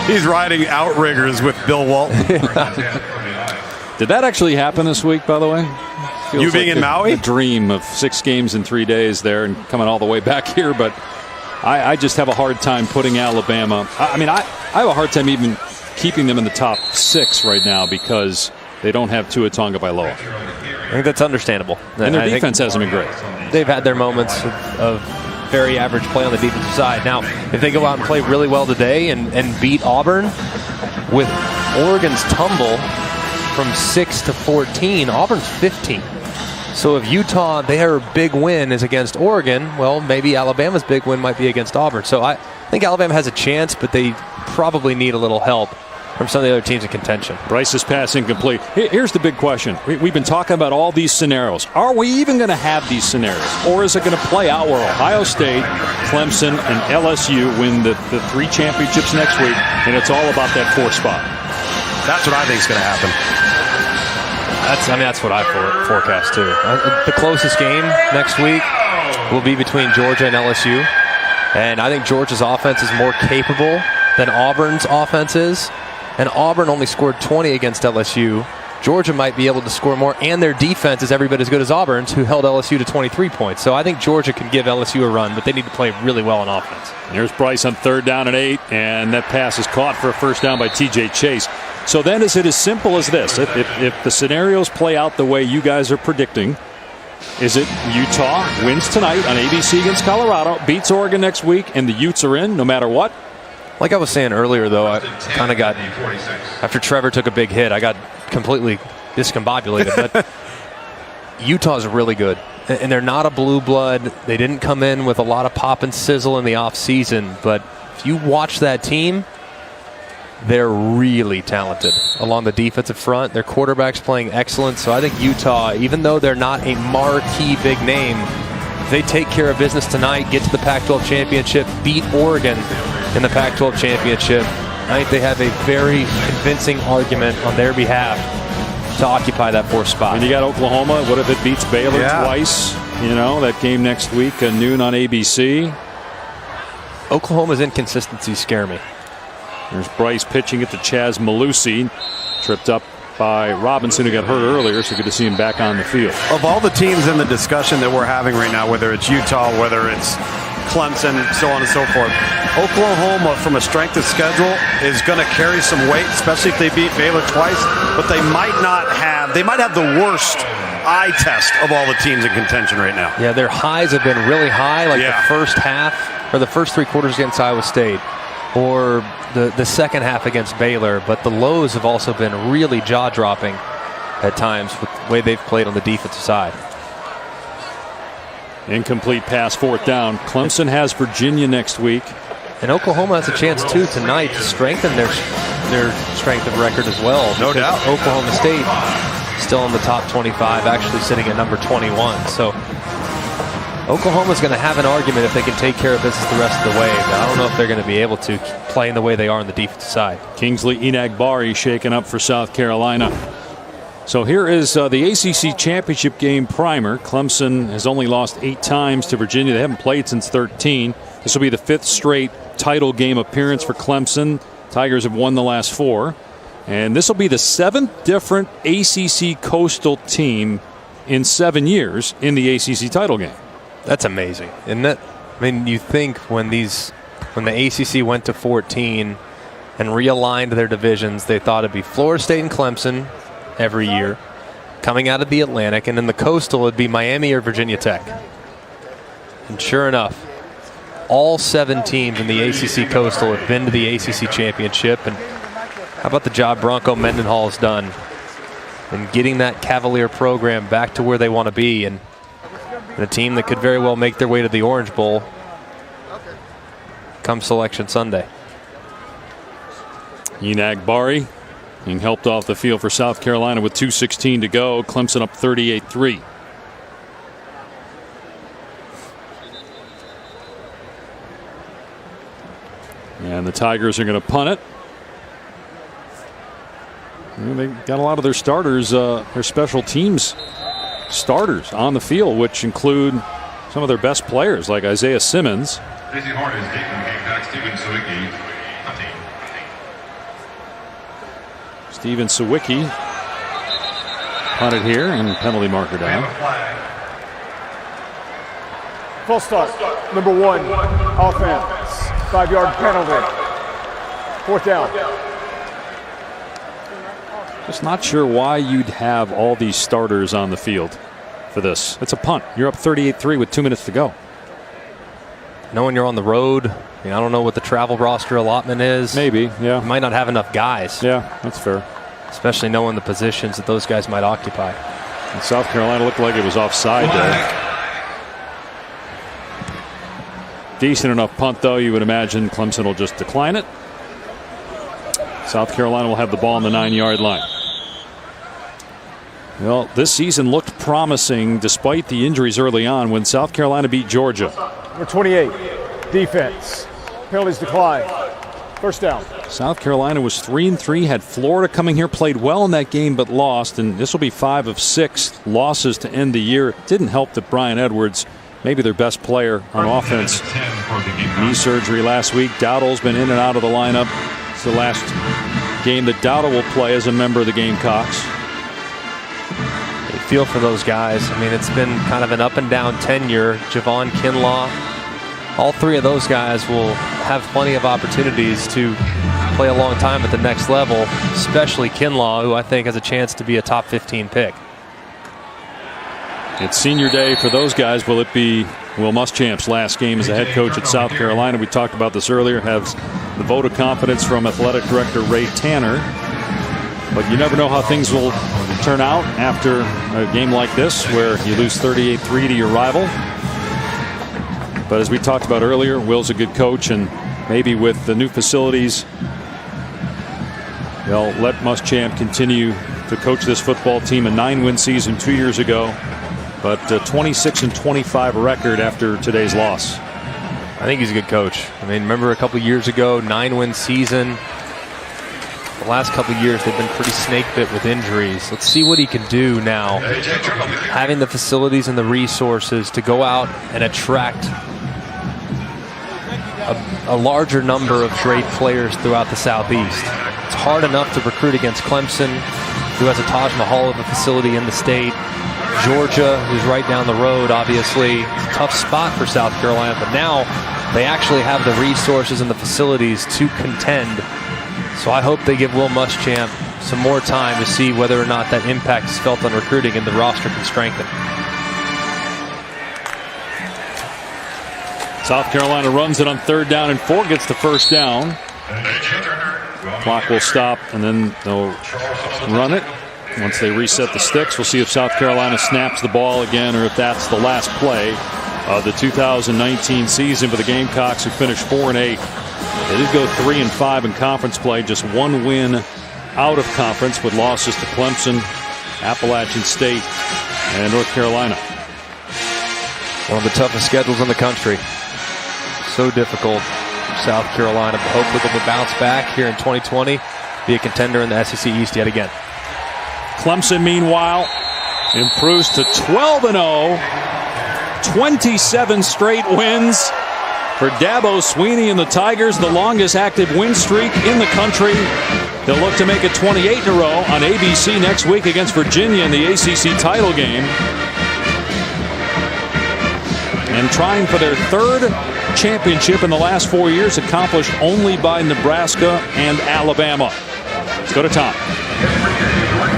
He's riding outriggers with Bill Walton. Did that actually happen this week, by the way? Feels you being like in Maui? A dream of 6 games in 3 days there and coming all the way back here, but I just have a hard time putting Alabama. I mean, I have a hard time even keeping them in the top 6 right now because they don't have Tua Tagovailoa. I think that's understandable. And their defense hasn't been great. They've had their moments of very average play on the defensive side. Now, if they go out and play really well today and beat Auburn with Oregon's tumble from 6 to 14, Auburn's 15. So if Utah, their big win is against Oregon, well, maybe Alabama's big win might be against Auburn. So I think Alabama has a chance, but they probably need a little help from some of the other teams in contention. Bryce's pass incomplete. Here's the big question. We've been talking about all these scenarios. Are we even going to have these scenarios? Or is it going to play out where Ohio State, Clemson, and LSU win the 3 championships next week, and it's all about that 4th spot? That's what I think is going to happen. That's what I forecast too. The closest game next week will be between Georgia and LSU. And I think Georgia's offense is more capable than Auburn's offense is. And Auburn only scored 20 against LSU. Georgia might be able to score more, and their defense is every bit as good as Auburn's, who held LSU to 23 points. So I think Georgia can give LSU a run, but they need to play really well on offense. Here's Bryce on 3rd down and 8, and that pass is caught for a first down by TJ Chase. So then is it as simple as this? If the scenarios play out the way you guys are predicting, is it Utah wins tonight on ABC against Colorado, beats Oregon next week, and the Utes are in no matter what? Like I was saying earlier, though, I kind of got, after Trevor took a big hit, I got completely discombobulated. But Utah's really good, and they're not a blue blood. They didn't come in with a lot of pop and sizzle in the offseason, but if you watch that team, they're really talented along the defensive front. Their quarterback's playing excellent, so I think Utah, even though they're not a marquee big name, if they take care of business tonight, get to the Pac-12 championship, beat Oregon in the Pac-12 championship, I think they have a very convincing argument on their behalf to occupy that 4th spot. And you got Oklahoma. What if it beats Baylor twice? You know, that game next week, noon on ABC. Oklahoma's inconsistencies scare me. There's Bryce pitching it to Chaz Malusi. Tripped up by Robinson, who got hurt earlier, so good to see him back on the field. Of all the teams in the discussion that we're having right now, whether it's Utah, whether it's Clemson, so on and so forth, Oklahoma, from a strength of schedule, is going to carry some weight, especially if they beat Baylor twice, but they might have the worst eye test of all the teams in contention right now. Yeah, their highs have been really high, like the first half, or the first 3 quarters against Iowa State, or the second half against Baylor, but the lows have also been really jaw-dropping at times with the way they've played on the defensive side. Incomplete pass, 4th down. Clemson has Virginia next week. And Oklahoma has a chance, too, tonight to strengthen their strength of record as well. No doubt. Oklahoma State still in the top 25, actually sitting at number 21. So Oklahoma's going to have an argument if they can take care of business the rest of the way. But I don't know if they're going to be able to play in the way they are on the defensive side. Kingsley Enagbari shaken up for South Carolina. So here is the ACC championship game primer. Clemson has only lost 8 times to Virginia. They haven't played since 13. This will be the 5th straight title game appearance for Clemson. Tigers have won the last 4. And this will be the 7th different ACC Coastal team in 7 years in the ACC title game. That's amazing, isn't it? I mean, you think when the ACC went to 14 and realigned their divisions, they thought it'd be Florida State and Clemson every year coming out of the Atlantic, and in the Coastal it'd be Miami or Virginia Tech. And sure enough, all 7 teams in the ACC Coastal have been to the ACC championship. And how about the job Bronco Mendenhall has done in getting that Cavalier program back to where they want to be, and a team that could very well make their way to the Orange Bowl come Selection Sunday. Enagbari being helped off the field for South Carolina with 2:16 to go. Clemson up 38-3. And the Tigers are going to punt it. They got a lot of their starters, their special teams starters on the field, which include some of their best players like Isaiah Simmons. Steven Sawicki punted here, and penalty marker down. Full start. Number 1, offense. 5-yard penalty. 4th down. Just not sure why you'd have all these starters on the field for this. It's a punt. You're up 38-3 with 2 minutes to go. Knowing you're on the road, I don't know what the travel roster allotment is. Maybe, yeah. You might not have enough guys. Yeah, that's fair. Especially knowing the positions that those guys might occupy. And South Carolina looked like it was offside there. Decent enough punt, though. You would imagine Clemson will just decline it. South Carolina will have the ball on the 9-yard line. Well, this season looked promising despite the injuries early on when South Carolina beat Georgia. Number 28, defense. Penalties decline. First down. South Carolina was 3-3, had Florida coming here, played well in that game but lost, and this will be 5 of 6 losses to end the year. It didn't help that Brian Edwards, maybe their best player on offense, knee surgery last week. Dowdle's been in and out of the lineup. It's the last game that Dowdle will play as a member of the Gamecocks. feel for those guys. I mean, it's been kind of an up and down tenure. Javon Kinlaw, all three of those guys will have plenty of opportunities to play a long time at the next level, especially Kinlaw, who I think has a chance to be a top 15 pick. It's senior day for those guys. Will it be Will Muschamp's last game as a head coach at South Carolina? We talked about this earlier. Has the vote of confidence from athletic director Ray Tanner. But you never know how things will turn out after a game like this where you lose 38-3 to your rival. But as we talked about earlier, Will's a good coach, and maybe with the new facilities, they'll let Muschamp continue to coach this football team. A 9-win season 2 years ago, but a 26-25 record after today's loss. I think he's a good coach. I mean, remember a couple years ago, 9-win season. The last couple of years, they've been pretty snake bit with injuries. Let's see what he can do now. Having the facilities and the resources to go out and attract a larger number of great players throughout the Southeast. It's hard enough to recruit against Clemson, who has a Taj Mahal of a facility in the state. Georgia, who's right down the road, obviously. It's a tough spot for South Carolina, but now they actually have the resources and the facilities to contend. So I hope they give Will Muschamp some more time to see whether or not that impact is felt on recruiting and the roster can strengthen. South Carolina runs it on 3rd down and 4, gets the first down. Clock will stop, and then they'll run it. Once they reset the sticks, we'll see if South Carolina snaps the ball again or if that's the last play of the 2019 season for the Gamecocks, who finished 4-8. They did go 3-5 in conference play, just one win out of conference with losses to Clemson, Appalachian State, and North Carolina. One of the toughest schedules in the country. So difficult for South Carolina, but hopefully they'll bounce back here in 2020, be a contender in the SEC East yet again. Clemson, meanwhile, improves to 12-0, 27 straight wins for Dabo Swinney and the Tigers, the longest active win streak in the country. They'll look to make it 28 in a row on ABC next week against Virginia in the ACC title game. And trying for their 3rd championship in the last 4 years, accomplished only by Nebraska and Alabama. Let's go to Tom.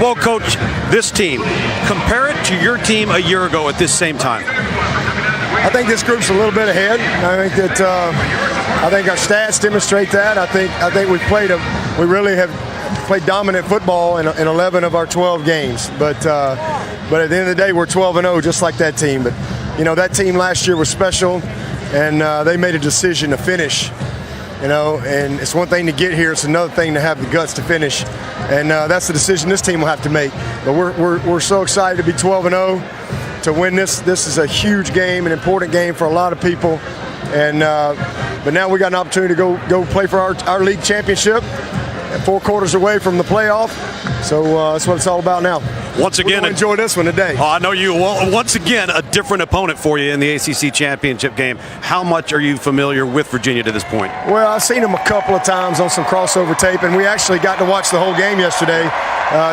Well, Coach, this team, compare it to your team a year ago at this same time. I think this group's a little bit ahead. I think that I think our stats demonstrate that. I think we really have played dominant football in 11 of our 12 games. But at the end of the day, we're 12-0, just like that team. But you know, that team last year was special, and they made a decision to finish. You know, and it's one thing to get here; it's another thing to have the guts to finish. And that's the decision this team will have to make. But we're so excited to be 12-0. To win this is a huge game, an important game for a lot of people, and but now we got an opportunity to go play for our league championship, 4 quarters away from the playoff. So that's what it's all about now. Once again, enjoy this one today. Oh, I know you will. Once again, a different opponent for you in the ACC championship game. How much are you familiar with Virginia to this point? Well, I've seen them a couple of times on some crossover tape, and we actually got to watch the whole game yesterday,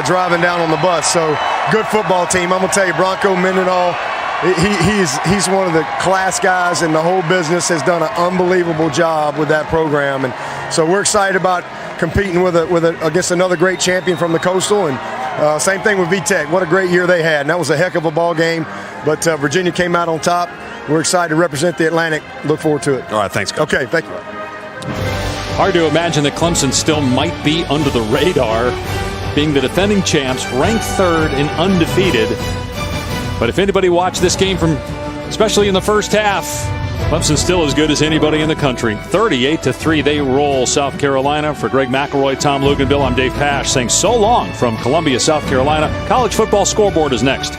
driving down on the bus. So good football team. I'm gonna tell you, Bronco Mendenhall, he's one of the class guys in the whole business. Has done an unbelievable job with that program, and so we're excited about competing with against another great champion from the Coastal. And same thing with VTech. What a great year they had. And that was a heck of a ball game. But Virginia came out on top. We're excited to represent the Atlantic. Look forward to it. All right, thanks, Coach. Okay, thank you. Hard to imagine that Clemson still might be under the radar, being the defending champs, ranked 3rd and undefeated. But if anybody watched this game especially in the first half, Clemson's still as good as anybody in the country. 38-3, they roll South Carolina. For Greg McElroy, Tom Luganville, I'm Dave Pasch saying so long from Columbia, South Carolina. College Football Scoreboard is next.